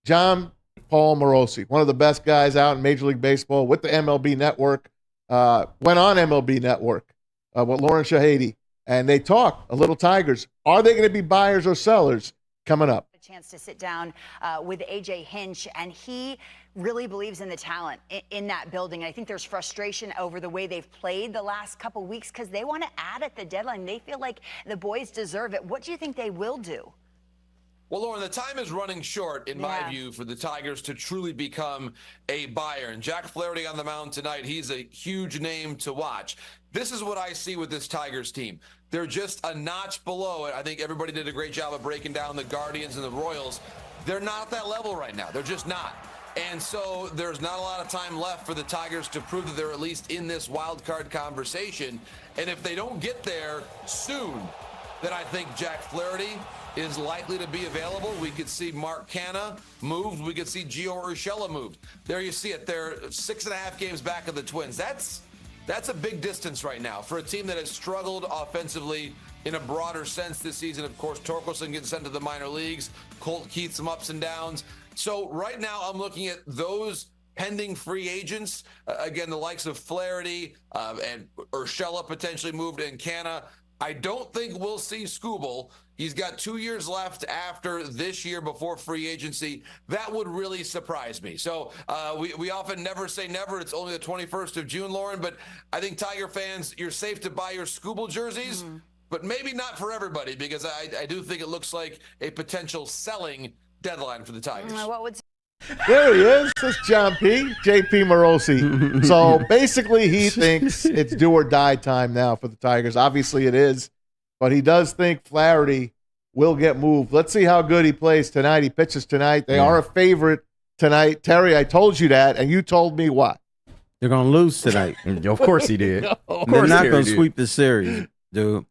John Paul Morosi, one of the best guys out in Major League Baseball with the MLB Network, went on MLB Network with Lauren Shahady, and they talk a little Tigers. Are they going to be buyers or sellers coming up? Chance to sit down with AJ Hinch, and he really believes in the talent in that building. I think there's frustration over the way they've played the last couple weeks because they want to add at the deadline. They feel like the boys deserve it. What do you think they will do? Well, Lauren, the time is running short, in my view, for the Tigers to truly become a buyer. And Jack Flaherty on the mound tonight, he's a huge name to watch. This is what I see with this Tigers team. They're just a notch below it. I think everybody did a great job of breaking down the Guardians and the Royals. They're not at that level right now. They're just not. And so there's not a lot of time left for the Tigers to prove that they're at least in this wild card conversation. And if they don't get there soon, then I think Jack Flaherty is likely to be available. We could see Mark Canha moved. We could see Gio Urshela moved. There you see it. They're 6.5 games back of the Twins. That's a big distance right now for a team that has struggled offensively in a broader sense this season. Of course, Torkelson getting sent to the minor leagues. Colt Keith, some ups and downs. So right now I'm looking at those pending free agents. Again, the likes of Flaherty and Urshela potentially moved, and Canha. I don't think we'll see Skubal. He's got 2 years left after this year before free agency. That would really surprise me. So we often never say never. It's only the 21st of June, Lauren. But I think Tiger fans, you're safe to buy your Skubal jerseys, but maybe not for everybody, because I do think it looks like a potential selling deadline for the Tigers. There he is. This is John P. JP Morosi. So basically he thinks it's do or die time now for the Tigers. Obviously it is, but he does think Flaherty will get moved. Let's see how good he plays tonight. He pitches tonight. They are a favorite tonight. Terry, I told you that, and you told me what? They're going to lose tonight. Of course he did. They're not going to sweep the series, dude.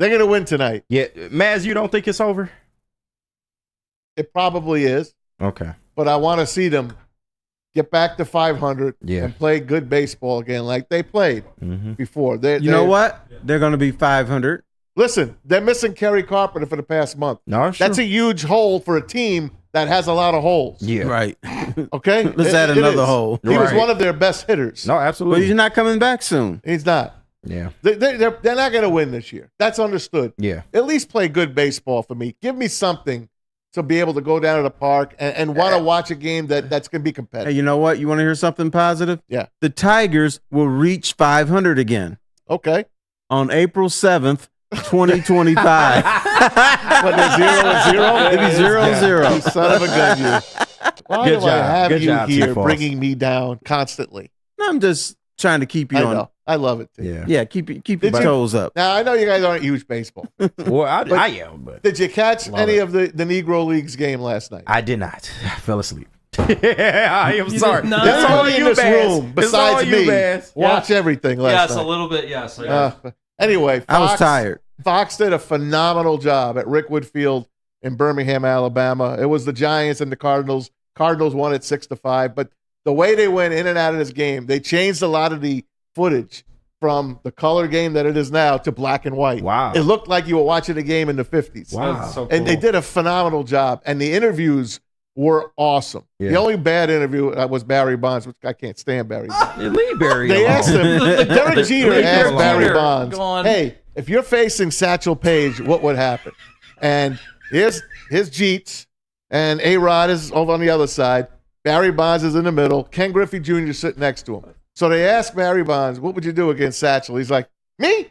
They're going to win tonight. Yeah, Maz, you don't think it's over? It probably is. Okay. But I want to see them get back to 500 Yeah. and play good baseball again like they played before. You know what? They're going to be 500. Listen, they're missing Kerry Carpenter for the past month. No, that's a huge hole for a team that has a lot of holes. Yeah. Right. Okay? Let's add another hole. He was one of their best hitters. No, absolutely. But he's not coming back soon. He's not. Yeah. They're not going to win this year. That's understood. Yeah. At least play good baseball for me. Give me something to be able to go down to the park and want to watch a game that's going to be competitive. Hey, you know what? You want to hear something positive? Yeah. The Tigers will reach 500 again. Okay. On April 7th, 2025. What, they're 0-0? It'd be 0-0. You son of a gun, you. Why Good do I job. have Good you job, here T-Falls. bringing me down constantly? I'm just trying to keep you I on. know. I love it, too. Yeah. Yeah, keep your toes up. Now, I know you guys aren't huge baseball. Well, I am, but Did you catch Love any it. of the Negro Leagues game last night? I did not. I fell asleep. I am sorry. No. That's all Everybody in you, this Baz. room, It's all besides you, me, Baz. watch everything last Yes, night. a little bit. Yes. I guess. Anyway, Fox, I was tired. Fox did a phenomenal job at Rickwood Field in Birmingham, Alabama. It was the Giants and the Cardinals. Cardinals won it 6-5. But the way they went in and out of this game, they changed a lot of the footage from the color game that it is now to black and white. Wow. It looked like you were watching a game in the 50s. Wow. That's so And they cool. did a phenomenal job. And the interviews were awesome. Yeah. The only bad interview was Barry Bonds, which I can't stand Barry Bonds. Leave Barry They alone. asked him, Derek Jeter Leave asked him Barry alone. Bonds, Go on. hey, if you're facing Satchel Paige, what would happen? And here's Jeets, and A-Rod is over on the other side. Barry Bonds is in the middle. Ken Griffey Jr. sitting next to him. So they asked Barry Bonds, what would you do against Satchel? He's like, me?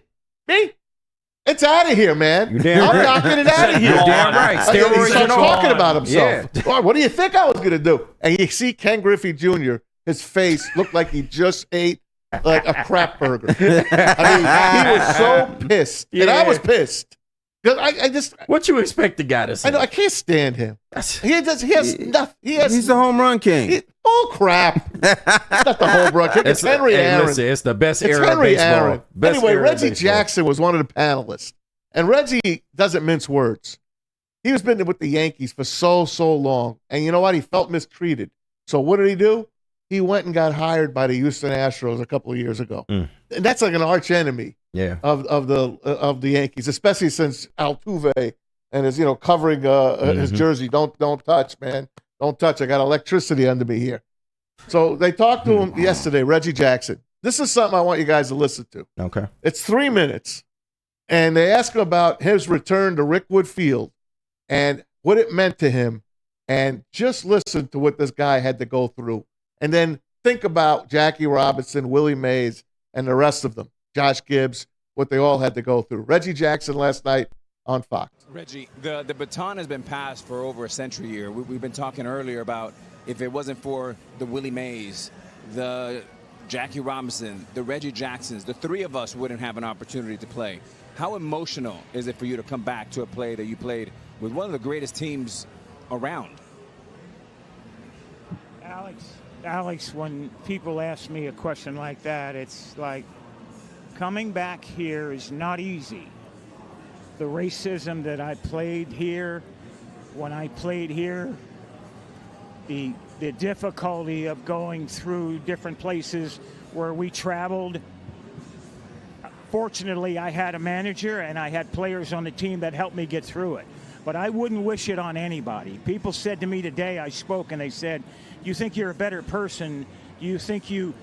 It's out of here, man. You're damn I'm right. knocking it out of here. You're damn right. He Steroids starts and all. talking about himself. Yeah. Well, what do you think I was going to do? And you see Ken Griffey Jr., his face looked like he just ate like a crap burger. I mean, he was so pissed. And I was pissed. Because I just. What you expect the guy to say? I know, I can't stand him. He has nothing. He's the home run king. Bull crap. It's not the home run king. It's Henry Aaron. Listen, it's the best It's era Henry of baseball. Aaron. Best Anyway, era of Reggie baseball. Jackson was one of the panelists. And Reggie doesn't mince words. He was been with the Yankees for so long. And you know what? He felt mistreated. So what did he do? He went and got hired by the Houston Astros a couple of years ago. And that's like an arch enemy of the Yankees, especially since Altuve and his, covering his jersey. Don't touch, man. Don't touch. I got electricity under me here. So they talked to him yesterday, Reggie Jackson. This is something I want you guys to listen to. Okay. It's 3 minutes. And they ask him about his return to Rickwood Field and what it meant to him. And just listen to what this guy had to go through. And then think about Jackie Robinson, Willie Mays, and the rest of them, Josh Gibbs, what they all had to go through. Reggie Jackson last night on Fox. Reggie, the baton has been passed for over a century here. We've been talking earlier about if it wasn't for the Willie Mays, the Jackie Robinson, the Reggie Jacksons, the three of us wouldn't have an opportunity to play. How emotional is it for you to come back to a play that you played with one of the greatest teams around? Alex, when people ask me a question like that, it's like coming back here is not easy. The racism that I played here, when I played here, the difficulty of going through different places where we traveled. Fortunately, I had a manager and I had players on the team that helped me get through it. But I wouldn't wish it on anybody. People said to me today, I spoke, and they said, you think you're a better person? You think you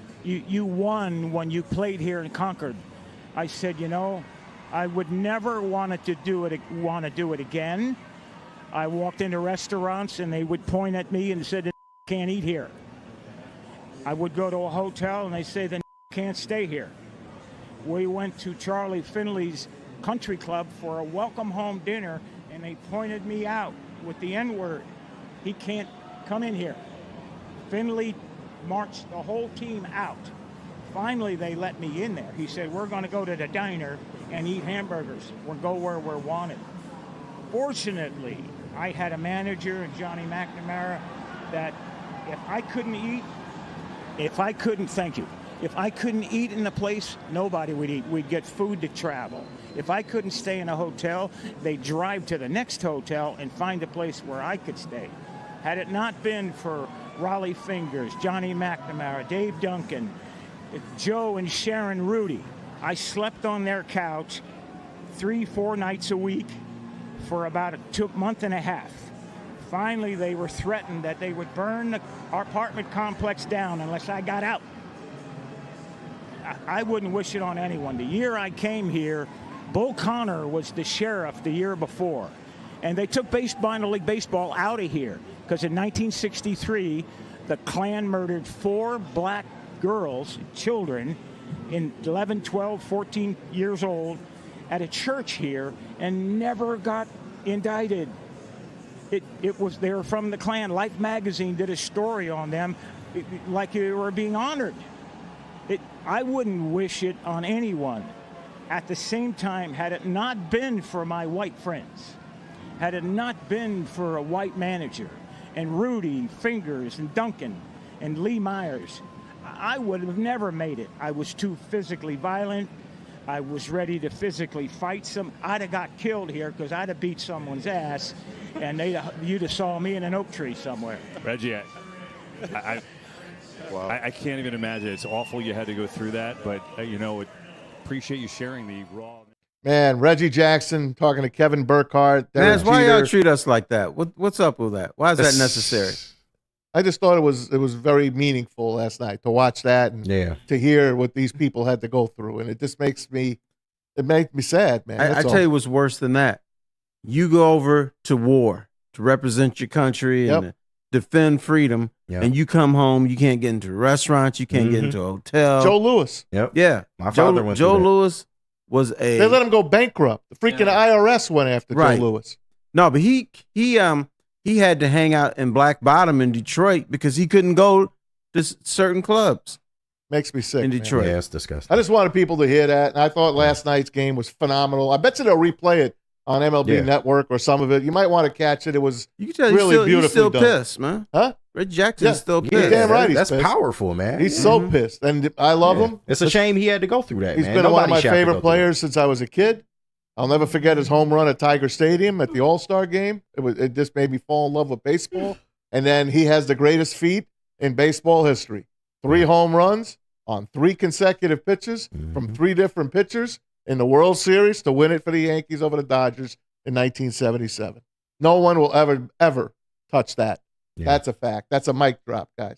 won when you played here in Concord? I said, I would never want to do it again. I walked into restaurants and they would point at me and said, can't eat here. I would go to a hotel and they say, then can't stay here. We went to Charlie Finley's country club for a welcome home dinner and they pointed me out with the N-word. He can't come in here. Finley marched the whole team out. Finally, they let me in there. He said, we're going to go to the diner and eat hamburgers. We'll go where we're wanted. Fortunately, I had a manager, Johnny McNamara, that if I couldn't eat in the place, nobody would eat. We'd get food to travel. If I couldn't stay in a hotel, they'd drive to the next hotel and find a place where I could stay. Had it not been for Raleigh Fingers, Johnny McNamara, Dave Duncan, Joe and Sharon Rudy, I slept on their couch 3-4 nights a week for about a month and a half. Finally, they were threatened that they would burn our apartment complex down unless I got out. I wouldn't wish it on anyone. The year I came here, Bull Connor was the sheriff the year before. And they took minor league baseball out of here because in 1963, the Klan murdered 4 black girls, children, in 11, 12, 14 years old at a church here and never got indicted. They were from the Klan. Life magazine did a story on them like they were being honored. I wouldn't wish it on anyone. At the same time, had it not been for my white friends, had it not been for a white manager and Rudy, Fingers, and Duncan, and Lee Myers, I would have never made it. I was too physically violent. I was ready to physically fight some. I'd have got killed here because I'd have beat someone's ass, and you'd have saw me in an oak tree somewhere. Reggie, I can't even imagine. It's awful you had to go through that, but appreciate you sharing the raw. Man, Reggie Jackson talking to Kevin Burkhardt. Man, why y'all treat us like that? What's up with that? Why is that necessary? I just thought it was very meaningful last night to watch that and to hear what these people had to go through, and it just makes me sad, man. I tell you what's worse than that. You go over to war to represent your country and defend freedom, and you come home, you can't get into restaurants, you can't get into a hotel. Joe Louis. Yep. Yeah. My father went Joe through that. Louis was They let him go bankrupt. The freaking IRS went after Joe Louis. No, but he had to hang out in Black Bottom in Detroit because he couldn't go to certain clubs. Makes me sick in Detroit. Yeah, it's disgusting. I just wanted people to hear that, and I thought last night's game was phenomenal. I bet you they'll replay it on MLB Network or some of it. You might want to catch it. It was really beautifully he's still done. pissed, man. Huh? Reggie Jackson's still pissed. You're damn right. That's he's pissed. powerful, man. He's so pissed, and I love him. It's a shame he had to go through that. He's man. been one of Nobody my should have to go favorite through players since I was a kid. I'll never forget his home run at Tiger Stadium at the All-Star game. It just made me fall in love with baseball. And then he has the greatest feat in baseball history. 3 home runs on 3 consecutive pitches from 3 different pitchers in the World Series to win it for the Yankees over the Dodgers in 1977. No one will ever touch that. Yeah. That's a fact. That's a mic drop, guys.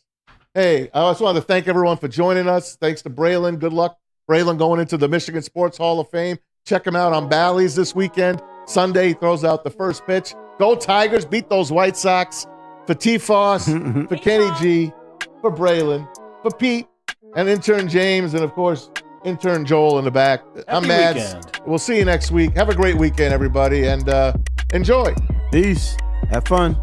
Hey, I also want to thank everyone for joining us. Thanks to Braylon. Good luck, Braylon, going into the Michigan Sports Hall of Fame. Check him out on Bally's this weekend. Sunday, he throws out the first pitch. Go Tigers. Beat those White Sox. For T-Foss, for Kenny G, for Braylon, for Pete, and intern James, and, of course, intern Joel in the back. I'm Mads. We'll see you next week. Have a great weekend, everybody, and enjoy. Peace. Have fun.